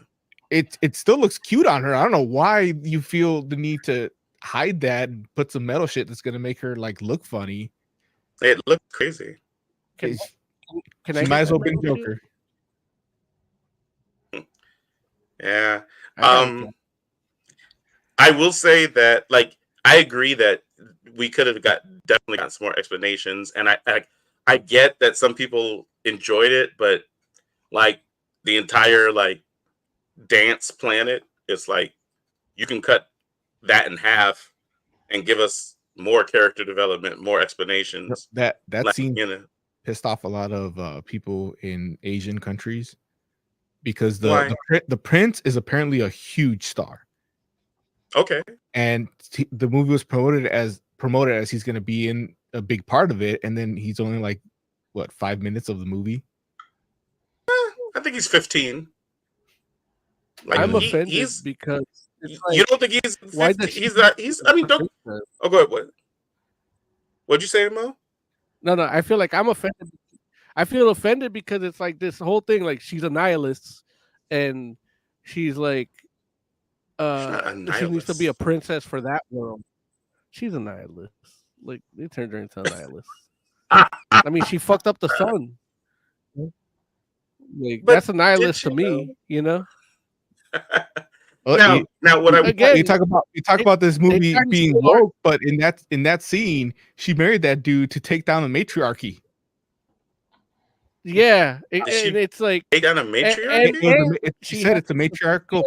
It still looks cute on her. I don't know why you feel the need to hide that and put some metal shit that's gonna make her like look funny. It looks crazy. Can she might as well be Joker. Yeah. I will say that, like, I agree that we could have definitely got some more explanations, and I get that some people enjoyed it, but like the entire like dance planet, it's like you can cut that in half and give us more character development, more explanations. That like, scene pissed off a lot of people in Asian countries because the prince is apparently a huge star. Okay. And the movie was promoted as he's going to be in a big part of it, and then he's only like 5 minutes of the movie. I think he's 15. Like, I'm offended because you don't think he's 15? He's I mean, don't. Oh, go ahead. What'd you say, Mo? No, I feel like I'm offended. I feel offended because it's like this whole thing, like she's a nihilist, and she's like, she needs to be a princess for that world. She's a nihilist. Like they turned her into a nihilist. I mean, she fucked up the sun. Like that's a nihilist to me, you know. Now, what you talk about this movie being woke, but in that scene, she married that dude to take down the matriarchy. Yeah, it's like take down a matriarchy. She said it's a matriarchal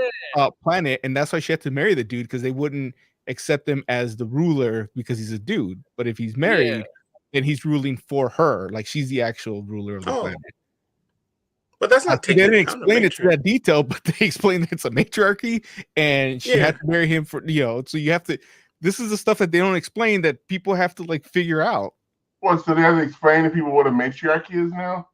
planet, and that's why she had to marry the dude because they wouldn't accept him as the ruler because he's a dude. But if he's married, then he's ruling for her, like she's the actual ruler of the planet. But that's not they didn't explain it to that detail, but they explained it's a matriarchy, and she had to marry him for So you have to. This is the stuff that they don't explain that people have to like figure out. Well, so they have to explain to people what a matriarchy is now.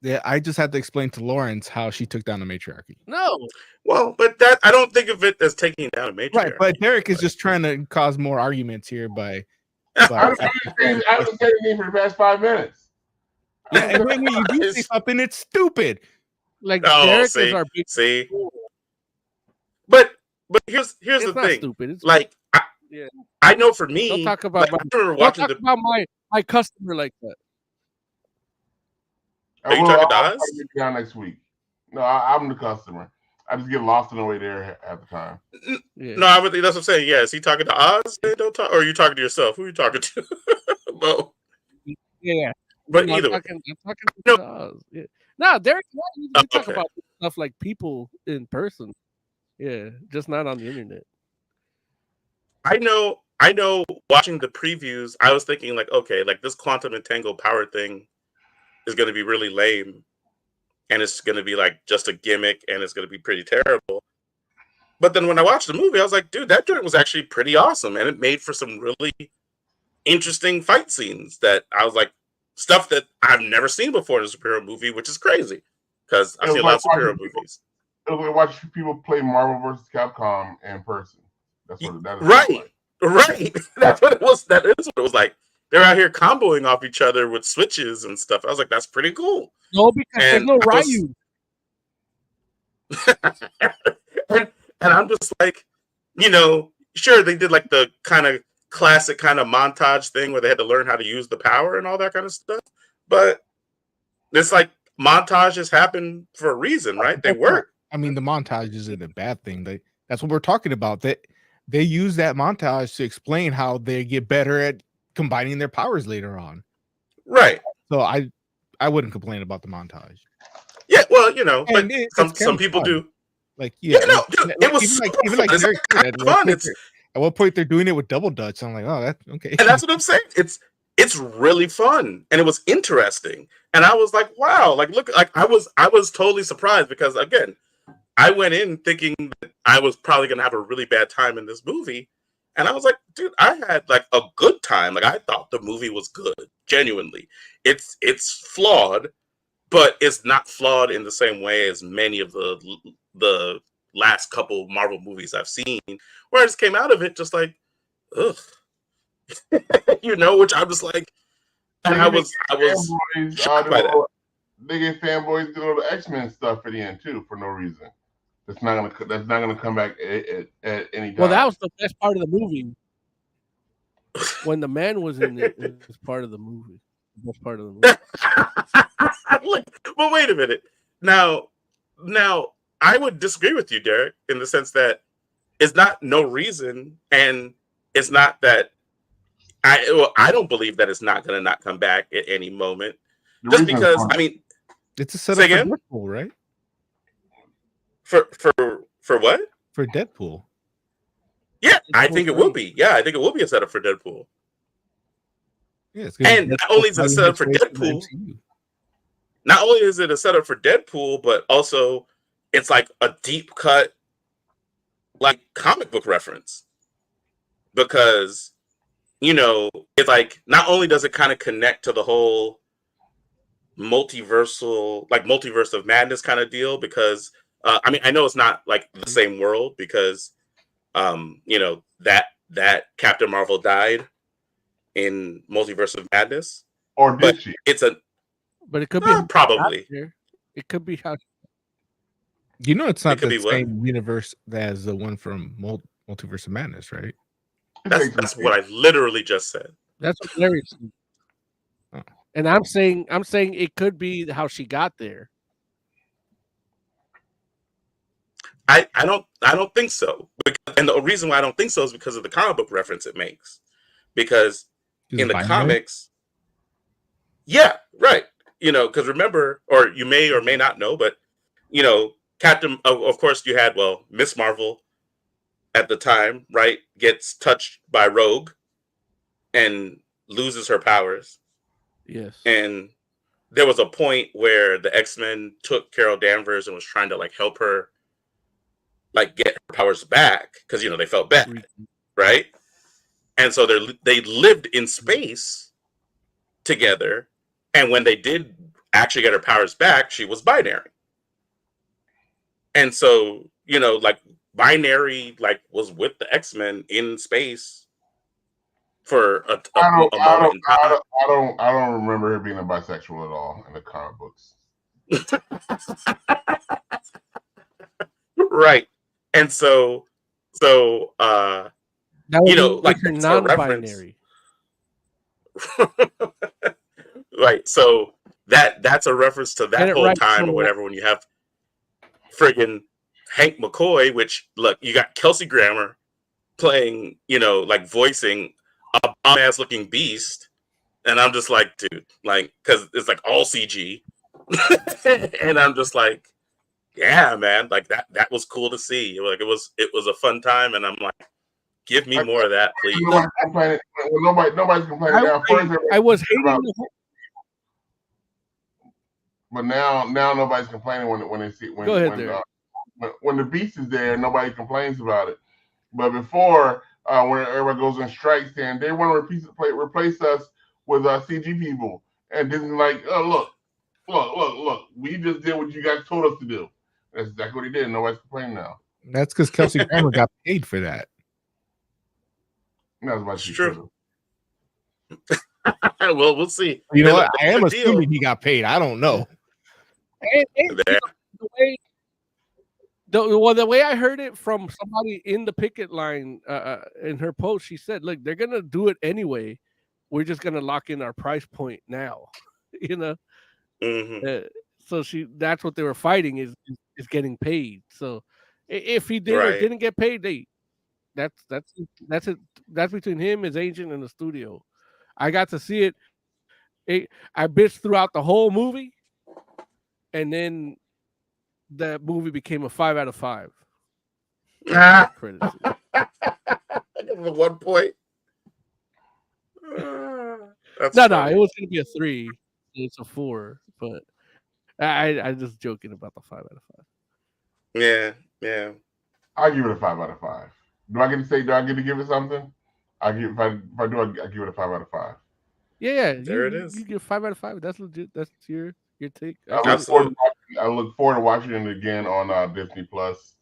Yeah, I just had to explain to Lawrence how she took down a matriarchy. No, well, but that I don't think of it as taking down a matriarchy. Right, but Derek is just trying to cause more arguments here by. I was saying for the past 5 minutes. Yeah, and then when you do say something, it's stupid. Like Derek is our big But here's the thing. Stupid. It's like I know for me, don't talk about about my customer like that. Are you talking to us? Down next week. No, I'm the customer. I just get lost on the way there at the time. No, I would think that's what I'm saying. Yeah, is he talking to Oz? Don't talk, or are you talking to yourself? Who are you talking to? Bo. Yeah. But either way. I'm talking to Oz. Yeah. No, Derek, you talk about stuff like people in person. Yeah, just not on the internet. I know. Watching the previews, I was thinking like, okay, like this quantum entangled power thing is going to be really lame, and it's going to be like just a gimmick, and it's going to be pretty terrible. But then when I watched the movie, I was like, dude, that joint was actually pretty awesome, and it made for some really interesting fight scenes that I was like, stuff that I've never seen before in a superhero movie, which is crazy because I've seen a lot of superhero movies. was like watching people play Marvel vs. Capcom in person. That's what that is. Right, right. That's what it was. That is what it was like. They're out here comboing off each other with switches and stuff. I was like, that's pretty cool. No, because there's no Ryu. and I'm just like, you know, sure, they did like the kind of classic kind of montage thing where they had to learn how to use the power and all that kind of stuff. But it's like montages happen for a reason, right? They work. I mean, the montage isn't a bad thing. That's what we're talking about. That they use that montage to explain how they get better at combining their powers later on. Right. So I wouldn't complain about the montage. Yeah, well, you know, but some people fun. do. Like, yeah, no, dude, it was even like Derek said, at one point they're doing it with double dutch. I'm like, oh, that's okay. And that's what I'm saying. It's really fun, and it was interesting. And I was like, wow, like look, like I was totally surprised because again, I went in thinking that I was probably gonna have a really bad time in this movie. And I was like, dude, I had like a good time. Like I thought the movie was good, genuinely. It's flawed, but it's not flawed in the same way as many of the last couple Marvel movies I've seen, where I just came out of it just like, ugh. You know, which I was like, and I was shocked by that. They get fanboys do all the X-Men stuff at the end too for no reason. That's not gonna come back at any time. Well, that was the best part of the movie. When the man was in it, it was part of the movie. The best part of the movie. Look, well, wait a minute. Now, I would disagree with you, Derek, in the sense that it's not no reason, and it's not that I don't believe that it's not going to not come back at any moment. Just because, I mean, it's a setup for Deadpool, right? For what? For Deadpool. Yeah, I think it will be. Yeah, I think it will be a setup for Deadpool. Yeah, and not only is it a setup for Deadpool, not only is it a setup for Deadpool, but also it's like a deep cut, like comic book reference, because you know it's like not only does it kind of connect to the whole multiverse of madness kind of deal, because I mean I know it's not like the same world because you know that Captain Marvel died in Multiverse of Madness, or did she? But it could be probably. It could be how. You know, it's not the same universe as the one from Multiverse of Madness, right? That's what I literally just said. That's what Larry said. Oh. And I'm saying it could be how she got there. I don't think so. And the reason why I don't think so is because of the comic book reference it makes. Because in the comics, yeah, right. You know, because remember, or you may or may not know, but you know, Captain, of course, you had Miss Marvel at the time, right? Gets touched by Rogue and loses her powers. Yes. And there was a point where the X-Men took Carol Danvers and was trying to like help her like get her powers back because you know they felt bad, right? And so they lived in space together, and when they did actually get her powers back, she was binary. And so you know, like binary, like was with the X-Men in space for a moment in time. I don't remember her being a bisexual at all in the comic books. Right. And so you know, like you're non-binary. Right. So that's a reference to that whole time or whatever when you have friggin' Hank McCoy, which look, you got Kelsey Grammer playing, you know, like voicing a bomb ass looking beast. And I'm just like, dude, like, cause it's like all CG. And I'm just like, yeah, man, like that was cool to see. Like it was a fun time, and I'm like, give me more of that, please. Nobody's complaining now. I was hating the whole. But now nobody's complaining when they see when the beast is there, nobody complains about it. But before, when everybody goes on strike, saying they want to replace us with CG people, and Disney's like, oh look, we just did what you guys told us to do. That's exactly what he did. Nobody's complaining now. That's because Kelsey Grammer got paid for that. That's It's true. Well, we'll see. You know what? I am assuming he got paid. I don't know. The way I heard it from somebody in the picket line in her post, she said, "Look, they're gonna do it anyway. We're just gonna lock in our price point now." You know. So that's what they were fighting is getting paid. So if he did or didn't get paid, that's it. That's between him, his agent, and the studio. I got to see it. I bitched throughout the whole movie, and then that movie became a 5 out of 5. Credits. At 1 point. No, it was going to be a 3. It's a 4, but I just joking about the 5 out of 5. Yeah. I give it a 5 out of 5. Do I get to say? Do I get to give it something? I give I give it a 5 out of 5. Yeah. There it is. You give 5 out of 5. That's legit. That's your take. I look forward to watching it again on Disney Plus.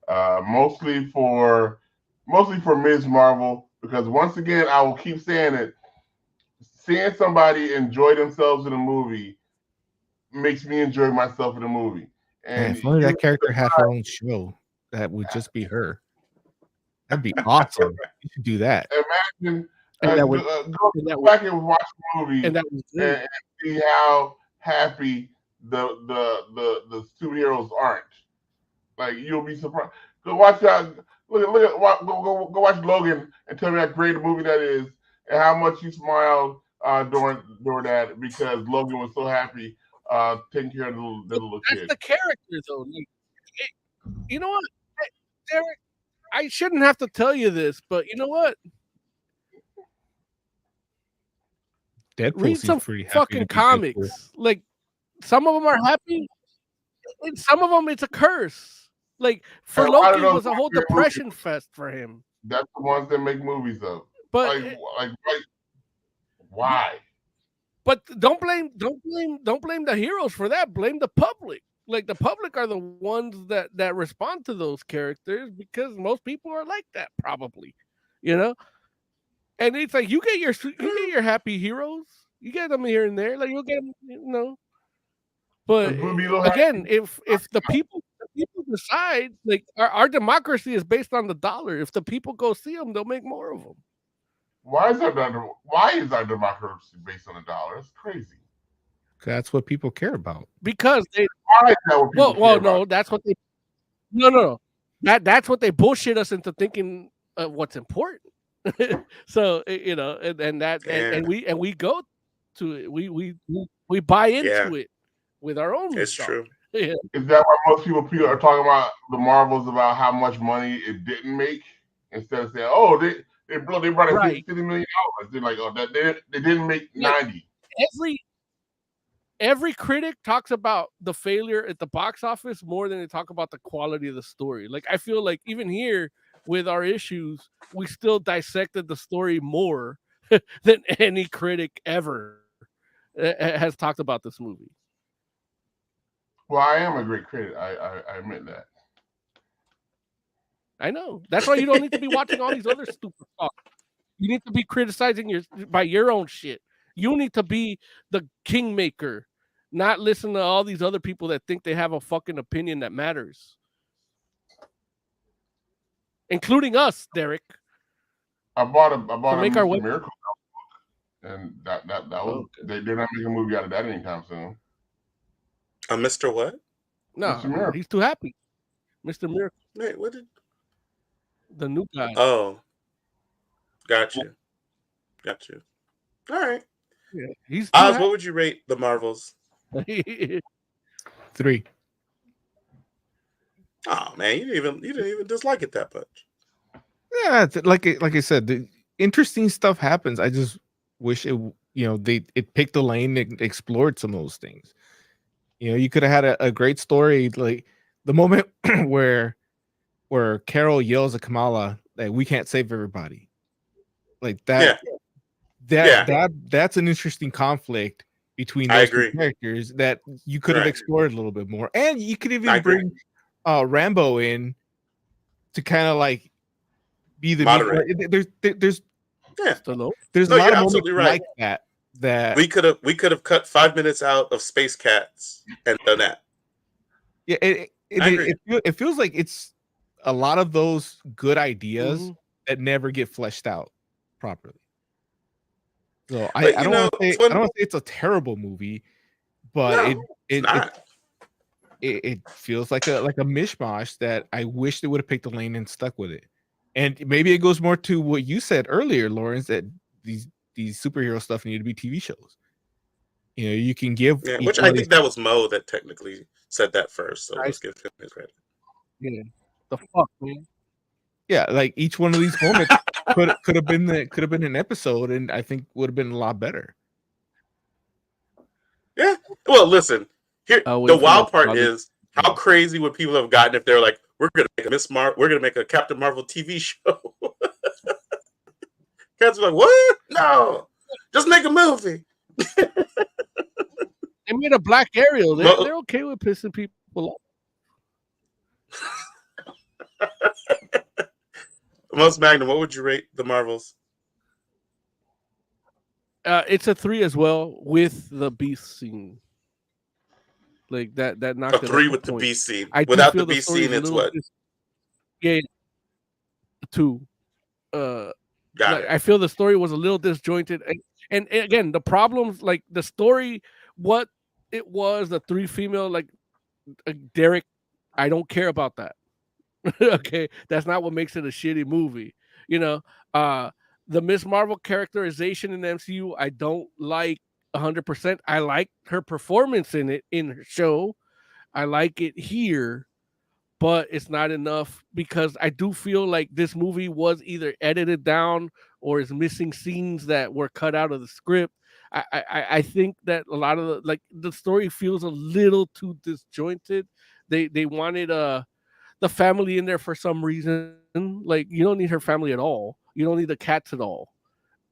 Mostly for Ms. Marvel, because once again I will keep saying it. Seeing somebody enjoy themselves in a movie makes me enjoy myself in a movie. And if only that character had her own show, that would just be her. That'd be awesome. You should do that. Imagine go back and watch the movie and see how happy the superheroes aren't. Like, you'll be surprised. Go watch that. Go watch Logan and tell me how great a movie that is and how much you smiled during that, because Logan was so happy taking care of the little kid. That's the character, though. You know what, Derek? I shouldn't have to tell you this, but you know what? Deadpool read some fucking comics. Like, some of them are happy, and some of them it's a curse. Like, for Loki, it was a whole depression fest for him. That's the ones that make movies of. But why? But don't blame the heroes for that. Blame the public. Like, the public are the ones that respond to those characters, because most people are like that, probably, you know. And it's like you get your happy heroes, you get them here and there, like you'll get them, you know. But again, if the people decide, like, our democracy is based on the dollar. If the people go see them, they'll make more of them. Why is our democracy based on the dollar? It's crazy. That's what people care about. Because they. Why is that what people care about? That's what they. No. That's what they bullshit us into thinking what's important. So, you know, and we go to it. We buy into it with our own. It's stuff. true. Yeah. Is that why most people are talking about the Marvels, about how much money it didn't make, instead of saying, "Oh, they brought in $50 million." They're like, "Oh, that they didn't make 90." Every critic talks about the failure at the box office more than they talk about the quality of the story. Like, I feel like even here with our issues, we still dissected the story more than any critic ever has talked about this movie. Well, I am a great critic. I admit that. I know. That's why you don't need to be watching all these other stupid stuff. You need to be criticizing by your own shit. You need to be the kingmaker, not listen to all these other people that think they have a fucking opinion that matters. Including us, Derek. I bought a Mr. Miracle book, and that was they're not making a movie out of that anytime soon. A Mr. what? No, he's too happy. Mr. Miracle. Wait, what did the new guy? Oh, got you. All right. Yeah, he's Oz, what would you rate the Marvels? 3. Oh man, you didn't even dislike it that much. Yeah, like I said, the interesting stuff happens. I just wish it picked a lane and explored some of those things. You know, you could have had a great story, like the moment where Carol yells at Kamala that we can't save everybody. Like that. Yeah. That's an interesting conflict between those two characters that you could have explored a little bit more. And you could even Rambo in to kind of like be the there's a lot of moments like that we could have cut 5 minutes out of Space Cats and done that. Yeah, it feels like it's a lot of those good ideas that never get fleshed out properly. So I don't want to say it's a terrible movie, but it feels like a mishmash that I wish they would have picked a lane and stuck with it. And maybe it goes more to what you said earlier, Lawrence, that these superhero stuff need to be TV shows. You know, you can give which I think that was Mo that technically said that first. So let's give him his credit. Yeah, the fuck, man. Yeah, like each one of these moments could have been an episode, and I think would have been a lot better. Yeah. Well, listen. Here, the wild part is how crazy would people have gotten if they're like, "We're gonna make a Captain Marvel TV show." Cats are like, "What? No, just make a movie." They made a Black Ariel. They're okay with pissing people off. Most Magnum, what would you rate the Marvels? It's a 3 as well with the beast scene. Like that knocked a 3 with the beast scene. Without the beast scene, it's what? Yeah, 2. I feel the story was a little disjointed, and again, the problems, like the story, what it was, the 3 female, like Derek, I don't care about that. Okay, that's not what makes it a shitty movie. You know, the Miss Marvel characterization in the MCU, I don't like 100%. I like her performance in it in her show. I like it here, but it's not enough because I do feel like this movie was either edited down or is missing scenes that were cut out of the script. I think that a lot of the story feels a little too disjointed. They wanted the family in there for some reason. Like, you don't need her family at all. You don't need the cats at all,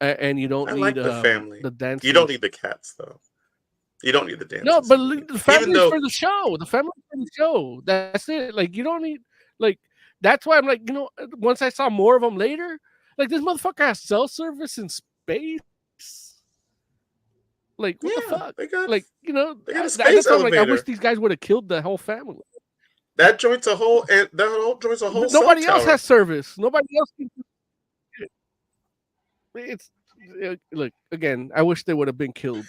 and you don't need the family. The dance. You don't need the cats though. You don't need the dance. No, but the family's for the show. The family's for the show. That's it. Like, you don't need, like, that's why I'm like, you know, once I saw more of them later, like, this motherfucker has cell service in space. Like, what the fuck? Like, you know, they got a space elevator. Like, I wish these guys would have killed the whole family. That joint's a whole. Nobody else has service. Nobody else can. It's look again. I wish they would have been killed.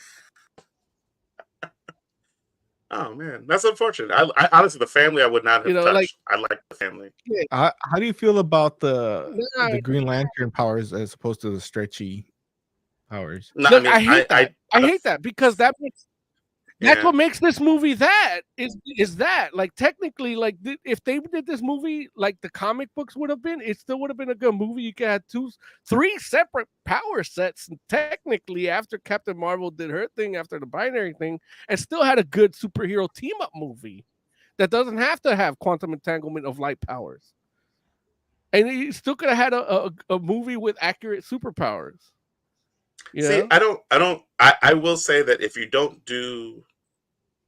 Oh man, that's unfortunate. I honestly, the family I would not have touched. Like, I like the family. How do you feel about the Green Lantern powers as opposed to the stretchy powers? No, look, I hate that. I hate that because that makes. That's what makes this movie that is that, like, technically, like, if they did this movie like the comic books would have been, it still would have been a good movie. You could have 3 separate power sets technically after Captain Marvel did her thing after the binary thing, and still had a good superhero team up movie that doesn't have to have quantum entanglement of light powers, and you still could have had a movie with accurate superpowers. You know? See, I will say that if you don't do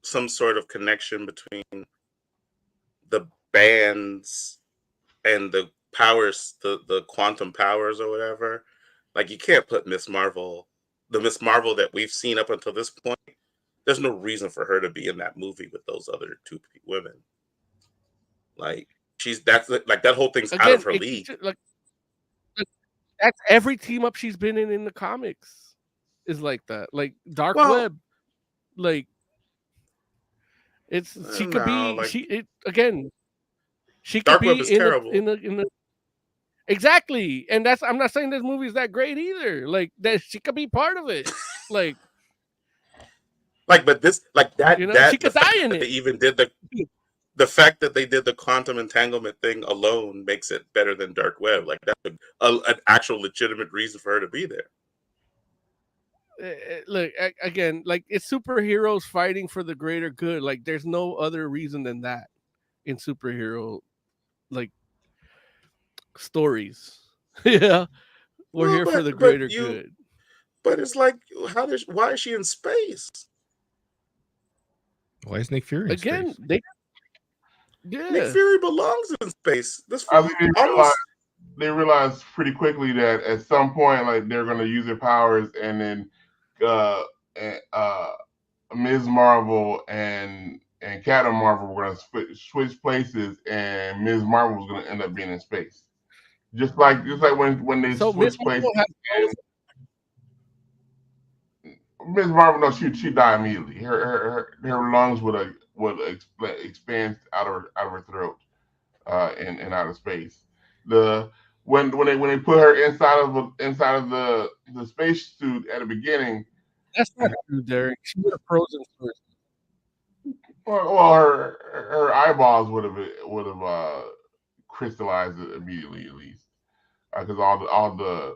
some sort of connection between the bands and the powers, the quantum powers or whatever, like, you can't put Miss Marvel, the Miss Marvel that we've seen up until this point, there's no reason for her to be in that movie with those other 2 women. Like, that's like that whole thing's out of her league. Like, that's every team up she's been in the comics is like that. Like Dark Web, like she could be like, she could Dark be Web is terrible. in the exactly, and that's, I'm not saying this movie is that great either. Like, that she could be part of it. Like, but this, like that, you know, that she could die in it. They even did the fact that they did the quantum entanglement thing alone makes it better than Dark Web. Like, that's an actual legitimate reason for her to be there. Look, again, like, it's superheroes fighting for the greater good. Like, there's no other reason than that in superhero, like, stories. Yeah, we're here for the greater good. But it's like, why is she in space? Why is Nick Fury in again? Space? Nick Fury belongs in space. I think they realized pretty quickly that at some point, like they're going to use their powers, and then Ms. Marvel and Captain Marvel were going to switch places, and Ms. Marvel was going to end up being in space. Just like when they switched places. Ms. Marvel, no, she died immediately. Her lungs would expand out of her throat, in outer space. When they put her inside of the space suit at the beginning. That's not true, Derek. She would have frozen first. Well, her eyeballs would have crystallized immediately, at least, because all the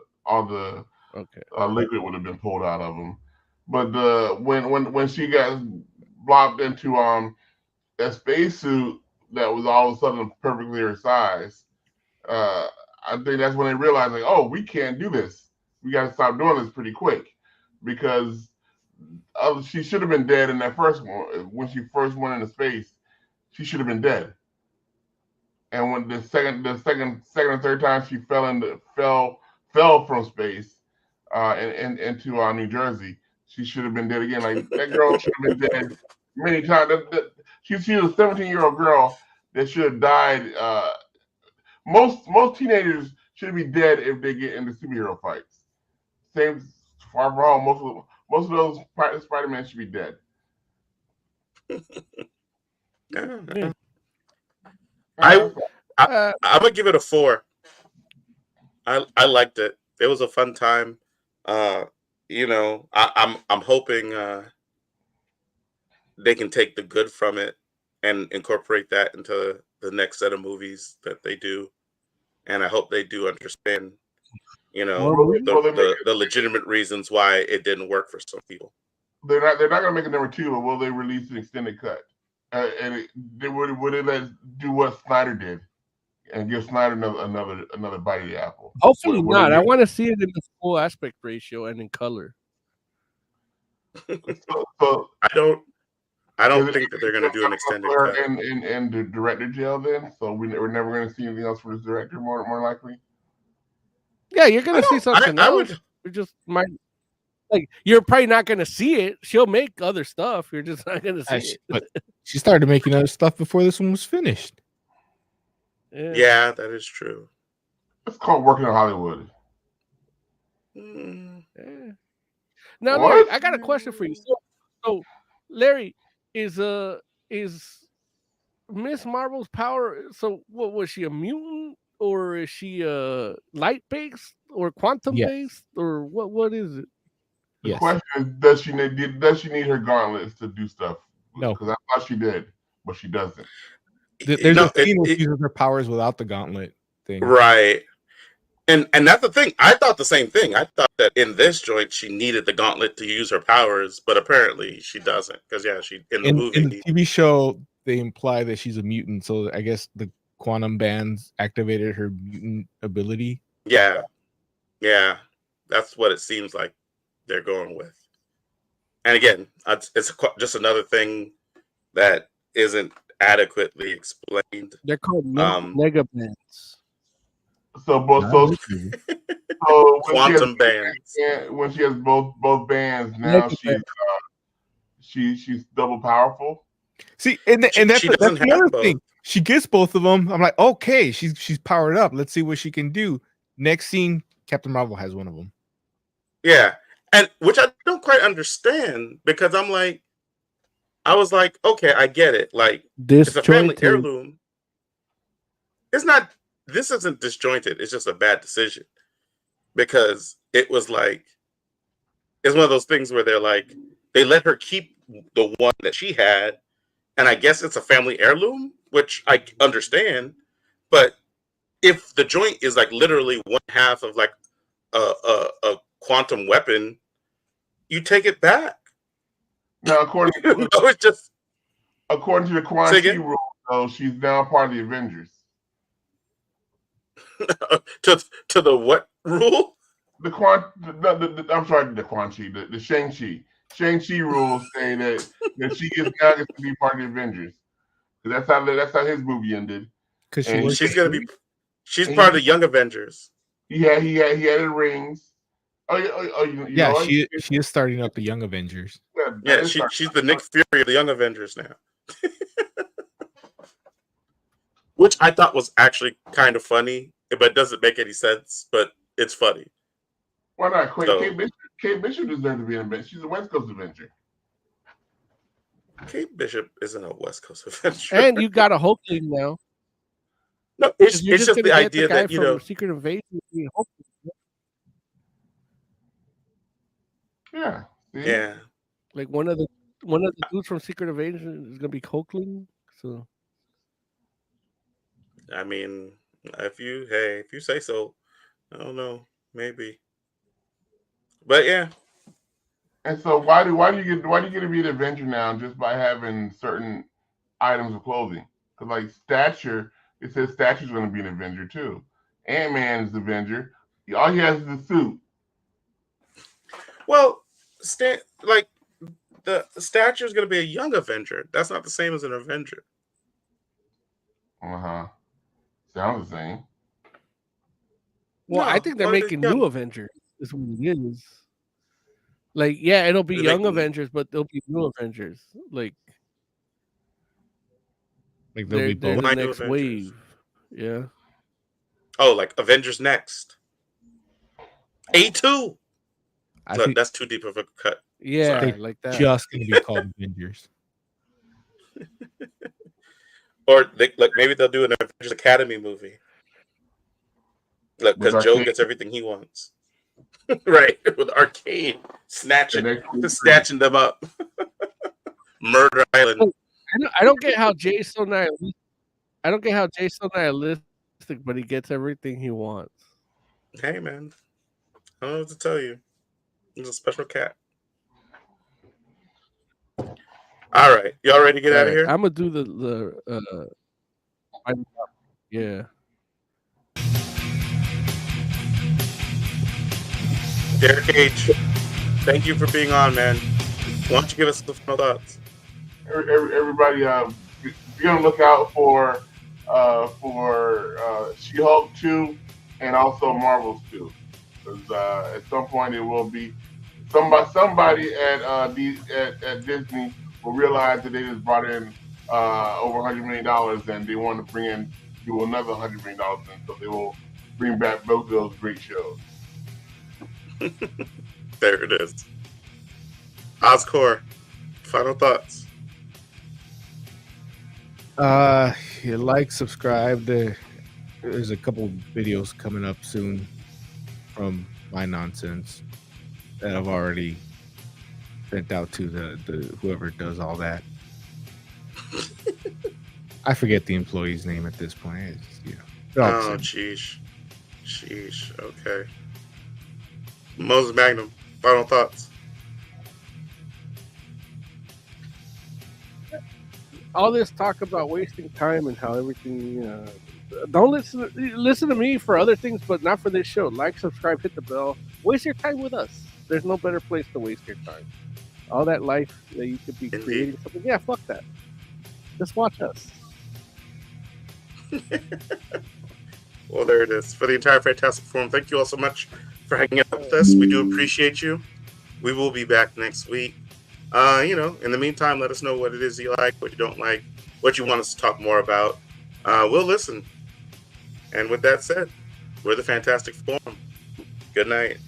liquid would have been pulled out of them. But when she got blopped into that spacesuit that was all of a sudden perfectly her size, I think that's when they realized, like, oh, we can't do this. We got to stop doing this pretty quick, because she should have been dead in that first one. When she first went into space, she should have been dead. And when the second and third time she fell from space, and into New Jersey, she should have been dead again. Like, that girl should have been dead many times. She was a 17-year-old girl that should have died. Most teenagers should be dead if they get into superhero fights. Same far from home. Most of those Spider-Man should be dead. I'm gonna give it a 4. I liked it. It was a fun time. I'm hoping they can take the good from it and incorporate that into the next set of movies that they do. And I hope they do understand, the legitimate reasons why it didn't work for some people. They're not going to make a number 2, but will they release an extended cut? And would they do what Snyder did and give Snyder another bite of the apple? Hopefully not. I want to see it in the full aspect ratio and in color. So I don't think that they're going to do an extended cut. In the director jail then, so we're never going to see anything else for this director, more likely. Yeah, you're going to see something else. We just might. Like, you're probably not going to see it. She'll make other stuff. You're just not going to see it. But she started making other stuff before this one was finished. Yeah, that is true. It's called working in Hollywood. Yeah. Now, Larry, I got a question for you. So Larry, is Miss Marvel's power? So, what was she, a mutant, or is she light based or quantum based, or what? What is it? The question is, does she need her gauntlets to do stuff? No, because I thought she did, but she doesn't. There's a scene where she uses her powers without the gauntlet thing, right? And that's the thing. I thought the same thing. I thought that in this joint she needed the gauntlet to use her powers, but apparently she doesn't. Because she in the movie, in the TV show, they imply that she's a mutant. So I guess the quantum bands activated her mutant ability. Yeah, that's what it seems like they're going with. And again, it's just another thing that isn't adequately explained. They're called mega bands. So quantum bands. When she has both bands, now she's double powerful. See, and that's the other thing. She gets both of them. I'm like, okay, she's powered up. Let's see what she can do. Next scene, Captain Marvel has one of them. Yeah, and which I don't quite understand, because I was like, okay, I get it. Like, it's a family heirloom. This isn't disjointed. It's just a bad decision, because it was like, it's one of those things where they let her keep the one that she had, and I guess it's a family heirloom, which I understand. But if the joint is literally one half of a quantum weapon, you take it back. Now, according to the Quan-Chi rule, though, she's now part of the Avengers. to the what rule? The Quan-Chi, the Shang-Chi. Shang-Chi rules say that she now gets to be part of the Avengers. because that's how his movie ended. Because she's part of the Young Avengers. He had the rings. She is starting up the Young Avengers. Yeah, she's the Nick Fury of the Young Avengers now. Which I thought was actually kind of funny, but doesn't make any sense, but it's funny. Why not? Kate Bishop deserves to be an Avenger. She's a West Coast Avenger. Kate Bishop isn't a West Coast Avenger. And you got a Hulkling now. No, it's just the idea that, Secret Invasion being Hulkling. Yeah. See? Yeah. Like one of the dudes from Secret Invasion is gonna be Hulkling. So I mean, if you say so, I don't know, maybe. But yeah. And so why do you get to be an Avenger now just by having certain items of clothing? Because like stature, it says stature's going to be an Avenger too. Ant-Man is the Avenger. All he has is a suit. Well, the stature is going to be a young Avenger. That's not the same as an Avenger. Sounds the same. Well, I think they're making new Avengers. Is what it is. Like, yeah, it'll be young Avengers, but they'll be new Avengers. Like they'll be the next Avengers. Wave. Yeah. Oh, like Avengers Next. A2. Look, that's too deep of a cut. Yeah, Sorry. like that. Just going to be called Avengers. Or maybe they'll do an Avengers Academy movie. Look, because Joe gets everything he wants. Right, with Arcade snatching them up. Murder Island. I don't get how Jay's so nihilistic. I don't get how Jay's so nihilistic, but he gets everything he wants. Hey, man, I don't know what to tell you. He's a special cat. All right, y'all ready to get out of here? I'm gonna do the yeah. Derek H., thank you for being on, man. Why don't you give us the final thoughts? Everybody, be on the lookout for She-Hulk 2 and also Marvels 2. Because at some point it will be somebody at Disney will realize that they just brought in over $100 million and they want to do another $100 million, and so they will bring back both of those great shows. There it is. Oscor, final thoughts. Subscribe. There's a couple videos coming up soon from my nonsense that I've already sent out to the whoever does all that. I forget the employee's name at this point. It's, oh, sheesh. Okay. Moses Magnum, final thoughts. All this talk about wasting time and how everything, don't listen to me for other things, but not for this show. Like, subscribe, hit the bell. Waste your time with us. There's no better place to waste your time. All that life that you could be creating something. Yeah, fuck that. Just watch us. Well, there it is. For the entire Fantastic Forum, thank you all so much for hanging out with us. We do appreciate you. We will be back next week. In the meantime, let us know what it is you like, what you don't like, what you want us to talk more about. We'll listen. And with that said, we're the Fantastic Forum. Good night.